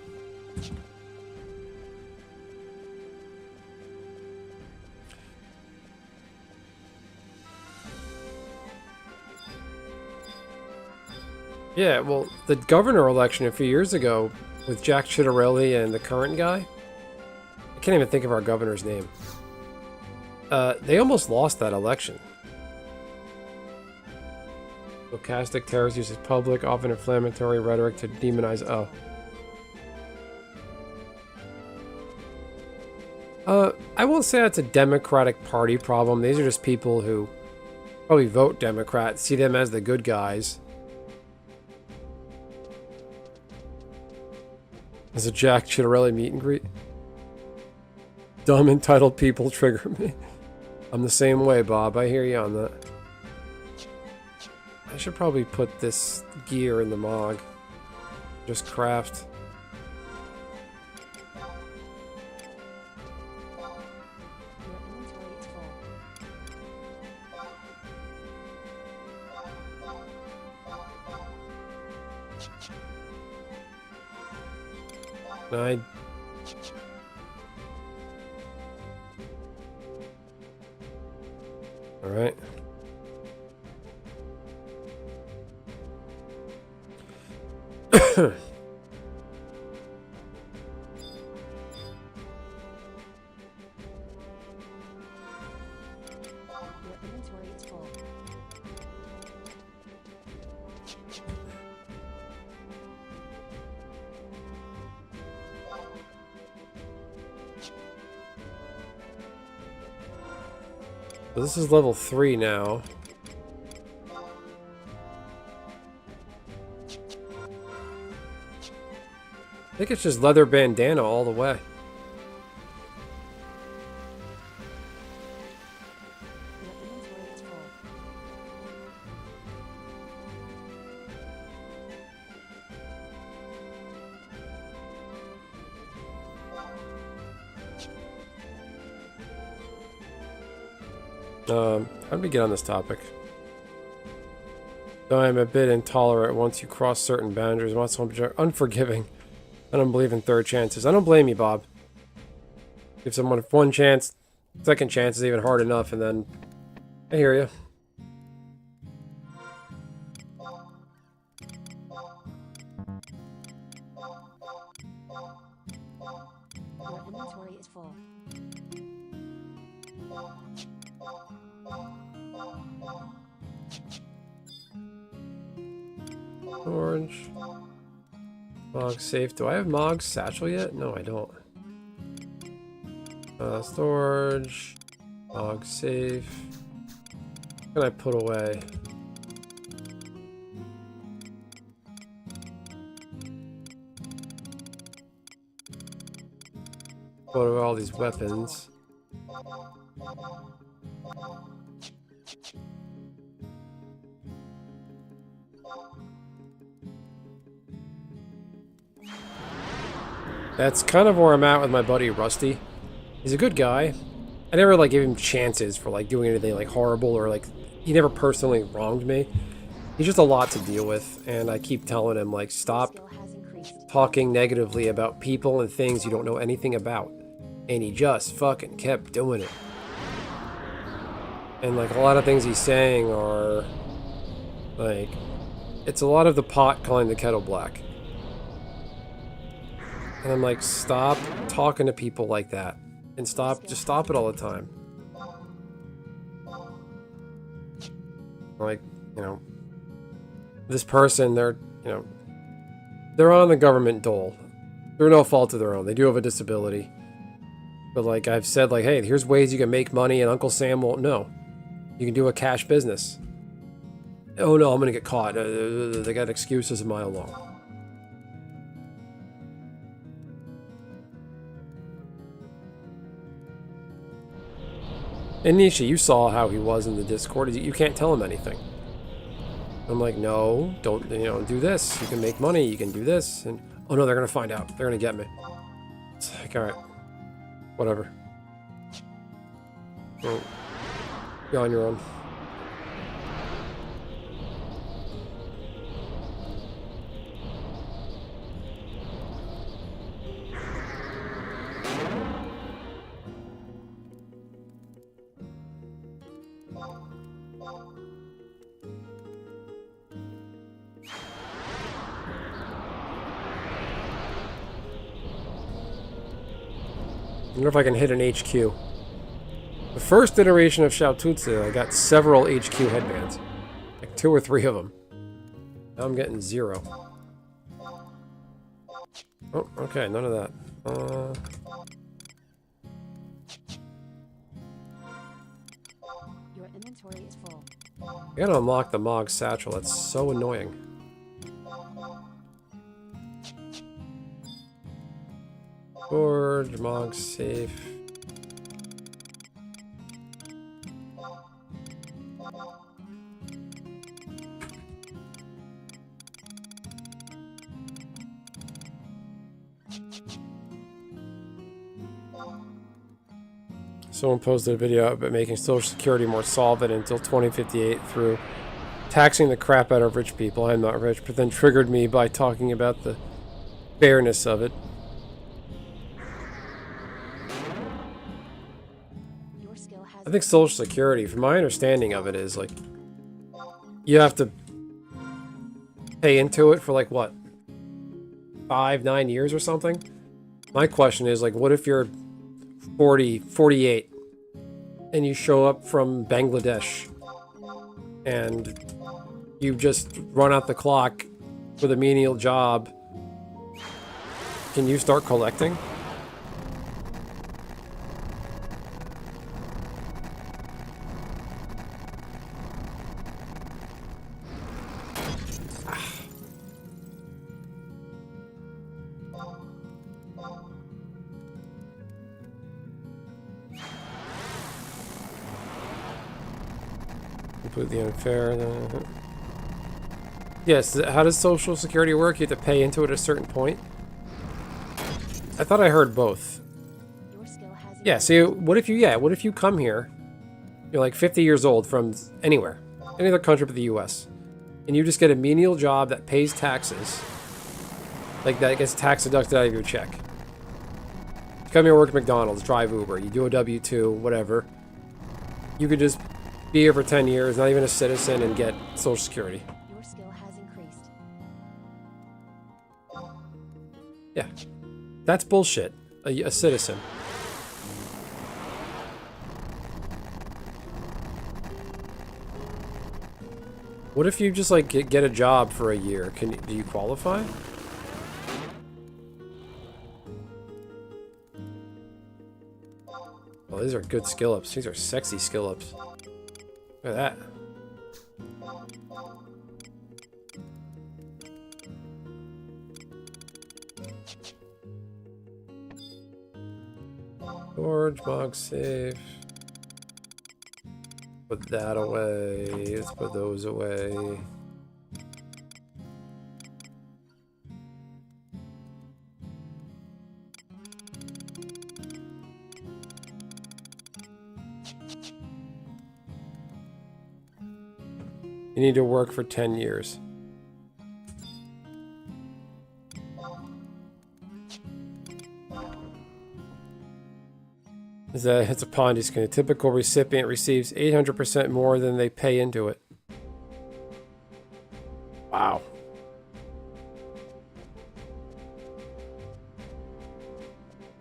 Yeah, well, the governor election a few years ago with Jack Chittarelli and the current guy, I can't even think of our governor's name. They almost lost that election. Stochastic terrorist uses public, often inflammatory rhetoric to demonize. I won't say that's a Democratic Party problem. These are just people who probably vote Democrat, see them as the good guys. As a Jack Chittarelli meet and greet. Dumb entitled people trigger me. I'm the same way, Bob. I hear you on that. I should probably put this gear in the MOG. Just craft. Your inventory is full. I... Alright. Your inventory is full. So this is level 3 now. I think it's just leather bandana all the way. Your inventory is full. How did we get on this topic? Though I am a bit intolerant once you cross certain boundaries, I'm also unforgiving. I don't believe in third chances. I don't blame you, Bob. Give someone one chance, second chance is even hard enough, and then I hear you. Your inventory is full. Orange. Mog safe. Do I have Mog's satchel yet? No, I don't. Storage. Log save. What can I put away? What are all these weapons? That's kind of where I'm at with my buddy Rusty. He's a good guy. I never like gave him chances for like doing anything like horrible or like he never personally wronged me. He's just a lot to deal with, and I keep telling him like stop Skill has increased. talking negatively about people and things you don't know anything about. And he just fucking kept doing it. And like a lot of things he's saying are like it's a lot of the pot calling the kettle black. And I'm like, stop talking to people like that. And just stop it all the time. Like, you know, this person, they're on the government dole. They're no fault of their own. They do have a disability. But like I've said, like, hey, here's ways you can make money, and Uncle Sam won't know. You can do a cash business. Oh no, I'm gonna get caught. They got excuses a mile long. And Nisha, you saw how he was in the Discord. You can't tell him anything. I'm like, no, don't, do this. You can make money. You can do this. And oh no, they're gonna find out. They're gonna get me. It's like, all right, whatever. Well, go on your own. I wonder if I can hit an HQ. The first iteration of Xiaotutsu, I got several HQ headbands. Like 2 or 3 of them. Now I'm getting 0. Oh, okay, none of that. Your inventory is full. I gotta unlock the Mog Satchel. That's so annoying. Forge, Mog safe. Someone posted a video about making Social Security more solvent until 2058 through taxing the crap out of rich people. I'm not rich, but then triggered me by talking about the fairness of it. Your skill has I think Social Security, from my understanding of it, is like you have to pay into it for like what, 5-9 years or something. My question is like, what if you're 48 and you show up from Bangladesh and you just run out the clock with a menial job? Can you start collecting? Completely unfair. Yes, how does Social Security work? You have to pay into it at a certain point? I thought I heard both. your skill has Yeah, so what if you come here, you're like 50 years old from anywhere, any other country but the US, and you just get a menial job that pays taxes, like that gets tax deducted out of your check. You come here, work at McDonald's, drive Uber, you do a W-2, whatever. You could just be here for 10 years, not even a citizen, and get Social Security. your skill has increased. Yeah. That's bullshit. A citizen. What if you just like get a job for a year? Do you qualify? Oh, these are good skill ups. These are sexy skill ups. Look at that. Storage box safe. Put that away. Let's put those away. You need to work for 10 years. It's a Ponzi scheme. A typical recipient receives 800% more than they pay into it. Wow.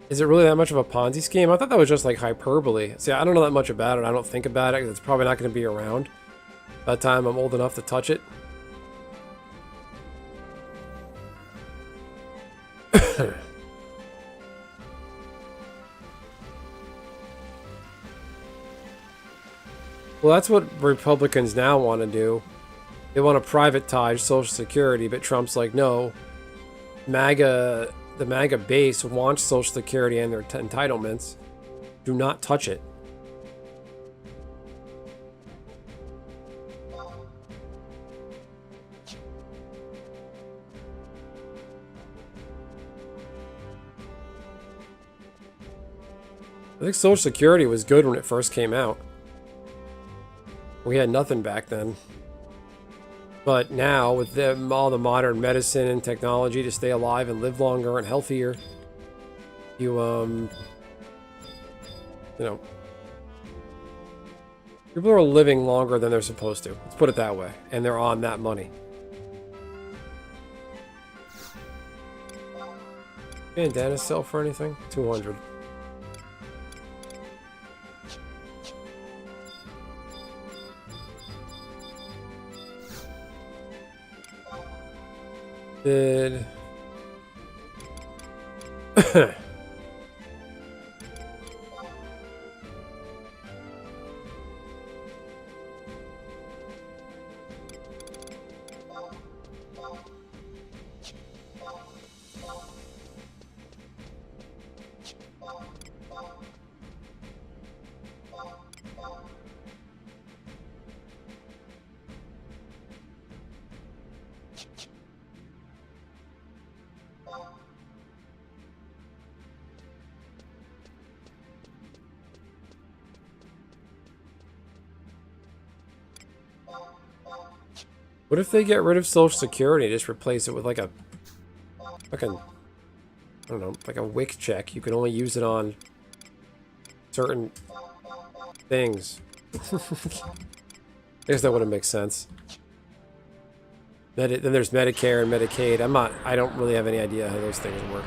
Is it really that much of a Ponzi scheme? I thought that was just like hyperbole. See, I don't know that much about it. I don't think about it. It's probably not going to be around by the time I'm old enough to touch it. Well, that's what Republicans now want to do. They want to privatize Social Security, but Trump's like, no. The MAGA base wants Social Security and their entitlements. Do not touch it. I think Social Security was good when it first came out. We had nothing back then. But now, with all the modern medicine and technology to stay alive and live longer and healthier, you know, people are living longer than they're supposed to. Let's put it that way. And they're on that money. Bandana sell for anything? 200. Did What if they get rid of Social Security and just replace it with like a fucking, I don't know, like a WIC check? You can only use it on certain things. I guess that wouldn't make sense. Then there's Medicare and Medicaid. I don't really have any idea how those things work.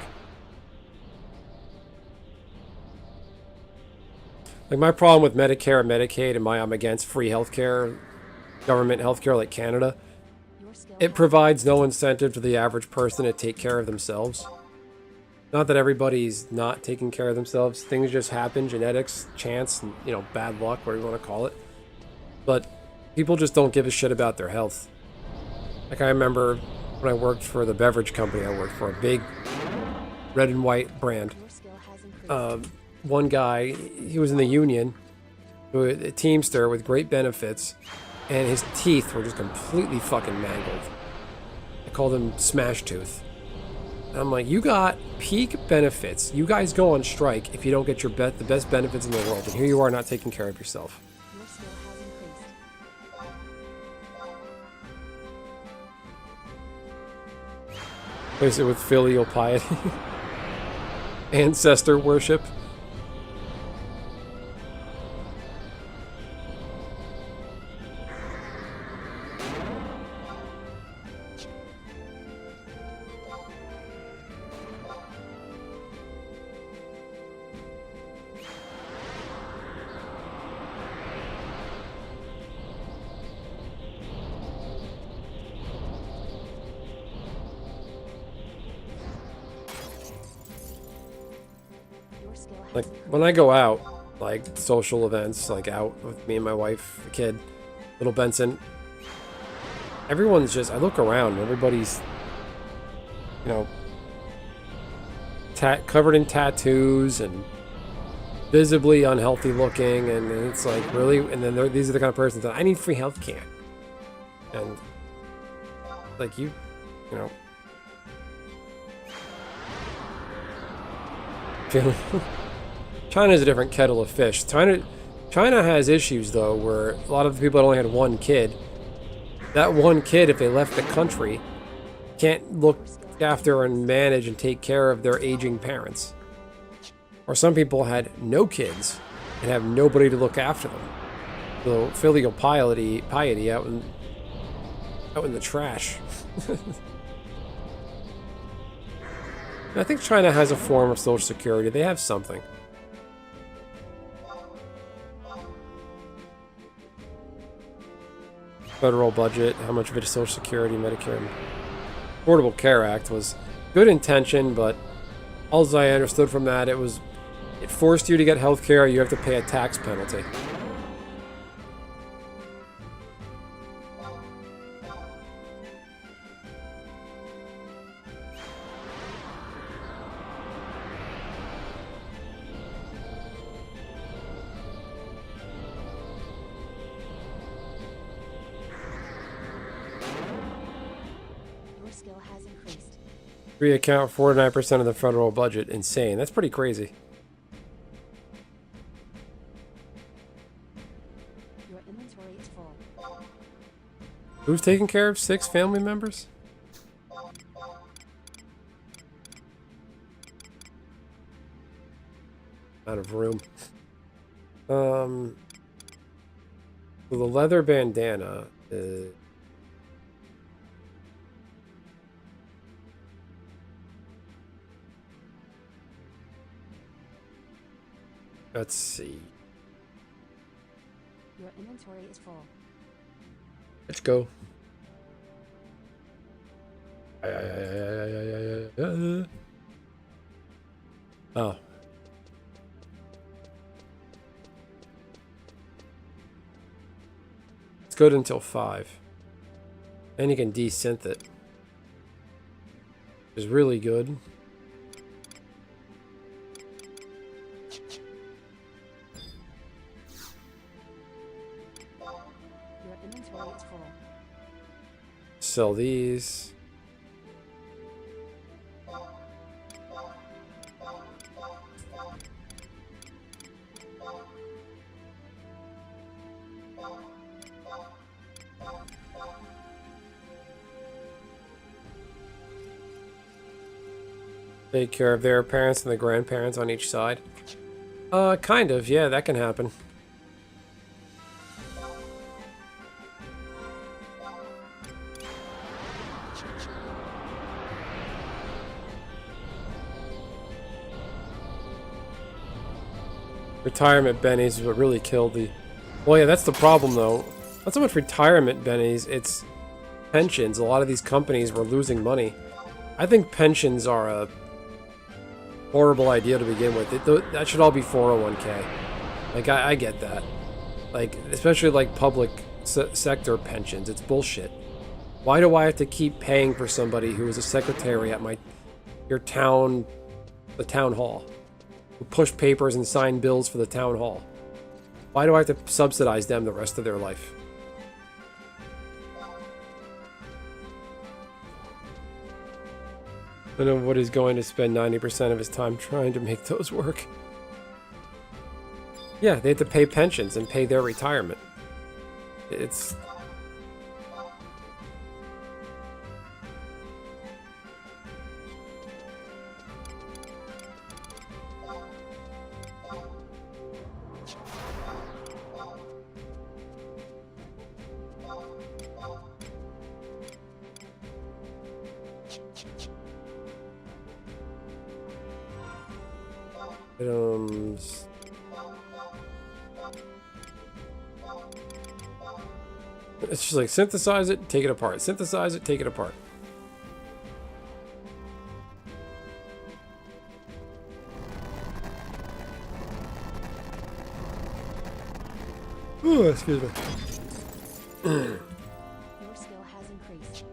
Like, my problem with Medicare and Medicaid and why I'm against free healthcare, government healthcare like Canada, it provides no incentive to the average person to take care of themselves. Not that everybody's not taking care of themselves. Things just happen, genetics, chance, and, you know, bad luck, whatever you want to call it. But people just don't give a shit about their health. Like, I remember when I worked for the beverage company I worked for, a big red and white brand. One guy, he was in the union, a Teamster with great benefits, and his teeth were just completely fucking mangled. I called him Smash Tooth. And I'm like, you got peak benefits. You guys go on strike if you don't get the best benefits in the world. And here you are not taking care of yourself. Your skill has increased. Replace it with filial piety. Ancestor worship. Your skill has Like, increased. when I go out, like social events, like out with me and my wife, the kid, little Benson. Everyone's just, I look around, everybody's, you know, covered in tattoos and visibly unhealthy looking, and it's like, really? And then these are the kind of persons that I need free healthcare. And like you know, China's a different kettle of fish. China has issues though, where a lot of the people that only had one kid, that one kid, if they left the country, can't look after and manage and take care of their aging parents. Or some people had no kids and have nobody to look after them. So filial piety out in the trash. I think China has a form of social security. They have something. Federal budget, how much of it is Social Security, Medicare, and Affordable Care Act was good intention, but all I understood from that, it forced you to get health care, you have to pay a tax penalty. We account 49% of the federal budget. Insane. That's pretty crazy. Your inventory is full. Who's taking care of 6 family members? Out of room. So the leather bandana is... Let's see. Your inventory is full. Let's go. Oh. It's good until 5. And you can desynth it. Which is really good. Sell these. Take care of their parents and the grandparents on each side. Kind of, yeah, that can happen. Retirement bennies is what really killed the... Well, yeah, that's the problem, though. Not so much retirement bennies, it's pensions. A lot of these companies were losing money. I think pensions are a horrible idea to begin with. That should all be 401k. Like, I get that. Like, especially, like, public sector pensions. It's bullshit. Why do I have to keep paying for somebody who is a secretary at the town hall? Who push papers and sign bills for the town hall? Why do I have to subsidize them the rest of their life? I don't know what he's going to spend 90% of his time trying to make those work. Yeah, they have to pay pensions and pay their retirement. It's... items. It's just like synthesize it, take it apart. Synthesize it, take it apart. Ooh, excuse me. Your skill has increased.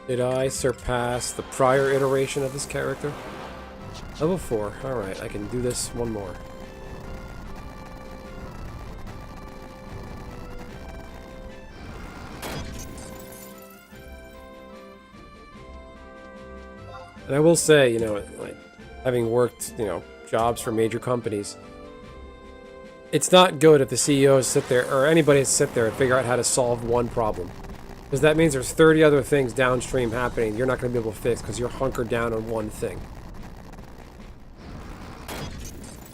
Did I surpass the prior iteration of this character? Level 4. Alright, I can do this one more. And I will say, you know, like, having worked, you know, jobs for major companies, it's not good if the CEOs sit there, or anybody sit there and figure out how to solve one problem. Because that means there's 30 other things downstream happening you're not going to be able to fix because you're hunkered down on one thing.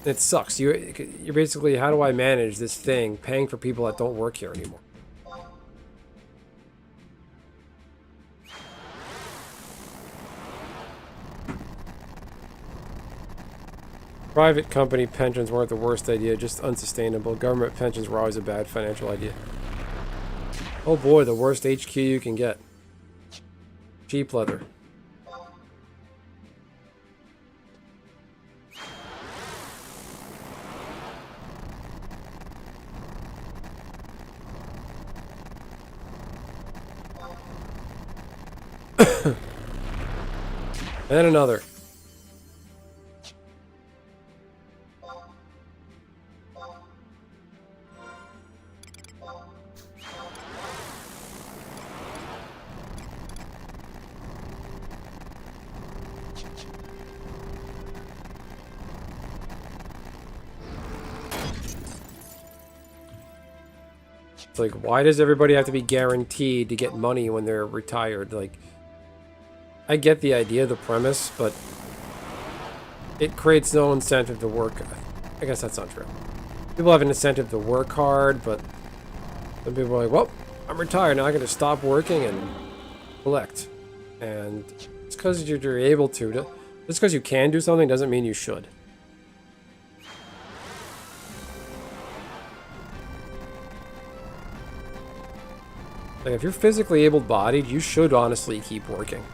It sucks. You're basically, how do I manage this thing paying for people that don't work here anymore? Private company pensions weren't the worst idea, just unsustainable. Government pensions were always a bad financial idea. Oh boy, the worst HQ you can get. Cheap leather. And another. It's like, why does everybody have to be guaranteed to get money when they're retired? Like, I get the idea, the premise, but it creates no incentive to work. I guess that's not true. People have an incentive to work hard, but some people are like, well, I'm retired now. I got to stop working and collect. And it's because you're able to. Just because you can do something doesn't mean you should. Like, if you're physically able-bodied, you should honestly keep working.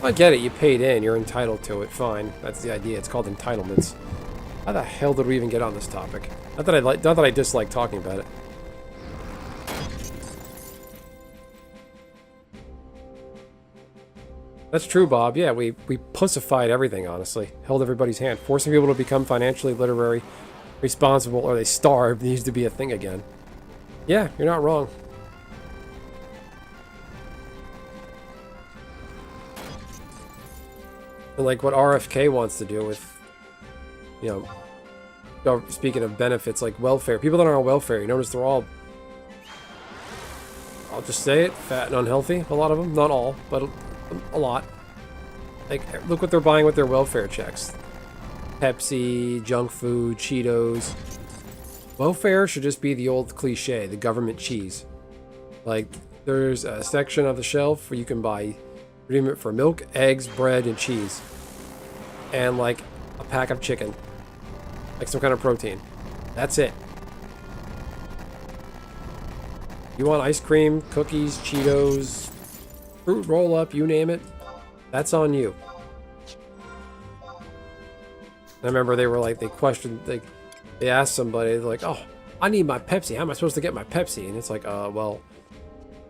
I get it, you paid in, you're entitled to it, fine. That's the idea, it's called entitlements. How the hell did we even get on this topic? Not that I dislike talking about it. That's true, Bob. Yeah, we pussified everything, honestly. Held everybody's hand. Forcing people to become financially literary, responsible, or they starve needs to be a thing again. Yeah, you're not wrong. And like what RFK wants to do with, you know, speaking of benefits, like welfare. People that are on welfare, you notice they're all, I'll just say it, fat and unhealthy. A lot of them. Not all, but a lot. Like, look what they're buying with their welfare checks. Pepsi, junk food, Cheetos. Welfare should just be the old cliche, the government cheese. Like, there's a section of the shelf where you can buy agreement for milk, eggs, bread, and cheese. And, like, a pack of chicken. Like some kind of protein. That's it. You want ice cream, cookies, Cheetos, fruit roll-up, you name it. That's on you. I remember they were like, they questioned, they asked somebody, like, oh, I need my Pepsi. How am I supposed to get my Pepsi? And it's like, well,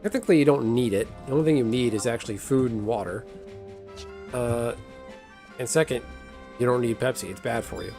technically you don't need it. The only thing you need is actually food and water. And second, you don't need Pepsi. It's bad for you.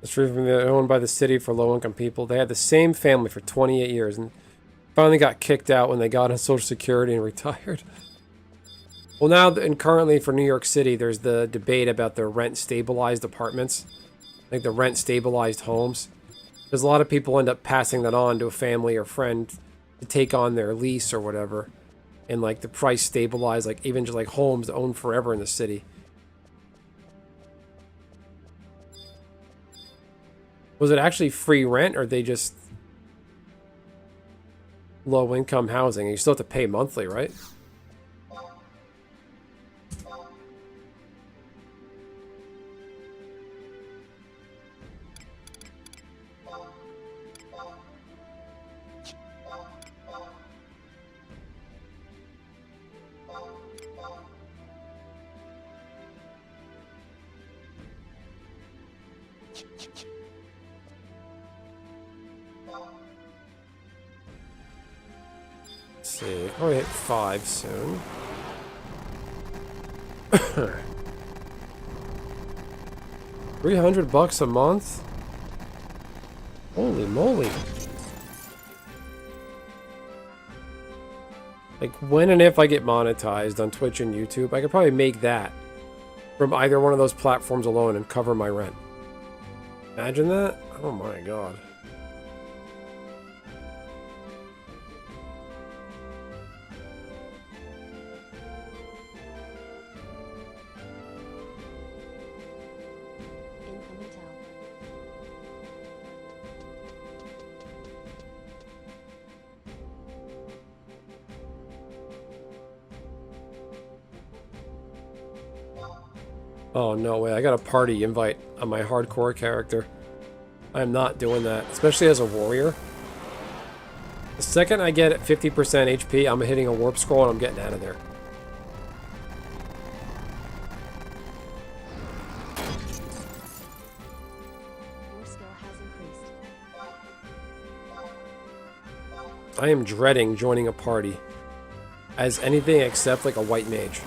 It's true from the owned by the city for low-income people. They had the same family for 28 years and finally got kicked out when they got on Social Security and retired. Well, now and currently for New York City, there's the debate about the rent-stabilized apartments, like the rent-stabilized homes. Because a lot of people end up passing that on to a family or friend to take on their lease or whatever. And like the price stabilized, like even just like homes owned forever in the city. Was it actually free rent or they just low income housing? You still have to pay monthly, right? See. Oh, we hit 5 soon. $300 a month? Holy moly. Like, when and if I get monetized on Twitch and YouTube, I could probably make that from either one of those platforms alone and cover my rent. Imagine that? Oh my god. Incoming tell. Oh, no way. I got a party invite on my hardcore character. I'm not doing that, especially as a warrior. The second I get at 50% HP, I'm hitting a warp scroll and I'm getting out of there. Your skill has increased. I am dreading joining a party as anything except like a white mage.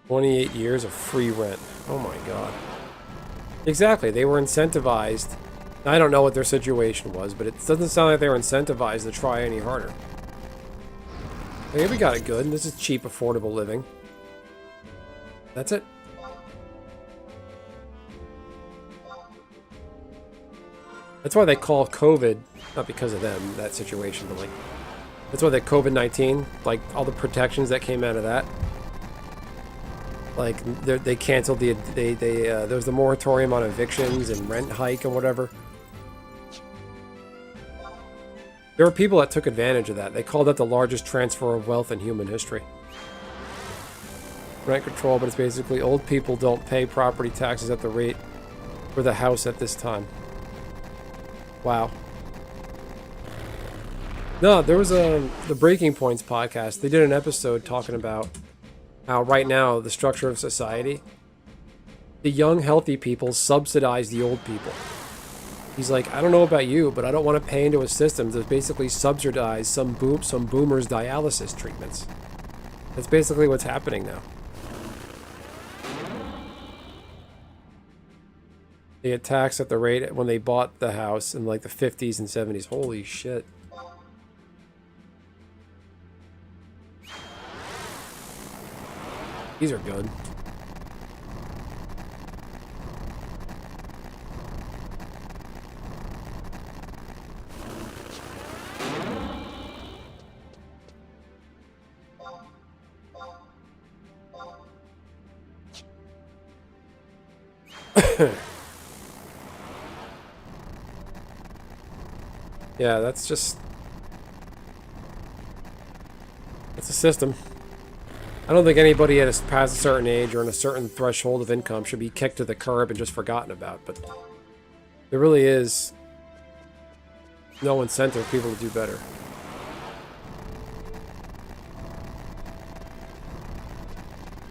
$28 years of free rent. Oh my god. Exactly, they were incentivized. I don't know what their situation was, but it doesn't sound like they were incentivized to try any harder. Okay, we got it good. This is cheap, affordable living. That's it. That's why they call COVID, not because of them, that situation, but like, that's why they COVID-19, like all the protections that came out of that. Like they canceled the there was the moratorium on evictions and rent hike and whatever. There were people that took advantage of that. They called that the largest transfer of wealth in human history. Rent control, but it's basically old people don't pay property taxes at the rate for the house at this time. Wow. No, there was the Breaking Points podcast. They did an episode talking about how right now, the structure of society, the young, healthy people subsidize the old people. He's like, I don't know about you, but I don't want to pay into a system that basically subsidize some boomers' dialysis treatments. That's basically what's happening now. They get taxed at the rate when they bought the house in like the 50s and 70s. Holy shit. These are good. Yeah, that's just... it's a system. I don't think anybody at past a certain age or in a certain threshold of income should be kicked to the curb and just forgotten about, but there really is no incentive for people to do better.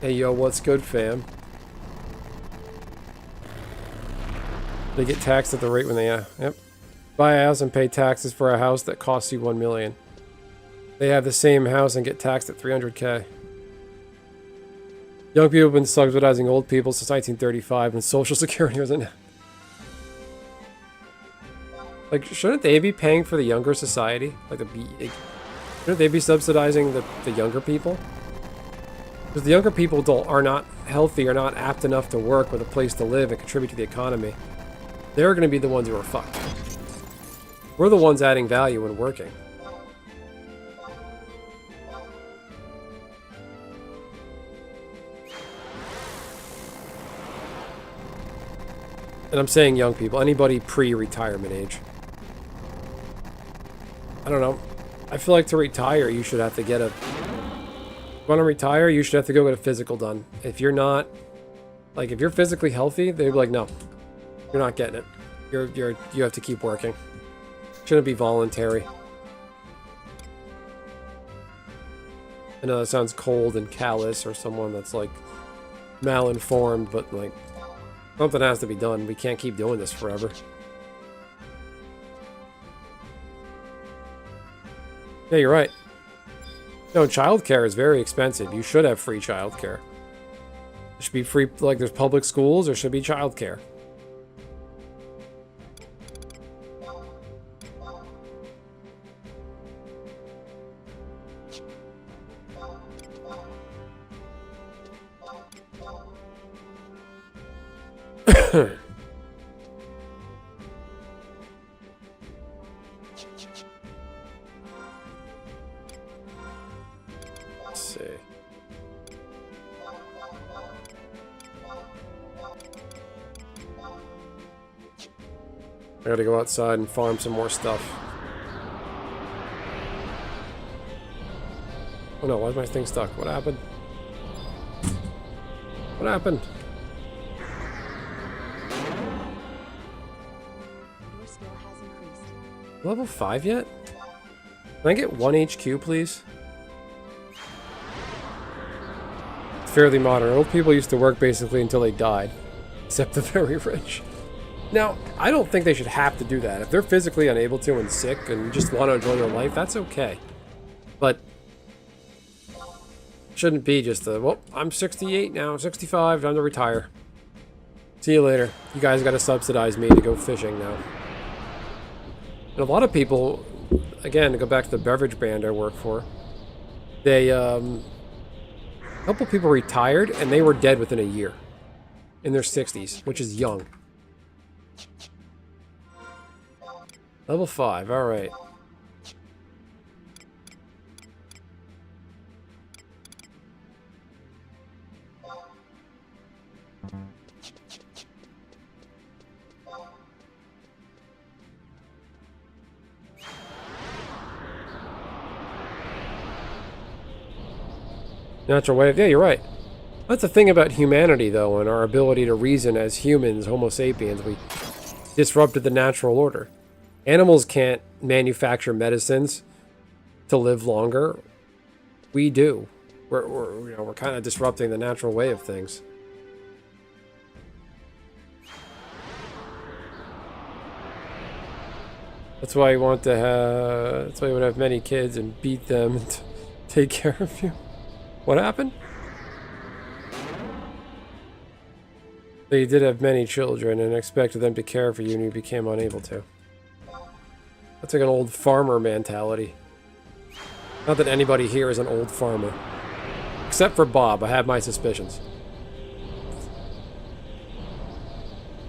Hey yo, what's good, fam? They get taxed at the rate when they, yep. Buy a house and pay taxes for a house that costs you $1 million. They have the same house and get taxed at $300K. Young people have been subsidizing old people since 1935 when Social Security wasn't. Like, shouldn't they be paying for the younger society? Like, shouldn't they be subsidizing the younger people? Because the younger people are not healthy, are not apt enough to work with a place to live and contribute to the economy. They're going to be the ones who are fucked. We're the ones adding value and working. And I'm saying young people, anybody pre-retirement age. I don't know. I feel like to retire, you should have to get a... If you want to retire, you should have to go get a physical done. If you're not... Like, if you're physically healthy, they'd be like, no. You're not getting it. You have to keep working. Shouldn't be voluntary. I know that sounds cold and callous, or someone that's, like, malinformed, but, like... Something has to be done. We can't keep doing this forever. Yeah, you're right. No, childcare is very expensive. You should have free childcare. It should be free, like there's public schools, there should be childcare. Let's see. I gotta go outside and farm some more stuff. Oh no, why is my thing stuck? What happened? What happened? Your skill has increased. Level 5 yet? Can I get 1 HQ, please? It's fairly modern. Old people used to work basically until they died. Except the very rich. Now, I don't think they should have to do that. If they're physically unable to and sick and just want to enjoy their life, that's okay. But shouldn't be just a, well, I'm 68 now, 65, time to retire. See you later. You guys got to subsidize me to go fishing now. And a lot of people, again, to go back to the beverage brand I work for, they, a couple people retired and they were dead within a year. In their 60s, which is young. Level 5, alright. Natural wave, yeah, you're right. That's the thing about humanity, though, and our ability to reason as humans, Homo sapiens. We disrupted the natural order. Animals can't manufacture medicines to live longer. We do. We're kind of disrupting the natural way of things. That's why you want to have. That's why you would have many kids and beat them and take care of you. What happened? So you did have many children and expected them to care for you, and you became unable to. That's like an old farmer mentality. Not that anybody here is an old farmer. Except for Bob, I have my suspicions.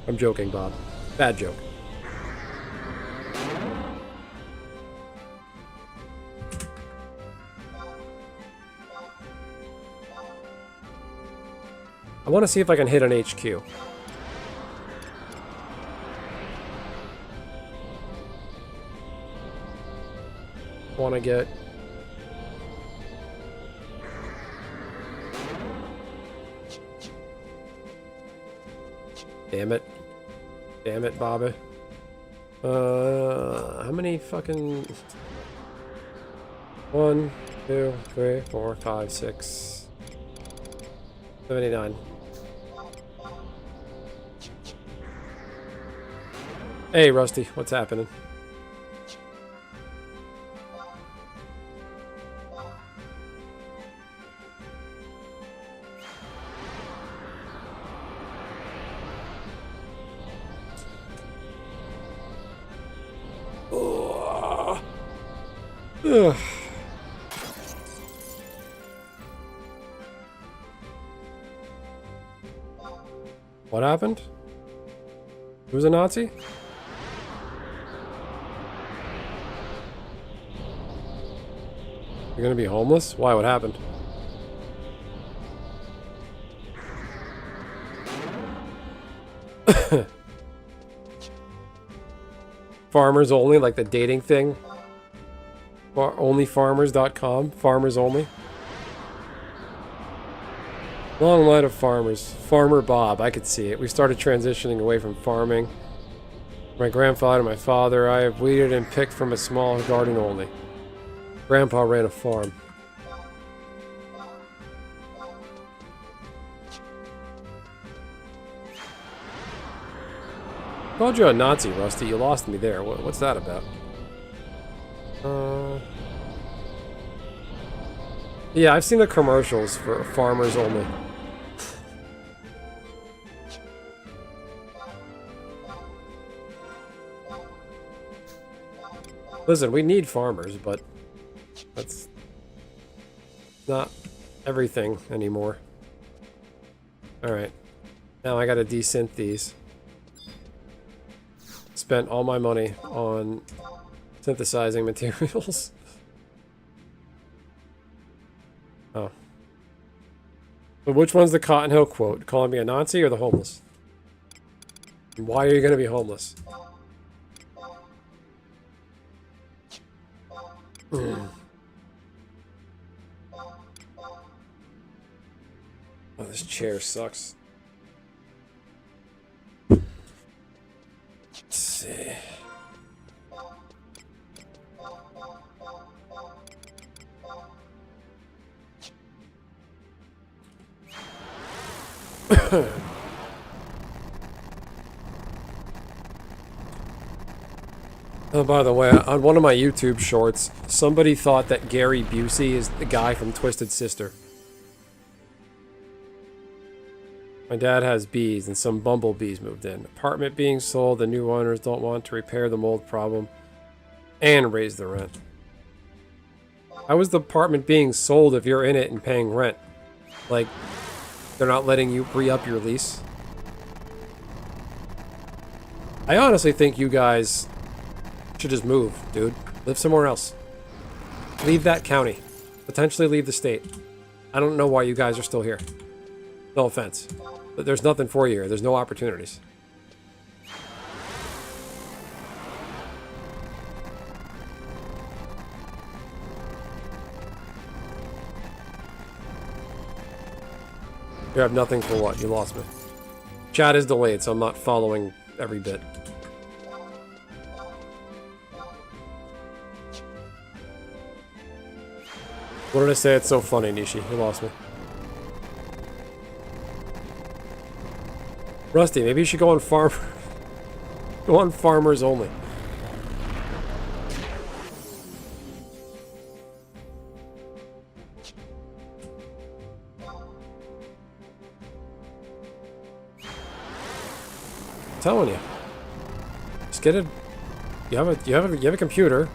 I'm joking, Bob. Bad joke. I want to see if I can hit an HQ. Want to get... Damn it. Damn it, Bobby. How many fucking... 1, 2, 3, 4, 5, 6... 79. Hey, Rusty, what's happening? Ugh. What happened? Who's a Nazi? You're gonna be homeless? Why? What happened? Farmers only, like the dating thing? Onlyfarmers.com? Farmers only? Long line of farmers. Farmer Bob, I could see it. We started transitioning away from farming. My grandfather and my father, I have weeded and picked from a small garden only. Grandpa ran a farm. Called you a Nazi, Rusty. You lost me there. What's that about? Yeah, I've seen the commercials for farmers only. Listen, we need farmers, but that's not everything anymore. Alright. Now I gotta desynth these. Spent all my money on synthesizing materials. Oh. But which one's the Cotton Hill quote? Calling me a Nazi or the homeless? And why are you gonna be homeless? Oh, this chair sucks. Let's see. Oh, by the way, on one of my YouTube shorts, somebody thought that Gary Busey is the guy from Twisted Sister. My dad has bees, and some bumblebees moved in. Apartment being sold, the new owners don't want to repair the mold problem and raise the rent. How is the apartment being sold if you're in it and paying rent? Like, they're not letting you re-up your lease? I honestly think you guys should just move, dude. Live somewhere else. Leave that county. Potentially leave the state. I don't know why you guys are still here. No offense. But there's nothing for you here. There's no opportunities. You have nothing for what? You lost me. Chat is delayed, so I'm not following every bit. What did I say? It's so funny, Nishi. You lost me. Rusty, maybe you should go on farm. Go on farmers only. I'm telling you. Just get it. You have a computer.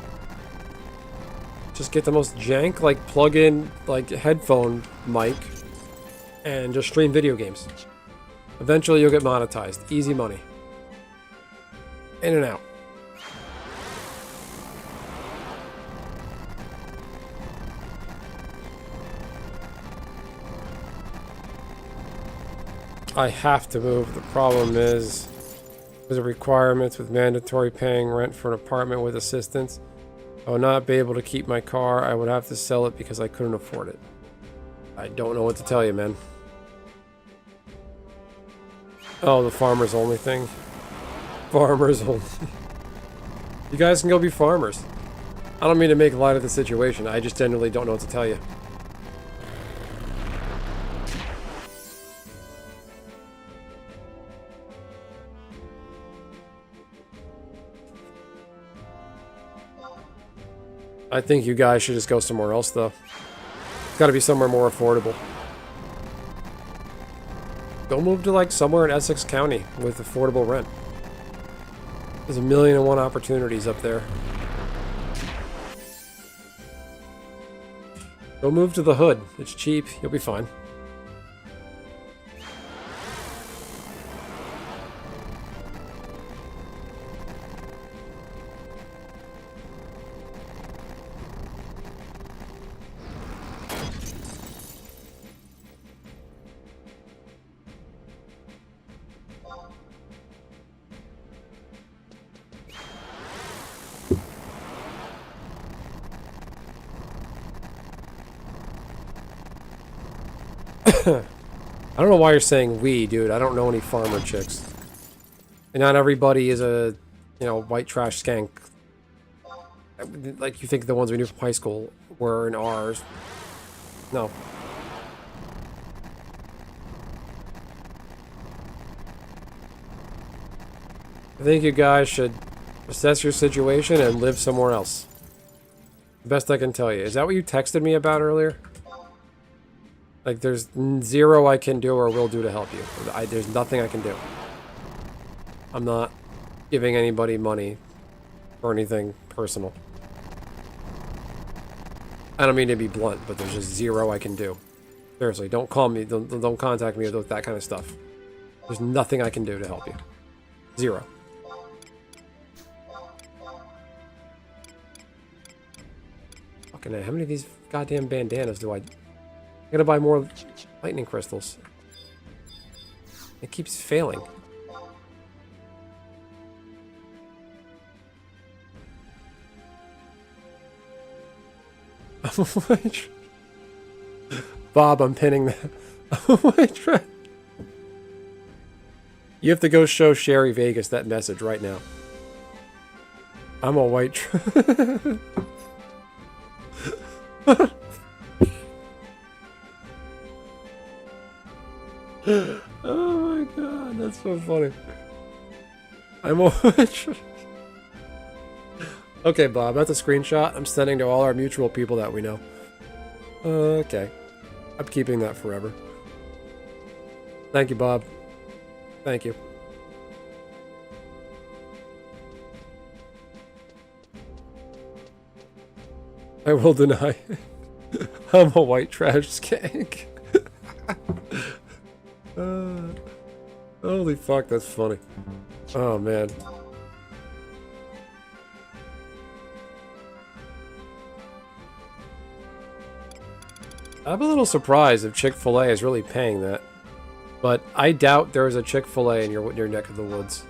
Just get the most jank, like, plug-in, like, headphone mic, and just stream video games. Eventually you'll get monetized. Easy money. In and out. I have to move. The problem is there's a requirements with mandatory paying rent for an apartment with assistance. I would not be able to keep my car. I would have to sell it because I couldn't afford it. I don't know what to tell you, man. Oh, the farmers only thing. Farmers only. You guys can go be farmers. I don't mean to make light of the situation. I just genuinely don't know what to tell you. I think you guys should just go somewhere else, though. It's got to be somewhere more affordable. Go move to, like, somewhere in Essex County with affordable rent. There's 1,000,001 opportunities up there. Go move to the hood. It's cheap. You'll be fine. I don't know why you're saying we, dude. I don't know any farmer chicks. And not everybody is a, you know, white trash skank. Like you think the ones we knew from high school were in ours. No. I think you guys should assess your situation and live somewhere else. The best I can tell you. Is that what you texted me about earlier? Like, there's zero I can do or will do to help you. There's nothing I can do. I'm not giving anybody money or anything personal. I don't mean to be blunt, but there's just zero I can do. Seriously, don't call me, don't contact me with that kind of stuff. There's nothing I can do to help you. Zero. Fucking hell, how many of these goddamn bandanas do I gotta buy more lightning crystals? It keeps failing. Bob, I'm pinning that. You have to go show Sherry Vegas that message right now. I'm a white Oh my god, that's so funny. I'm a Okay, Bob, that's a screenshot I'm sending to all our mutual people that we know. Okay. I'm keeping that forever. Thank you, Bob. Thank you. I will deny. I'm a white trash skank. Holy fuck, that's funny. Oh, man. I'm a little surprised if Chick-fil-A is really paying that. But I doubt there is a Chick-fil-A in your neck of the woods.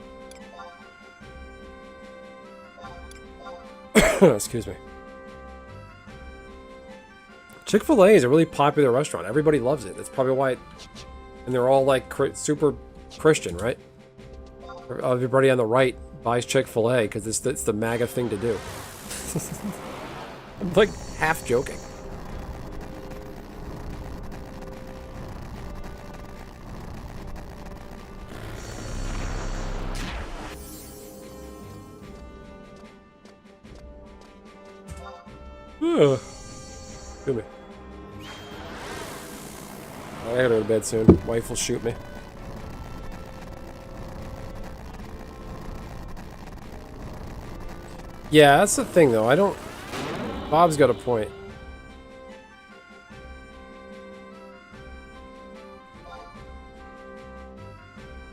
Excuse me. Chick-fil-A is a really popular restaurant. Everybody loves it. That's probably why and they're all like super Christian, right? Everybody on the right buys Chick-fil-A because it's the MAGA thing to do. I'm like half joking. Excuse me. I gotta go to bed soon. Wife will shoot me. Yeah, that's the thing though. I don't... Bob's got a point.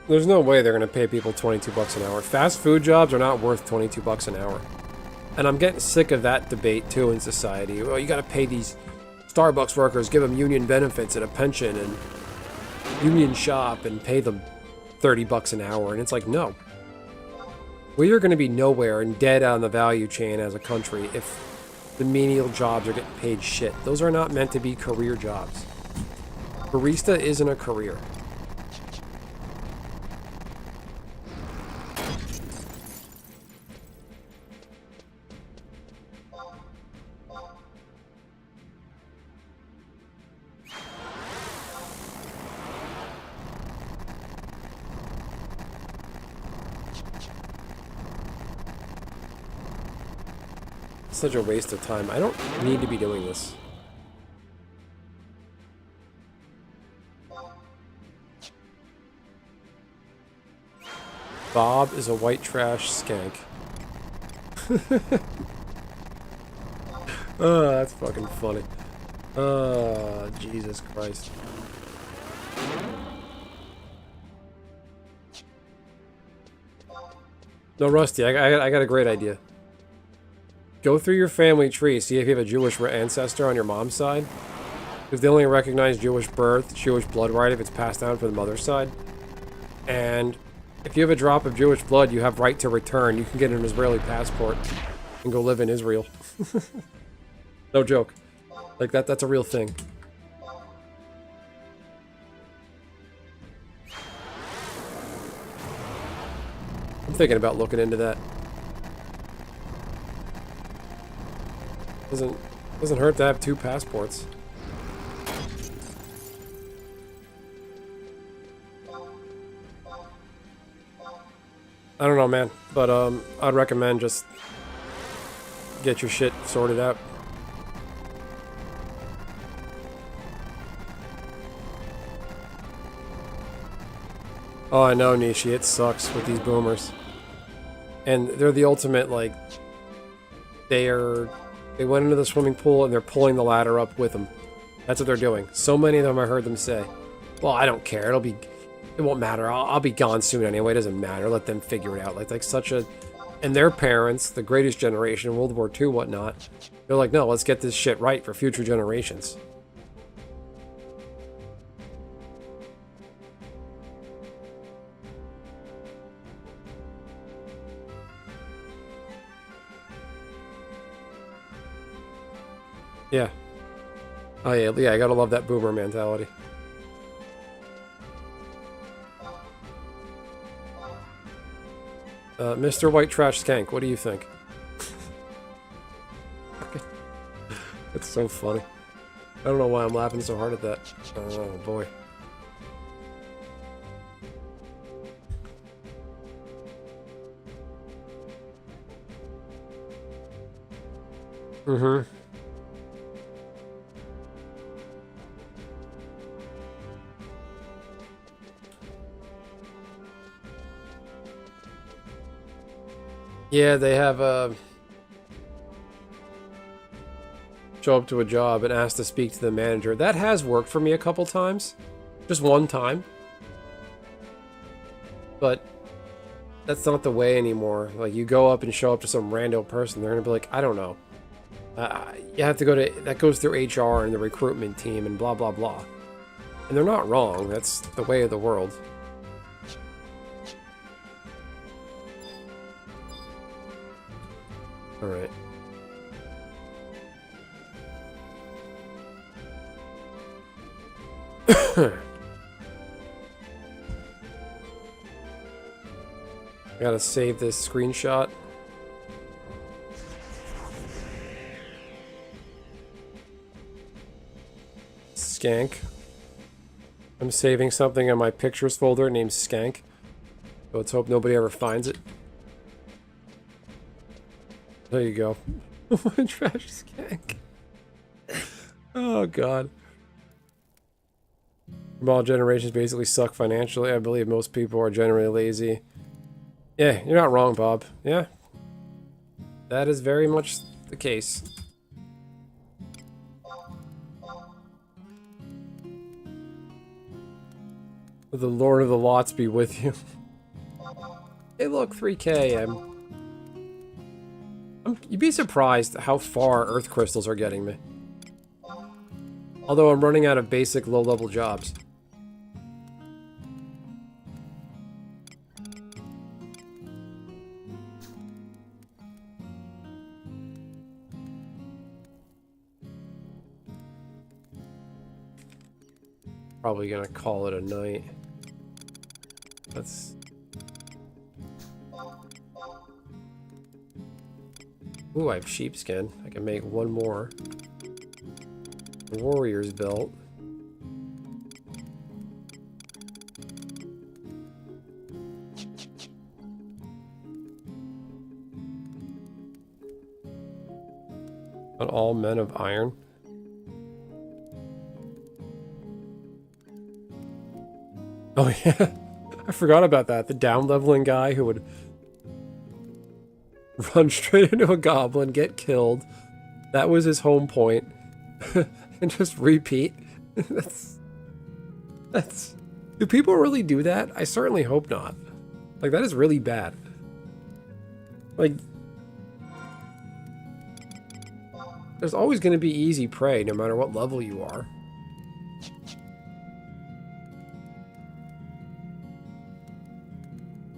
There's no way they're gonna pay people 22 bucks an hour. Fast food jobs are not worth 22 bucks an hour. And I'm getting sick of that debate too in society. Well, you gotta pay these Starbucks workers, give them union benefits and a pension and union shop and pay them 30 bucks an hour. And it's like, no. We are going to be nowhere and dead on the value chain as a country if the menial jobs are getting paid shit. Those are not meant to be career jobs. Barista isn't a career. Such a waste of time. I don't need to be doing this. Bob is a white trash skank. Oh, that's fucking funny. Oh, Jesus Christ. No, Rusty, I got a great idea. Go through your family tree, see if you have a Jewish ancestor on your mom's side. Because they only recognize Jewish birth, Jewish blood right if it's passed down from the mother's side. And if you have a drop of Jewish blood, you have right to return. You can get an Israeli passport and go live in Israel. No joke. Like that's a real thing. I'm thinking about looking into that. Doesn't hurt to have 2 passports. I don't know, man, but I'd recommend just get your shit sorted out. Oh, I know, Nishi, it sucks with these boomers. And they're the ultimate, like, they went into the swimming pool and they're pulling the ladder up with them. That's what they're doing. So many of them I heard them say, well, I don't care, it won't matter, I'll be gone soon anyway, it doesn't matter, let them figure it out. Like such a, and their parents, the greatest generation, World War II, whatnot, they're like, no, let's get this shit right for future generations. Yeah. Oh yeah, I gotta love that boomer mentality. Mr. White Trash Skank, what do you think? That's so funny. I don't know why I'm laughing so hard at that. Oh boy. Mm-hmm. Yeah, they have show up to a job and ask to speak to the manager. That has worked for me a couple times. Just one time. But that's not the way anymore. Like, you go up and show up to some rando person, they're gonna be like, I don't know. You have to go to, that goes through HR and the recruitment team and blah, blah, blah. And they're not wrong. That's the way of the world. All right. Gotta save this screenshot. Skank. I'm saving something in my pictures folder named Skank. So let's hope nobody ever finds it. There you go. Trash Skank. Oh god. All generations basically suck financially. I believe most people are generally lazy. Yeah, you're not wrong, Bob. Yeah. That is very much the case. The Lord of the Lots be with you. Hey look, 3K. You'd be surprised how far Earth crystals are getting me. Although I'm running out of basic low-level jobs. Probably gonna call it a night. That's... Ooh, I have sheepskin. I can make one more. Warrior's belt. On all men of iron. Oh yeah, I forgot about that. The down leveling guy who would run straight into a goblin, get killed. That was his home point. And just repeat. That's... Do people really do that? I certainly hope not. Like, that is really bad. Like... There's always going to be easy prey, no matter what level you are.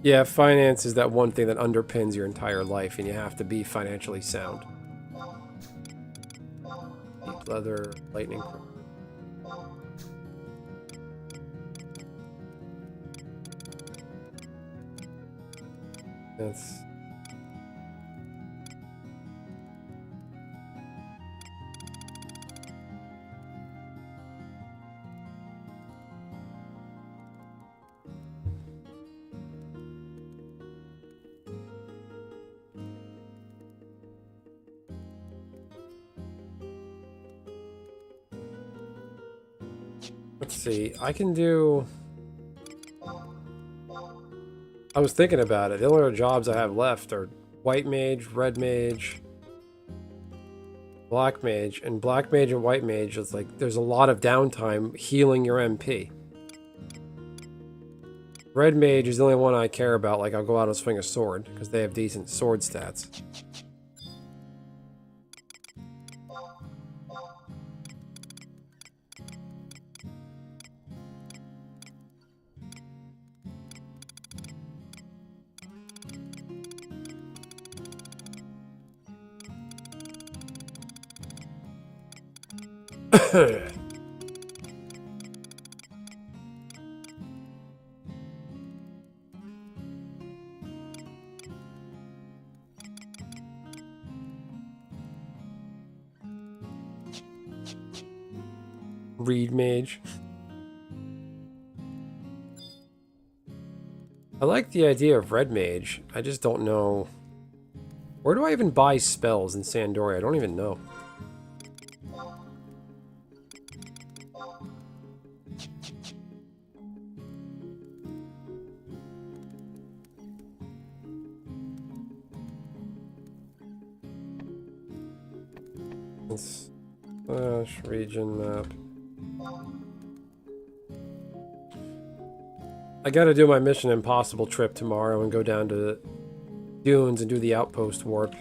Yeah, finance is that one thing that underpins your entire life, and you have to be financially sound. Deep leather, lightning. That's... Let's see, I can do... I was thinking about it. The only other jobs I have left are white mage, red mage, black mage, and black mage and white mage is like, there's a lot of downtime healing your MP. Red mage is the only one I care about, like I'll go out and swing a sword, because they have decent sword stats. Reed mage. I like the idea of red mage. I just don't know. Where do I even buy spells in Sandoria? I don't even know. Slash region map. I gotta do my Mission Impossible trip tomorrow and go down to Dunes and do the outpost warp.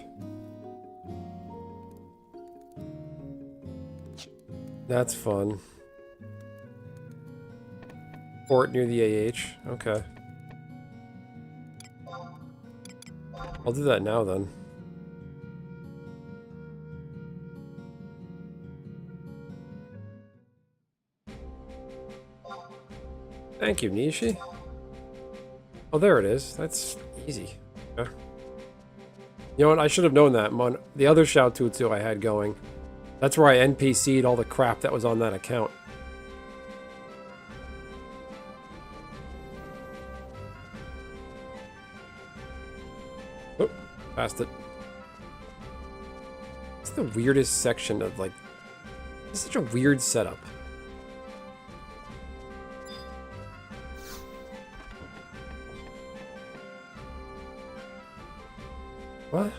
That's fun. Port near the AH. Okay. I'll do that now then. Thank you, Nishi. Oh, there it is. That's easy. Okay. You know what? I should have known that. The other Shoututsu I had going. That's where I NPC'd all the crap that was on that account. Oh, passed it. It's the weirdest section of, like... It's such a weird setup. What?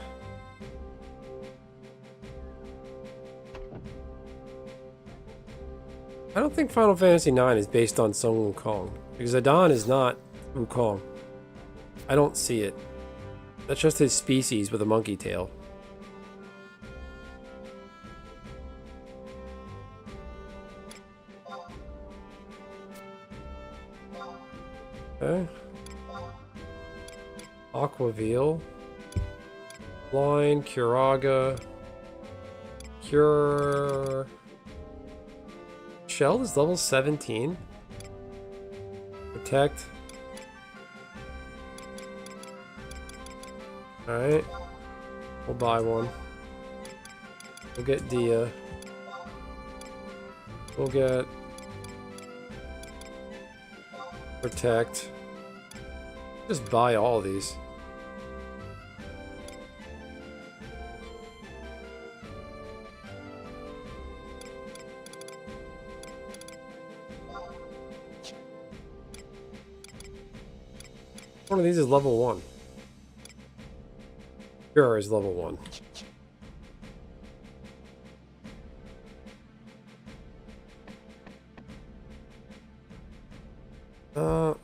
I don't think Final Fantasy IX is based on Sun Wukong, because Adon is not Wukong. I don't see it. That's just his species with a monkey tail. Okay. Aquaville. Blind, Curaga. Cure... Shell is level 17. Protect. Alright. We'll buy one. We'll get Dia. We'll get... Protect. Just buy all these. One of these is level 1. Sure is level 1.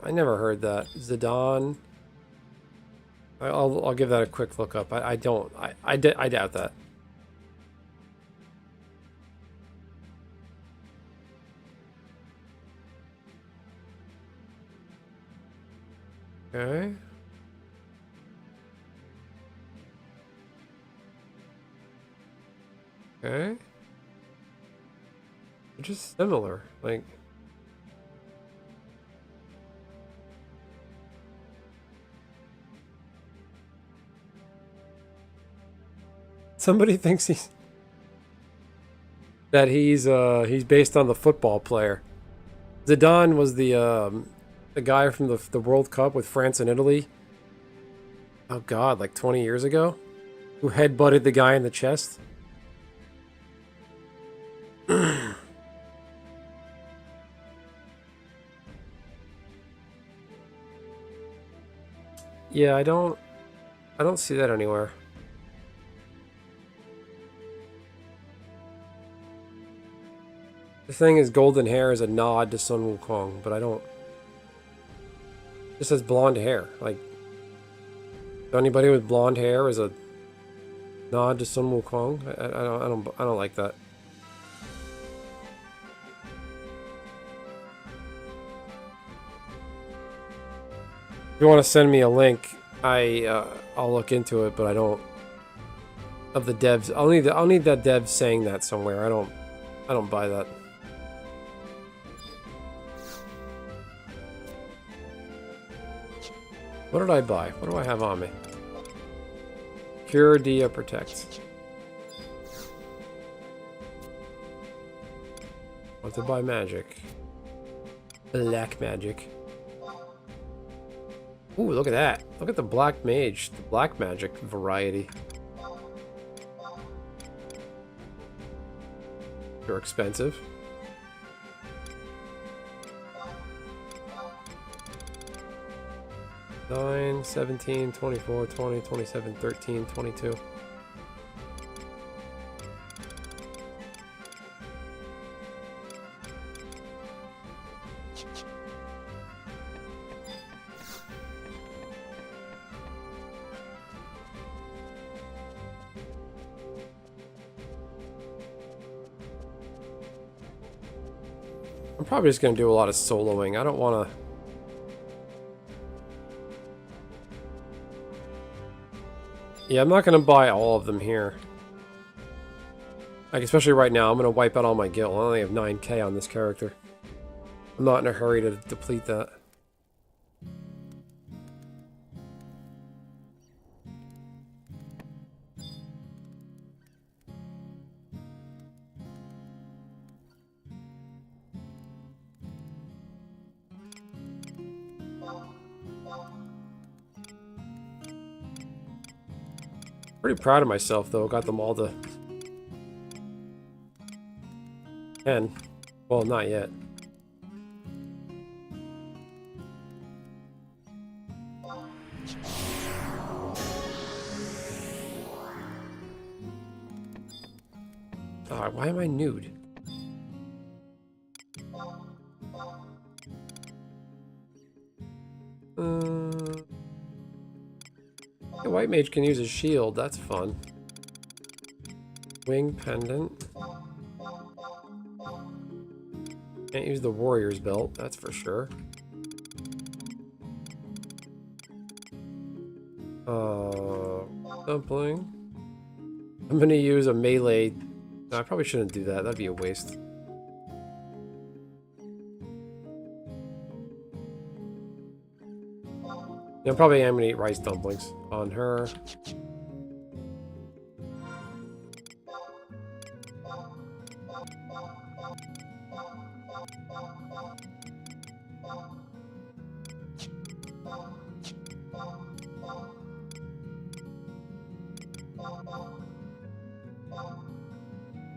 I never heard that. Zidane. I'll give that a quick look up. I doubt that. Okay. Okay. They're just similar. Like. Somebody thinks he's based on the football player. Zidane was the guy from the World Cup with France and Italy. Oh God, like 20 years ago, who headbutted the guy in the chest. Yeah, I don't see that anywhere. The thing is, golden hair is a nod to Sun Wukong, but I don't. It just has blonde hair. Like, anybody with blonde hair is a nod to Sun Wukong. I don't like that. If you want to send me a link, I'll look into it, but I don't. Of the devs, I'll need that dev saying that somewhere. I don't buy that. What did I buy? What do I have on me? Cure, Dia, Protect. Want to buy magic. Black magic. Ooh, look at that. Look at the black mage. The black magic variety. They're expensive. Nine, 17, 24, 20, 27, 13, 22. I'm probably just going to do a lot of soloing. I don't want to... Yeah, I'm not going to buy all of them here. Like, especially right now, I'm going to wipe out all my guild. I only have 9k on this character. I'm not in a hurry to deplete that. Pretty proud of myself, though. Got them all to 10. Well, not yet. Why am I nude? The white mage can use a shield, that's fun. Wing pendant. Can't use the warrior's belt, that's for sure. Dumpling. I'm gonna use a melee. No, I probably shouldn't do that, that'd be a waste. Yeah, I probably am gonna eat rice dumplings on her.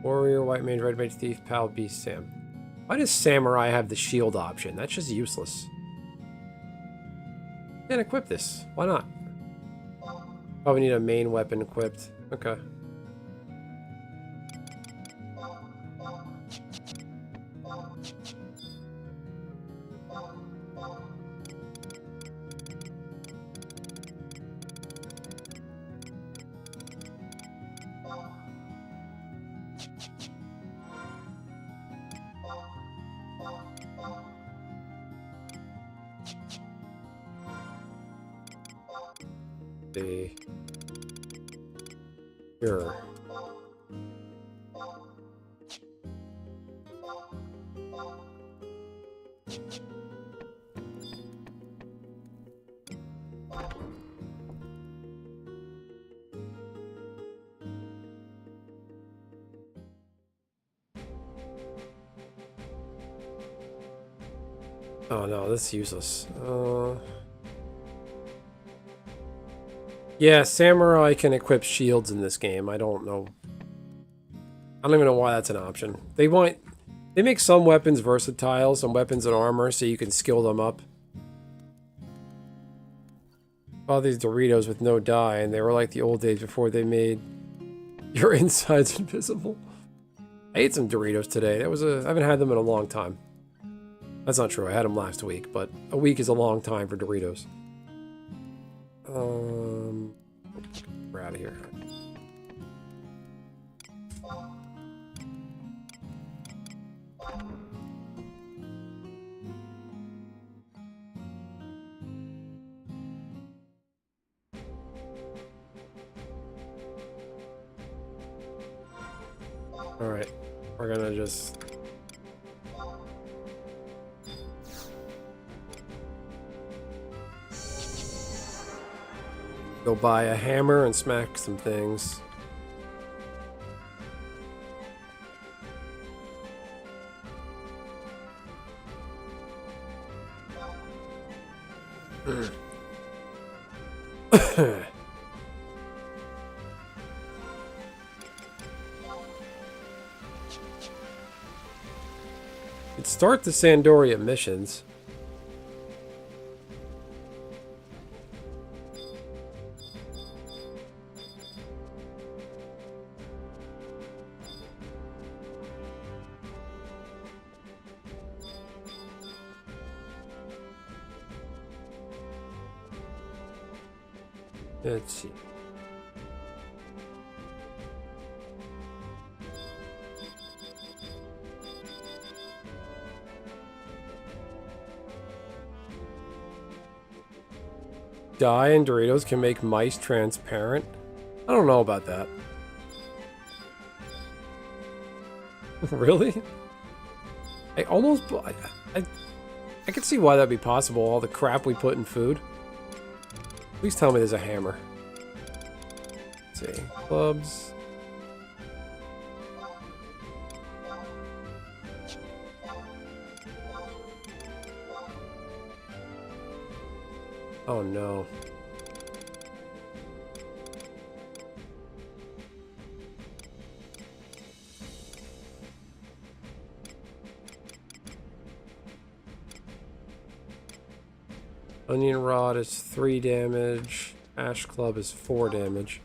Warrior, white mage, red mage, thief, pal, beast, Sam. Why does samurai have the shield option? That's just useless. Can't equip this. Why not? Probably need a main weapon equipped. Okay. See. Sure. Oh no, this is useless. Yeah, Samurai can equip shields in this game. I don't know. I don't even know why that's an option. They make some weapons versatile, some weapons and armor, so you can skill them up. All these Doritos with no dye, and they were like the old days before they made your insides invisible. I ate some Doritos today. I haven't had them in a long time. That's not true. I had them last week, but a week is a long time for Doritos. We're out of here. Alright, we're gonna just... go buy a hammer and smack some things. Let's start the Sandoria missions. Let's see. Dye and Doritos can make mice transparent? I don't know about that. Really? I can see why that'd be possible, all the crap we put in food. Please tell me there's a hammer. Let's see. Clubs. Oh no. Onion Rod is 3 damage. Ash Club is 4 damage.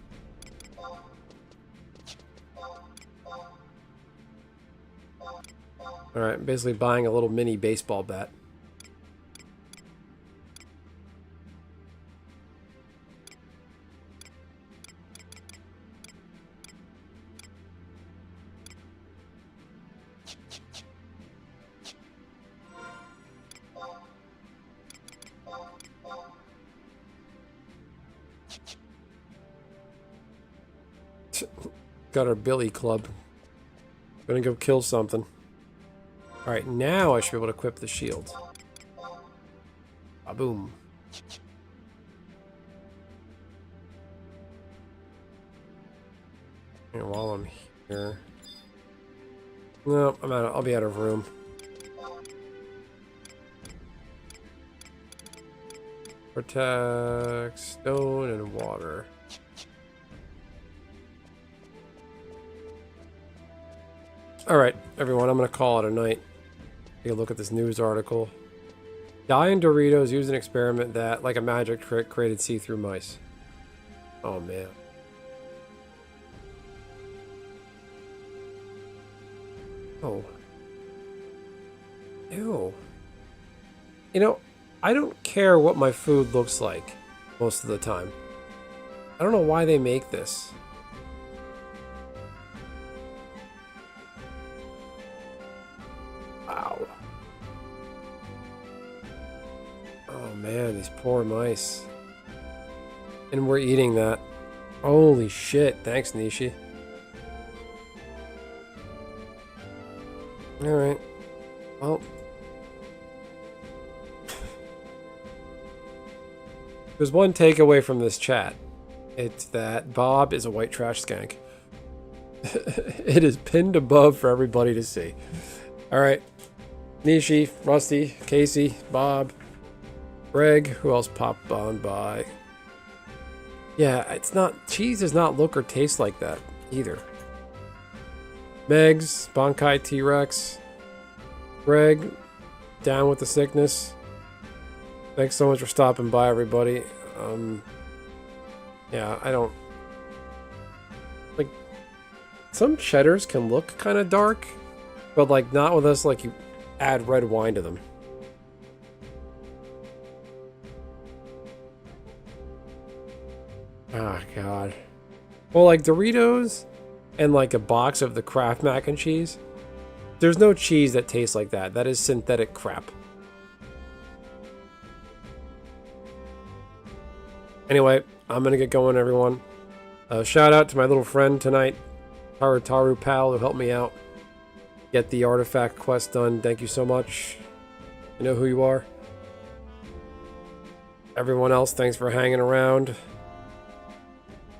Alright, basically buying a little mini baseball bat. Got our Billy Club. Gonna go kill something. Alright, now I should be able to equip the shield. Boom. And while I'm here... No, I'll be out of room. Protect stone and water. Alright, everyone, I'm going to call it a night. Take a look at this news article. Die in Doritos used an experiment that, like a magic trick, created see-through mice. Oh, man. Oh. Ew. You know, I don't care what my food looks like most of the time. I don't know why they make this. Wow. Oh man, these poor mice. And we're eating that. Holy shit. Thanks, Nishi. Alright. Well. There's one takeaway from this chat. It's that Bob is a white trash skank. It is pinned above for everybody to see. Alright. Nishi, Rusty, Casey, Bob, Greg, who else popped on by? Yeah, it's not... Cheese does not look or taste like that either. Megs, Bonkai T-Rex, Greg, down with the sickness. Thanks so much for stopping by, everybody. Yeah, I don't... Like, some cheddars can look kind of dark, but, like, not with us, like, you add red wine to them. Oh, God. Well, like, Doritos and, like, a box of the Kraft mac and cheese, there's no cheese that tastes like that. That is synthetic crap. Anyway, I'm gonna get going, everyone. Shout out to my little friend tonight, Taru Pal, who helped me out get the artifact quest done. Thank you so much. You know who you are. Everyone else, thanks for hanging around.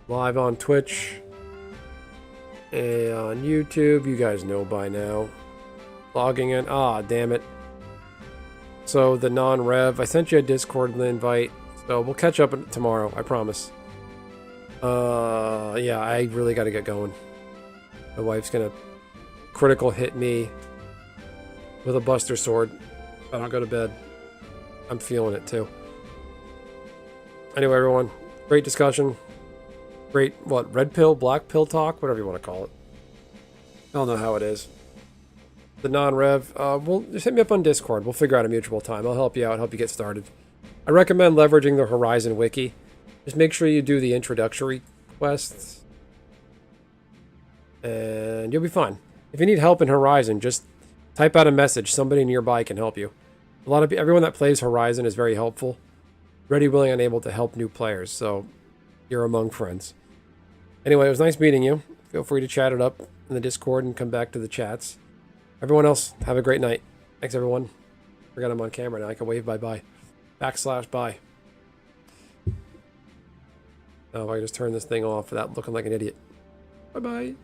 Live on Twitch and on YouTube. You guys know by now. Logging in. Ah, damn it. So the non-rev, I sent you a Discord invite. So we'll catch up tomorrow, I promise. Yeah, I really got to get going. My wife's gonna critical hit me with a Buster Sword. I don't go to bed. I'm feeling it too. Anyway, everyone, great discussion. Great, what, red pill, black pill talk? Whatever you want to call it. I don't know how it is. The non-rev, just hit me up on Discord. We'll figure out a mutual time. I'll help you out, help you get started. I recommend leveraging the Horizon Wiki. Just make sure you do the introductory quests. And you'll be fine. If you need help in Horizon, just type out a message. Somebody nearby can help you. Everyone that plays Horizon is very helpful. Ready, willing, and able to help new players. So you're among friends. Anyway, it was nice meeting you. Feel free to chat it up in the Discord and come back to the chats. Everyone else, have a great night. Thanks, everyone. Forgot I'm on camera now. I can wave bye-bye. /bye. Oh, if I just turn this thing off without looking like an idiot. Bye-bye.